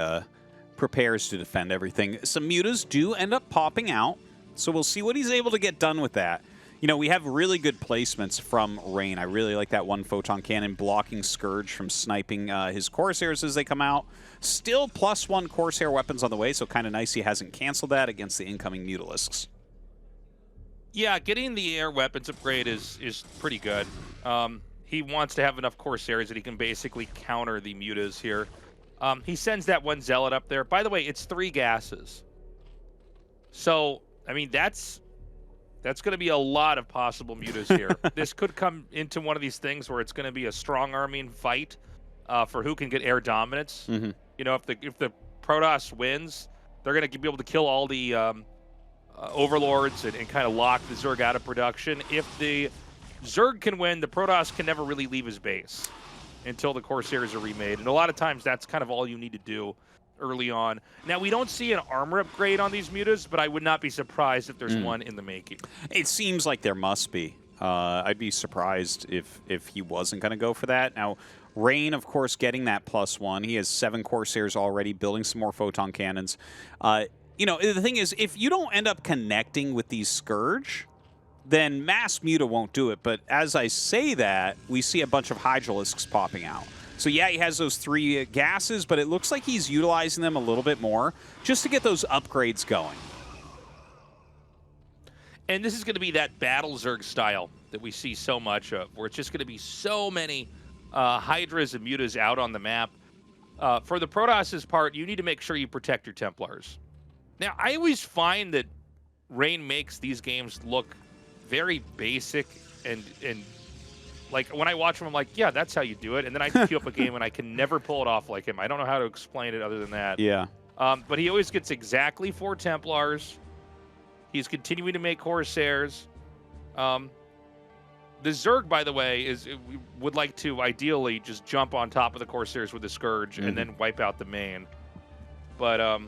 prepares to defend everything. Some mutas do end up popping out. So we'll see what he's able to get done with that. You know, we have really good placements from Rain. I really like that 1 photon cannon blocking Scourge from sniping his Corsairs as they come out. Still +1 Corsair weapons on the way, so kind of nice he hasn't canceled that against the incoming Mutalisks. Yeah, getting the air weapons upgrade is pretty good. He wants to have enough Corsairs that he can basically counter the mutas here. He sends that 1 Zealot up there. By the way, it's 3 gases. So, I mean, that's That's going to be a lot of possible mutas here. This could come into one of these things where it's going to be a strong arming fight for who can get air dominance. You know, if the Protoss wins, they're going to be able to kill all the overlords and kind of lock the Zerg out of production. If the Zerg can win, the Protoss can never really leave his base until the Corsairs are remade. And a lot of times that's kind of all you need to do early on. Now, we don't see an armor upgrade on these mutas, but I would not be surprised if there's one in the making. It seems like there must be. I'd be surprised if he wasn't going to go for that. Now, Rain, of course, getting that +1. He has 7 Corsairs already, building some more photon cannons. You know, the thing is, if you don't end up connecting with these Scourge, then Mass Muta won't do it. But as I say that, we see a bunch of Hydralisks popping out. So yeah, he has those 3 gases, but it looks like he's utilizing them a little bit more just to get those upgrades going. And this is going to be that Battle Zerg style that we see so much of, where it's just going to be so many Hydras and Mutas out on the map. For the Protoss' part, you need to make sure you protect your Templars. Now, I always find that Rain makes these games look very basic and like, when I watch him, I'm like, yeah, that's how you do it. And then I queue up a game and I can never pull it off like him. I don't know how to explain it other than that. Yeah. But he always gets exactly 4 Templars. He's continuing to make Corsairs. The Zerg, by the way, would like to ideally just jump on top of the Corsairs with the Scourge and then wipe out the main. But,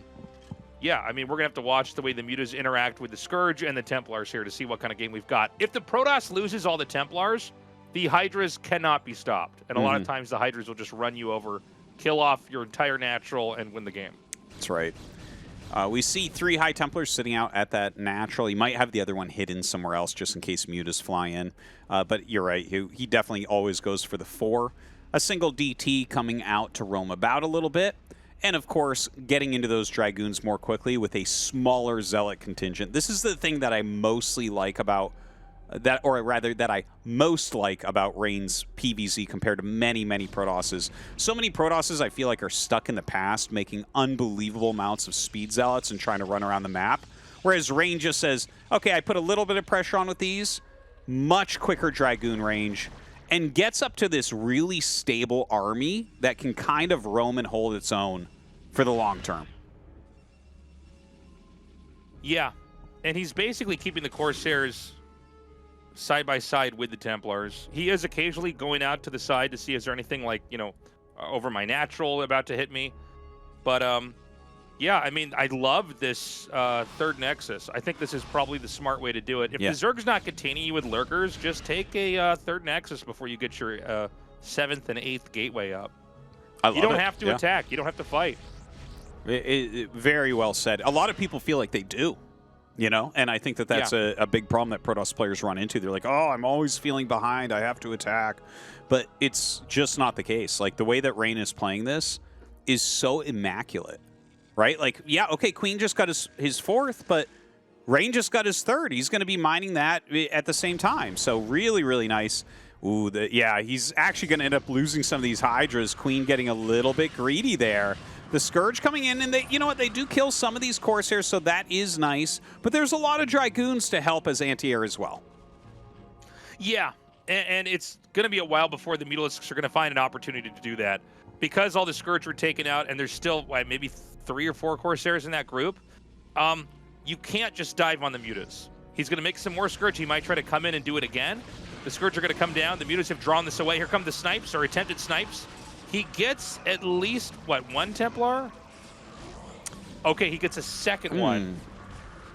yeah, I mean, we're going to have to watch the way the Mutas interact with the Scourge and the Templars here to see what kind of game we've got. If the Protoss loses all the Templars, the Hydras cannot be stopped. And a lot of times the Hydras will just run you over, kill off your entire natural, and win the game. That's right. We see 3 High Templars sitting out at that natural. He might have the other one hidden somewhere else just in case Mutas fly in. But you're right. He definitely always goes for the 4. A single DT coming out to roam about a little bit. And, of course, getting into those Dragoons more quickly with a smaller Zealot contingent. This is the thing that I mostly like about that, or rather that I most like about Rain's PvZ compared to many, many Protosses. So many Protosses I feel like are stuck in the past, making unbelievable amounts of speed Zealots and trying to run around the map. Whereas Rain just says, okay, I put a little bit of pressure on with these, much quicker Dragoon range, and gets up to this really stable army that can kind of roam and hold its own for the long term. Yeah, and he's basically keeping the Corsairs side by side with the Templars. He is occasionally going out to the side to see is there anything like, you know, over my natural about to hit me. But yeah, I mean, I love this 3rd Nexus. I think this is probably the smart way to do it. If the Zerg's not containing you with lurkers, just take a 3rd Nexus before you get your 7th and 8th gateway up. You don't have to attack. You don't have to fight. Very well said. A lot of people feel like they do. You know, and I think that that's a big problem that Protoss players run into. They're like, oh, I'm always feeling behind. I have to attack. But it's just not the case. Like, the way that Rain is playing this is so immaculate, right? Like, yeah, okay, Queen just got his 4th, but Rain just got his 3rd. He's going to be mining that at the same time. So really, really nice. Ooh, yeah, he's actually going to end up losing some of these Hydras. Queen getting a little bit greedy there. The Scourge coming in, and they, you know what, they do kill some of these Corsairs, so that is nice. But there's a lot of Dragoons to help as anti-air as well. Yeah, and it's going to be a while before the Mutalisks are going to find an opportunity to do that. Because all the Scourge were taken out, and there's still maybe 3 or 4 Corsairs in that group, you can't just dive on the Mutas. He's going to make some more Scourge. He might try to come in and do it again. The Scourge are going to come down. The Mutas have drawn this away. Here come the snipes, or attempted snipes. He gets at least, what, 1 Templar? Okay, he gets a 2nd one.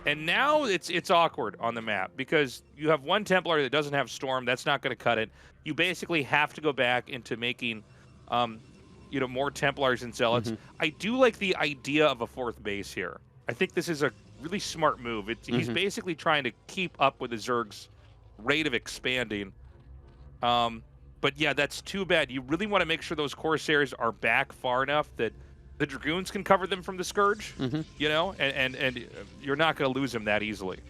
And now it's awkward on the map because you have 1 Templar that doesn't have Storm. That's not going to cut it. You basically have to go back into making, you know, more Templars and Zealots. I do like the idea of a 4th base here. I think this is a really smart move. He's basically trying to keep up with the Zerg's rate of expanding. But yeah, that's too bad. You really want to make sure those Corsairs are back far enough that the Dragoons can cover them from the Scourge, you know, and you're not going to lose them that easily.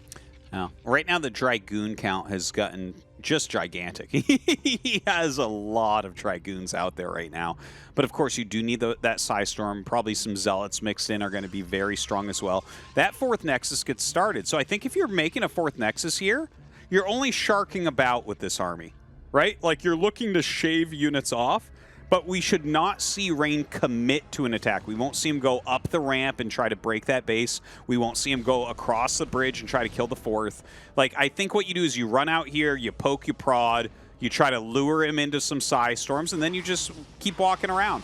No. Right now, the Dragoon count has gotten just gigantic. He has a lot of Dragoons out there right now. But of course, you do need that Psystorm. Probably some Zealots mixed in are going to be very strong as well. That 4th Nexus gets started. So I think if you're making a 4th Nexus here, you're only sharking about with this army, right? Like, you're looking to shave units off. But we should not see Rain commit to an attack. We won't see him go up the ramp and try to break that base. We won't see him go across the bridge and try to kill the 4th. Like, I think what you do is you run out here, you poke, you prod, you try to lure him into some Psystorms, and then you just keep walking around.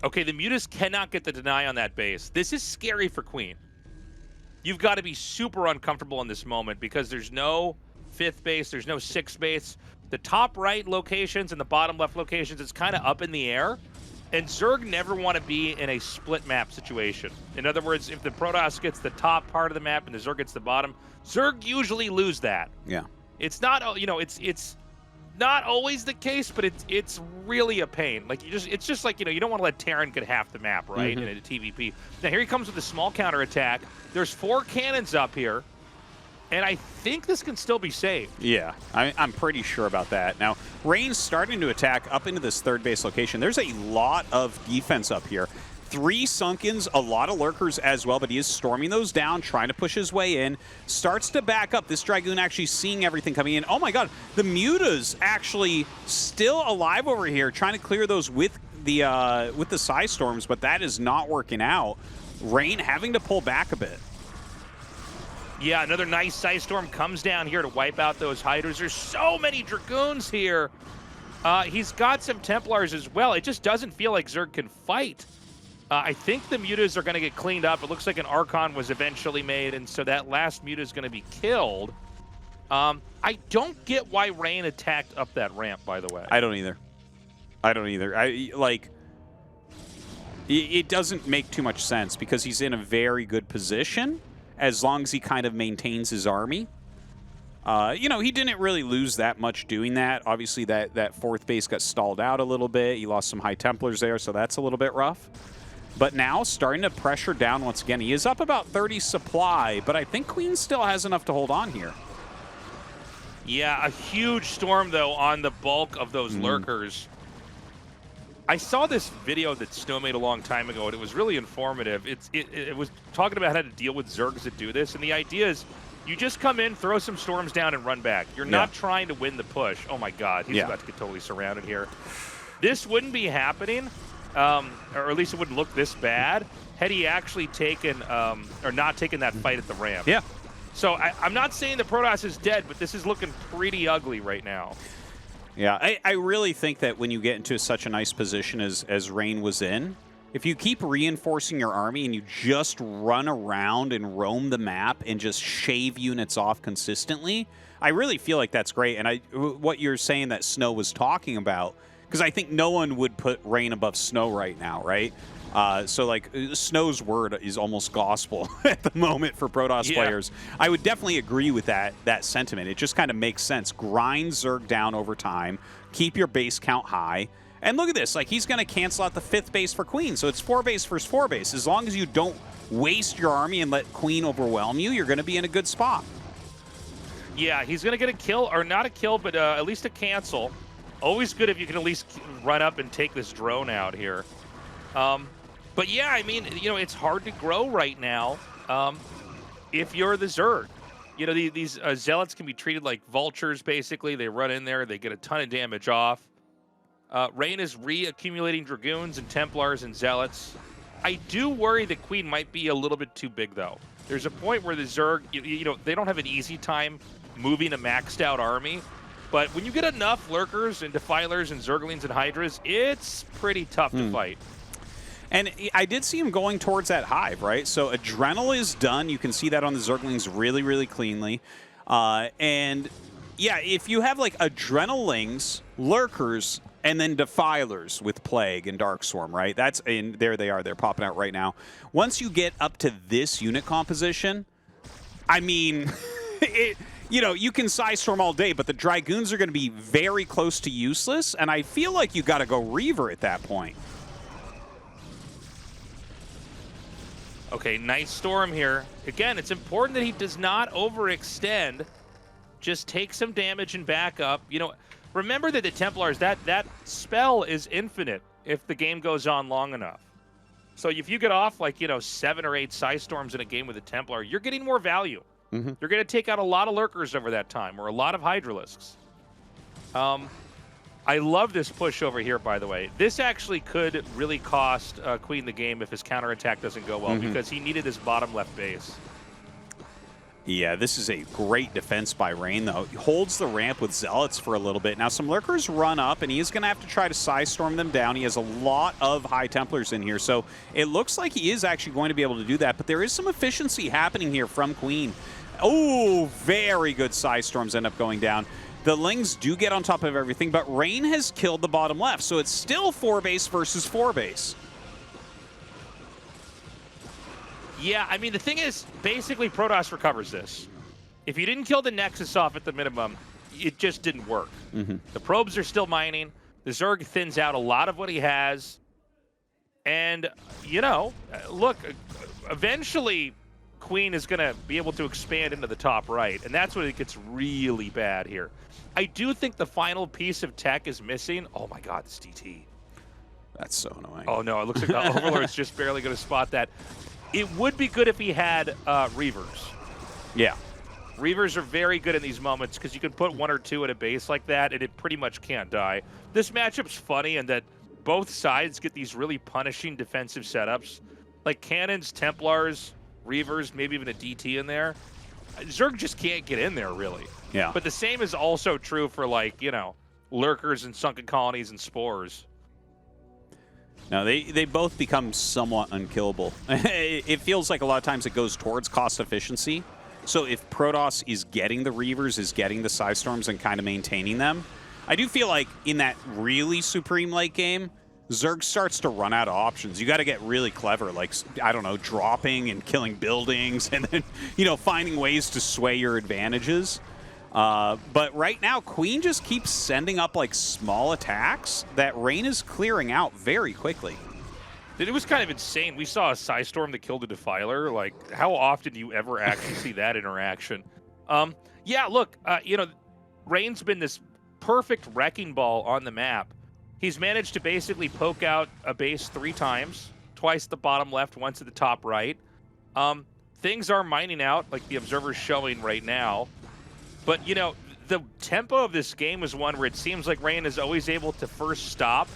Okay, the Mutas cannot get the deny on that base. This is scary for Queen. You've got to be super uncomfortable in this moment because there's no 5th base, there's no 6th base. The top right locations and the bottom left locations, it's kind of up in the air. And Zerg never want to be in a split map situation. In other words, if the Protoss gets the top part of the map and the Zerg gets the bottom, Zerg usually lose that. Yeah. It's not, you know, it's not always the case, but it's really a pain. Like, it's just like, you know, you don't want to let Terran get half the map, right, in a TVP. Now, here he comes with a small counterattack. There's 4 cannons up here. And I think this can still be saved. Yeah, I'm pretty sure about that. Now, Rain's starting to attack up into this 3rd base location. There's a lot of defense up here. 3 Sunkens, a lot of Lurkers as well, but he is storming those down, trying to push his way in. Starts to back up. This Dragoon actually seeing everything coming in. Oh my god, the Mutas actually still alive over here, trying to clear those with the Psystorms, but that is not working out. Rain having to pull back a bit. Yeah, another nice Psystorm comes down here to wipe out those Hydras. There's so many Dragoons here. He's got some Templars as well. It just doesn't feel like Zerg can fight. I think the Mutas are going to get cleaned up. It looks like an Archon was eventually made, and so that last Muta is going to be killed. I don't get why Rain attacked up that ramp, by the way. I don't either. It doesn't make too much sense because he's in a very good position. As long as he kind of maintains his army. You know, he didn't really lose that much doing that. Obviously, that 4th base got stalled out a little bit. He lost some High Templars there, so that's a little bit rough. But now, starting to pressure down once again. He is up about 30 supply, but I think Queen still has enough to hold on here. Yeah, a huge storm, though, on the bulk of those Lurkers. I saw this video that Snow made a long time ago, and it was really informative. It was talking about how to deal with Zergs that do this, and the idea is you just come in, throw some storms down, and run back. You're not trying to win the push. Oh my god, he's about to get totally surrounded here. This wouldn't be happening, or at least it wouldn't look this bad, had he actually taken, or not taken that fight at the ramp. Yeah. So I'm not saying the Protoss is dead, but this is looking pretty ugly right now. Yeah, I really think that when you get into such a nice position as Rain was in, if you keep reinforcing your army and you just run around and roam the map and just shave units off consistently, I really feel like that's great. And what you're saying that Snow was talking about, because I think no one would put Rain above Snow right now, right? So, like, Snow's word is almost gospel at the moment for Protoss players. I would definitely agree with that sentiment. It just kind of makes sense. Grind Zerg down over time. Keep your base count high. And look at this. Like, he's going to cancel out the 5th base for Queen. So it's 4 base versus 4 base. As long as you don't waste your army and let Queen overwhelm you, you're going to be in a good spot. Yeah, he's going to get a kill, or not a kill, but at least a cancel. Always good if you can at least run up and take this drone out here. But yeah, I mean, you know, it's hard to grow right now if you're the Zerg. You know, these Zealots can be treated like vultures, basically. They run in there, they get a ton of damage off. Rain is reaccumulating Dragoons and Templars and Zealots. I do worry that Queen might be a little bit too big, though. There's a point where the Zerg, you know, they don't have an easy time moving a maxed out army. But when you get enough Lurkers and Defilers and Zerglings and Hydras, it's pretty tough to fight. And I did see him going towards that hive, right? So Adrenal is done. You can see that on the Zerglings really, really cleanly. And yeah, if you have like Adrenalings, Lurkers, and then Defilers with Plague and Darkstorm, right? That's, and there they are. They're popping out right now. Once you get up to this unit composition, I mean, you know, you can Psystorm all day, but the Dragoons are going to be very close to useless, and I feel like you got to go Reaver at that point. Okay, nice storm here. Again, it's important that he does not overextend. just take some damage and back up. You know, remember that the Templars, that spell is infinite if the game goes on long enough. So if you get off like, you know, 7 or 8 Psystorms in a game with a Templar, you're getting more value. You're going to take out a lot of Lurkers over that time, or a lot of Hydralisks. I love this push over here, by the way. This actually could really cost Queen the game if his counterattack doesn't go well, because he needed his bottom left base. Yeah, this is a great defense by Rain, though. He holds the ramp with Zealots for a little bit. Now, some Lurkers run up, and he is going to have to try to Psystorm them down. He has a lot of High Templars in here, so it looks like he is actually going to be able to do that, but there is some efficiency happening here from Queen. Oh, very good Psystorms end up going down. The Lings do get on top of everything, but Rain has killed the bottom left, so it's still 4 base versus 4 base. Yeah, I mean, the thing is, basically, Protoss recovers this. If you didn't kill the Nexus off at the minimum, it just didn't work. The probes are still mining. The Zerg thins out a lot of what he has. And, you know, look, eventually Queen is going to be able to expand into the top right, and that's when it gets really bad here. I do think the final piece of tech is missing. Oh, my God, this DT. That's so annoying. Oh, no, it looks like the Overlord's just barely going to spot that. It would be good if he had Reavers. Yeah. Reavers are very good in these moments because you can put 1 or 2 at a base like that, and it pretty much can't die. This matchup's funny in that both sides get these really punishing defensive setups. Like Cannons, Templars, Reavers, maybe even a DT in there. Zerg just can't get in there, really. Yeah. But the same is also true for, like, you know, Lurkers and Sunken Colonies and Spores. No, they both become somewhat unkillable. It feels like a lot of times it goes towards cost efficiency. So if Protoss is getting the Reavers, is getting the Psystorms and kind of maintaining them, I do feel like in that really supreme late game, Zerg starts to run out of options. You got to get really clever, like, I don't know, dropping and killing buildings and then, you know, finding ways to sway your advantages. But right now, Queen just keeps sending up, like, small attacks that Rain is clearing out very quickly. It was kind of insane. We saw a Psystorm that killed a Defiler. Like, how often do you ever actually see that interaction? Yeah, look, you know, Rain's been this perfect wrecking ball on the map. He's managed to basically poke out a base 3 times, twice at the bottom left, once at the top right. Things are mining out, like the Observer's showing right now. But, you know, the tempo of this game is one where it seems like Rain is always able to first stop,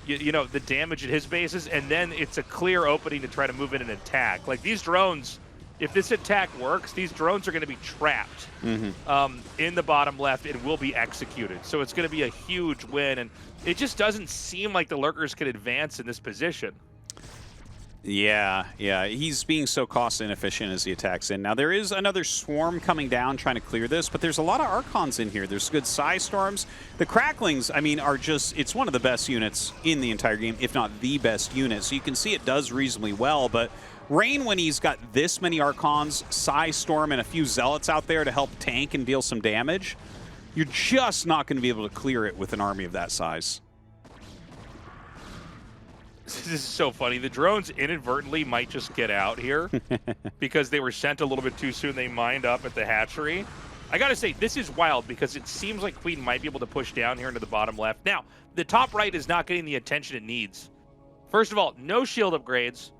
you know, the damage at his bases, and then it's a clear opening to try to move in and attack. Like, these drones, if this attack works, these drones are going to be trapped in the bottom left and will be executed. So it's going to be a huge win, and it just doesn't seem like the Lurkers can advance in this position. Yeah, he's being so cost inefficient as he attacks in. Now, there is another swarm coming down trying to clear this, but there's a lot of Archons in here. There's good Psystorms. The Cracklings, I mean, are just, it's one of the best units in the entire game, if not the best unit. So you can see it does reasonably well, but Rain, when he's got this many Archons, Psystorm, and a few Zealots out there to help tank and deal some damage, you're just not going to be able to clear it with an army of that size. This is so funny. The drones inadvertently might just get out here because they were sent a little bit too soon. They mined up at the hatchery. I got to say, this is wild because it seems like Queen might be able to push down here into the bottom left. Now, the top right is not getting the attention it needs. First of all, no shield upgrades,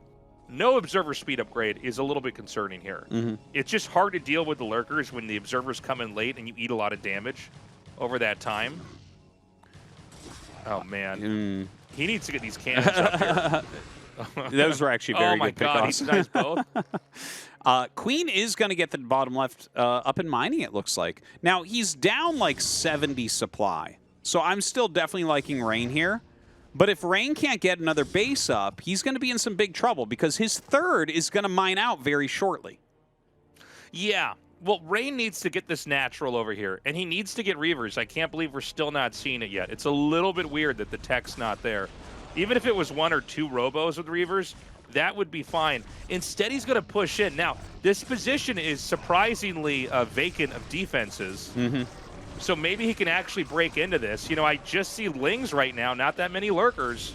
no observer speed upgrade is a little bit concerning here. It's just hard to deal with the Lurkers when the observers come in late and you eat a lot of damage over that time. Oh, man. He needs to get these cannons up here. Those were actually very good pickoffs. Oh, my God. He's nice both. Queen is going to get the bottom left up and mining, it looks like. Now, he's down like 70 supply. So I'm still definitely liking Rain here. But if Rain can't get another base up, he's going to be in some big trouble because his third is going to mine out very shortly. Yeah. Well, Rain needs to get this natural over here, and he needs to get Reavers. I can't believe we're still not seeing it yet. It's a little bit weird that the tech's not there. Even if it was 1 or 2 Robos with Reavers, that would be fine. Instead, he's going to push in. Now, this position is surprisingly vacant of defenses, so maybe he can actually break into this. You know, I just see Lings right now, not that many Lurkers.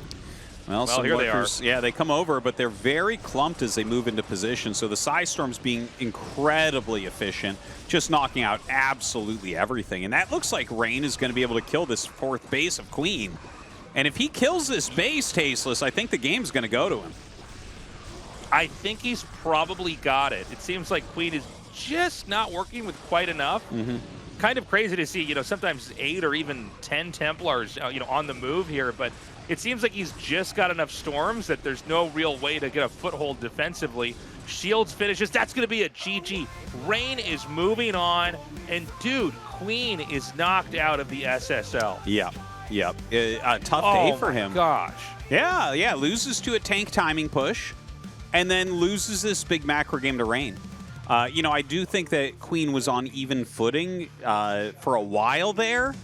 Well, some here they are. lurkers, yeah, they come over, but they're very clumped as they move into position. So the Psystorm's being incredibly efficient, just knocking out absolutely everything. And that looks like Rain is going to be able to kill this 4th base of Queen. And if he kills this base, Tasteless, I think the game's going to go to him. I think he's probably got it. It seems like Queen is just not working with quite enough. Kind of crazy to see, you know, sometimes 8 or even 10 Templars, you know, on the move here, but it seems like he's just got enough storms that there's no real way to get a foothold defensively. Shields finishes. That's going to be a GG. Rain is moving on, and dude, Queen is knocked out of the SSL. Yeah. Yep. A tough day for him. Oh, gosh. Yeah. Loses to a tank timing push, and then loses this big macro game to Rain. You know, I do think that Queen was on even footing for a while there,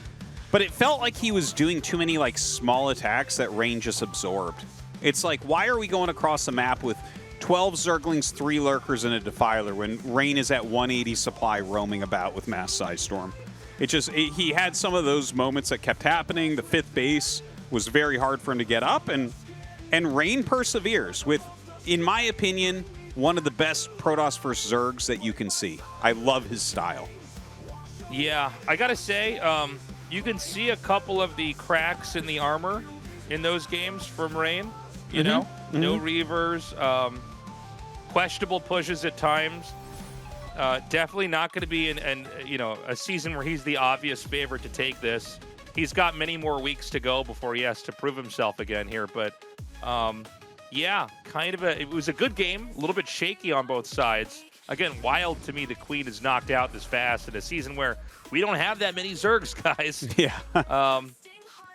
but it felt like he was doing too many, like, small attacks that Rain just absorbed. It's like, why are we going across the map with 12 Zerglings, 3 Lurkers, and a Defiler when Rain is at 180 supply roaming about with Mass Psystorm? He had some of those moments that kept happening. The 5th base was very hard for him to get up, and Rain perseveres with, in my opinion, one of the best Protoss versus Zergs that you can see. I love his style. Yeah, I gotta say, you can see a couple of the cracks in the armor in those games from Rain. You know, no Reavers, questionable pushes at times. Definitely not going to be a season where he's the obvious favorite to take this. He's got many more weeks to go before he has to prove himself again here. But yeah, it was a good game. A little bit shaky on both sides. Again, wild to me the Queen is knocked out this fast in a season where we don't have that many Zergs, guys. Yeah.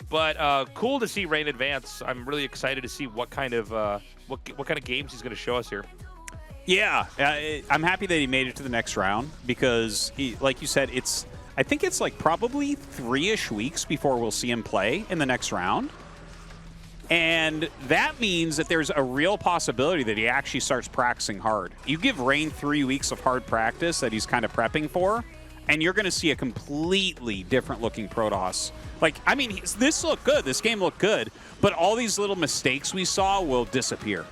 But cool to see Rain advance. I'm really excited to see what kind of games he's going to show us here. Yeah, I'm happy that he made it to the next round because he, like you said, I think it's like probably 3-ish weeks before we'll see him play in the next round. And that means that there's a real possibility that he actually starts practicing hard. You give Rain 3 weeks of hard practice that he's kind of prepping for, and you're going to see a completely different looking Protoss. Like, I mean, this looked good. This game looked good, but all these little mistakes we saw will disappear.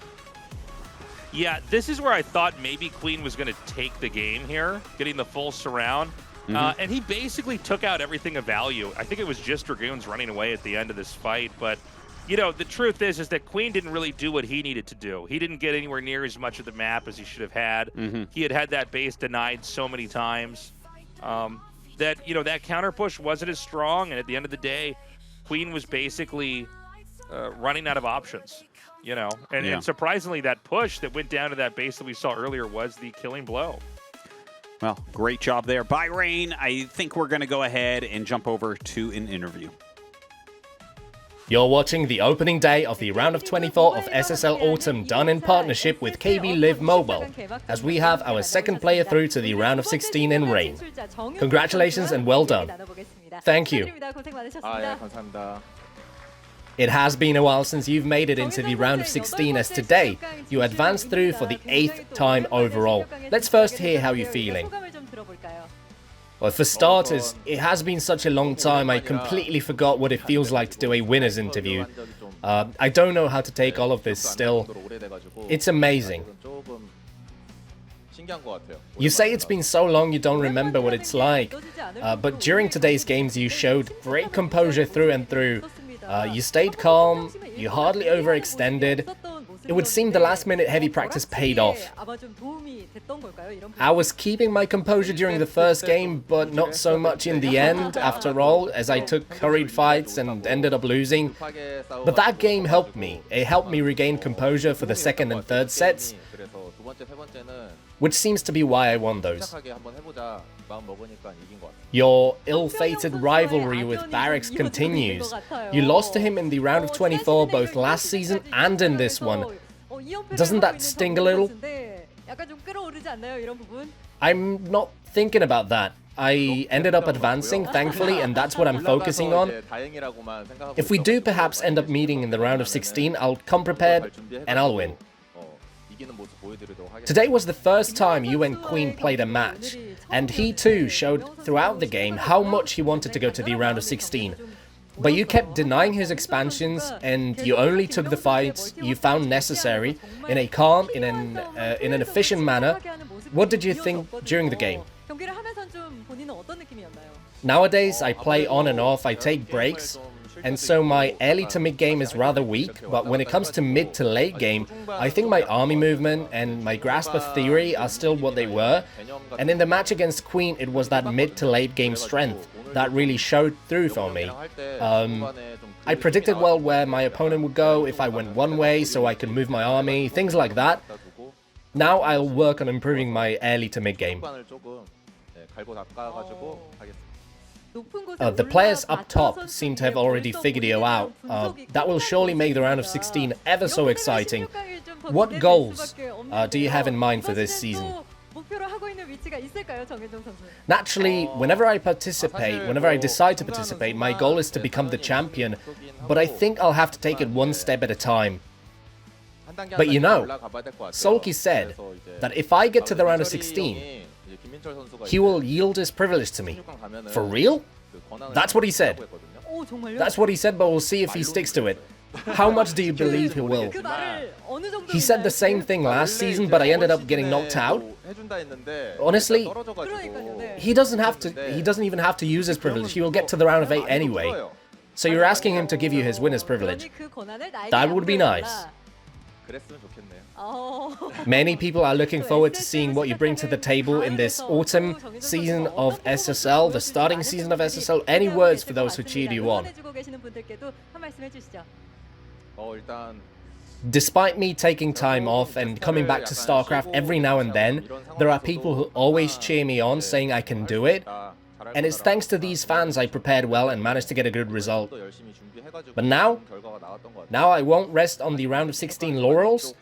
Yeah, this is where I thought maybe Queen was going to take the game here, getting the full surround. And he basically took out everything of value. I think it was just Dragoons running away at the end of this fight. But, you know, the truth is that Queen didn't really do what he needed to do. He didn't get anywhere near as much of the map as he should have had. He had that base denied so many times that, you know, that counter push wasn't as strong. And at the end of the day, Queen was basically running out of options. You know, and surprisingly, that push that went down to that base that we saw earlier was the killing blow. Well, great job there by Rain. I think we're going to go ahead and jump over to an interview. You're watching the opening day of the round of 24 of SSL Autumn done in partnership with KB Live Mobile, as we have our second player through to the round of 16 in Rain. Congratulations and well done. Thank you. It has been a while since you've made it into the round of 16, as today you advanced through for the 8th time overall. Let's first hear how you're feeling. Well, for starters, it has been such a long time I completely forgot what it feels like to do a winner's interview. I don't know how to take all of this still. It's amazing. You say it's been so long you don't remember what it's like, but during today's games you showed great composure through and through. You stayed calm, you hardly overextended. It would seem the last-minute heavy practice paid off. I was keeping my composure during the first game, but not so much in the end, after all, as I took hurried fights and ended up losing. But that game helped me. It helped me regain composure for the second and third sets, which seems to be why I won those. Your ill-fated rivalry with Barracks continues. You lost to him in the round of 24 both last season and in this one. Doesn't that sting a little? I'm not thinking about that. I ended up advancing, thankfully, and that's what I'm focusing on. If we do perhaps end up meeting in the round of 16, I'll come prepared and I'll win. Today was the first time you and Queen played a match, and he too showed throughout the game how much he wanted to go to the round of 16. But you kept denying his expansions, and you only took the fights you found necessary in a calm, in an efficient manner. What did you think during the game? 경기를 하면서 좀 본인은 어떤 느낌이었나요? Nowadays, I play on and off, I take breaks, and so my early to mid game is rather weak, but when it comes to mid to late game, I think my army movement and my grasp of theory are still what they were, and in the match against Queen, it was that mid to late game strength that really showed through for me. I predicted well where my opponent would go if I went one way, so I could move my army, things like that. Now I'll work on improving my early to mid game. The players up top seem to have already figured it out. That will surely make the round of 16 ever so exciting. What goals do you have in mind for this season? Naturally, whenever I decide to participate, my goal is to become the champion, but I think I'll have to take it one step at a time. But you know, Solki said that if I get to the round of 16, he will yield his privilege to me. For real? That's what he said. That's what he said, but we'll see if he sticks to it. How much do you believe he will? He said the same thing last season, but I ended up getting knocked out. Honestly, he doesn't even have to use his privilege. He will get to the round of 8 anyway. So you're asking him to give you his winner's privilege. That would be nice. Many people are looking forward to seeing what you bring to the table in this autumn season of SSL, the starting season of SSL. Any words for those who cheered you on? Despite me taking time off and coming back to StarCraft every now and then, there are people who always cheer me on, saying I can do it. And it's thanks to these fans I prepared well and managed to get a good result. But now I won't rest on the round of 16 laurels,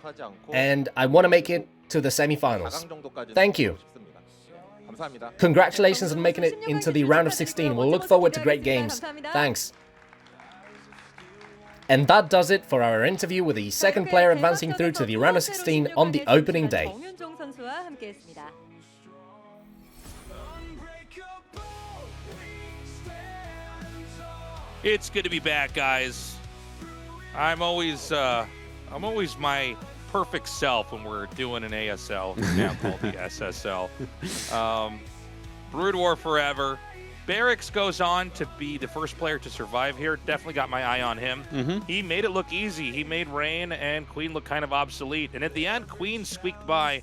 and I want to make it to the semi-finals. Thank you. Congratulations on making it into the round of 16. We'll look forward to great games. Thanks. And that does it for our interview with the second player advancing through to the round of 16 on the opening day. It's good to be back, guys. I'm always my perfect self when we're doing an ASL, now called the SSL. Brood War forever. Barracks goes on to be the first player to survive here. Definitely got my eye on him. He made it look easy. He made Rain and Queen look kind of obsolete. And at the end, Queen squeaked by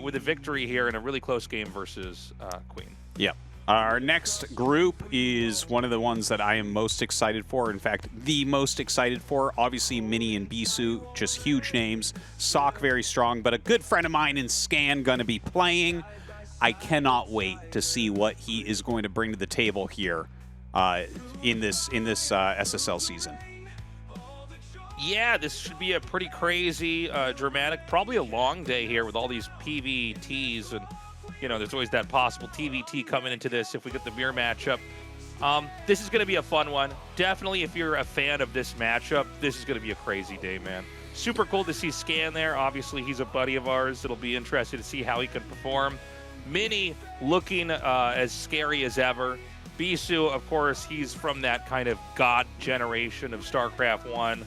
with a victory here in a really close game versus Queen. Yep. Our next group is one of the ones that I am most excited for. In fact, the most excited for. Obviously, Mini and Bisu, just huge names. Sock, very strong, but a good friend of mine in Scan going to be playing. I cannot wait to see what he is going to bring to the table here in this SSL season. Yeah, this should be a pretty crazy, dramatic, probably a long day here with all these PVTs, and you know, there's always that possible TVT coming into this if we get the mirror matchup. This is going to be a fun one. Definitely, if you're a fan of this matchup, this is going to be a crazy day, man. Super cool to see Scan there. Obviously, he's a buddy of ours. It'll be interesting to see how he can perform. Mini looking as scary as ever. Bisu, of course, he's from that kind of god generation of StarCraft 1.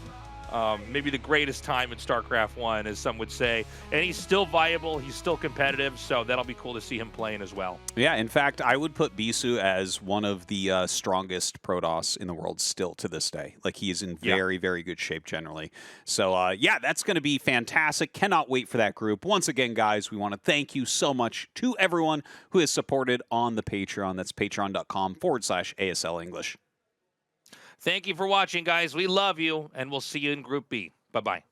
Maybe the greatest time in StarCraft 1, as some would say. And he's still viable. He's still competitive, so that'll be cool to see him playing as well. Yeah, in fact, I would put Bisu as one of the strongest Protoss in the world still to this day. Like, he is in very, very good shape generally. So, yeah, that's going to be fantastic. Cannot wait for that group. Once again, guys, we want to thank you so much to everyone who has supported on the Patreon. That's patreon.com/ASL English. Thank you for watching, guys. We love you, and we'll see you in Group B. Bye-bye.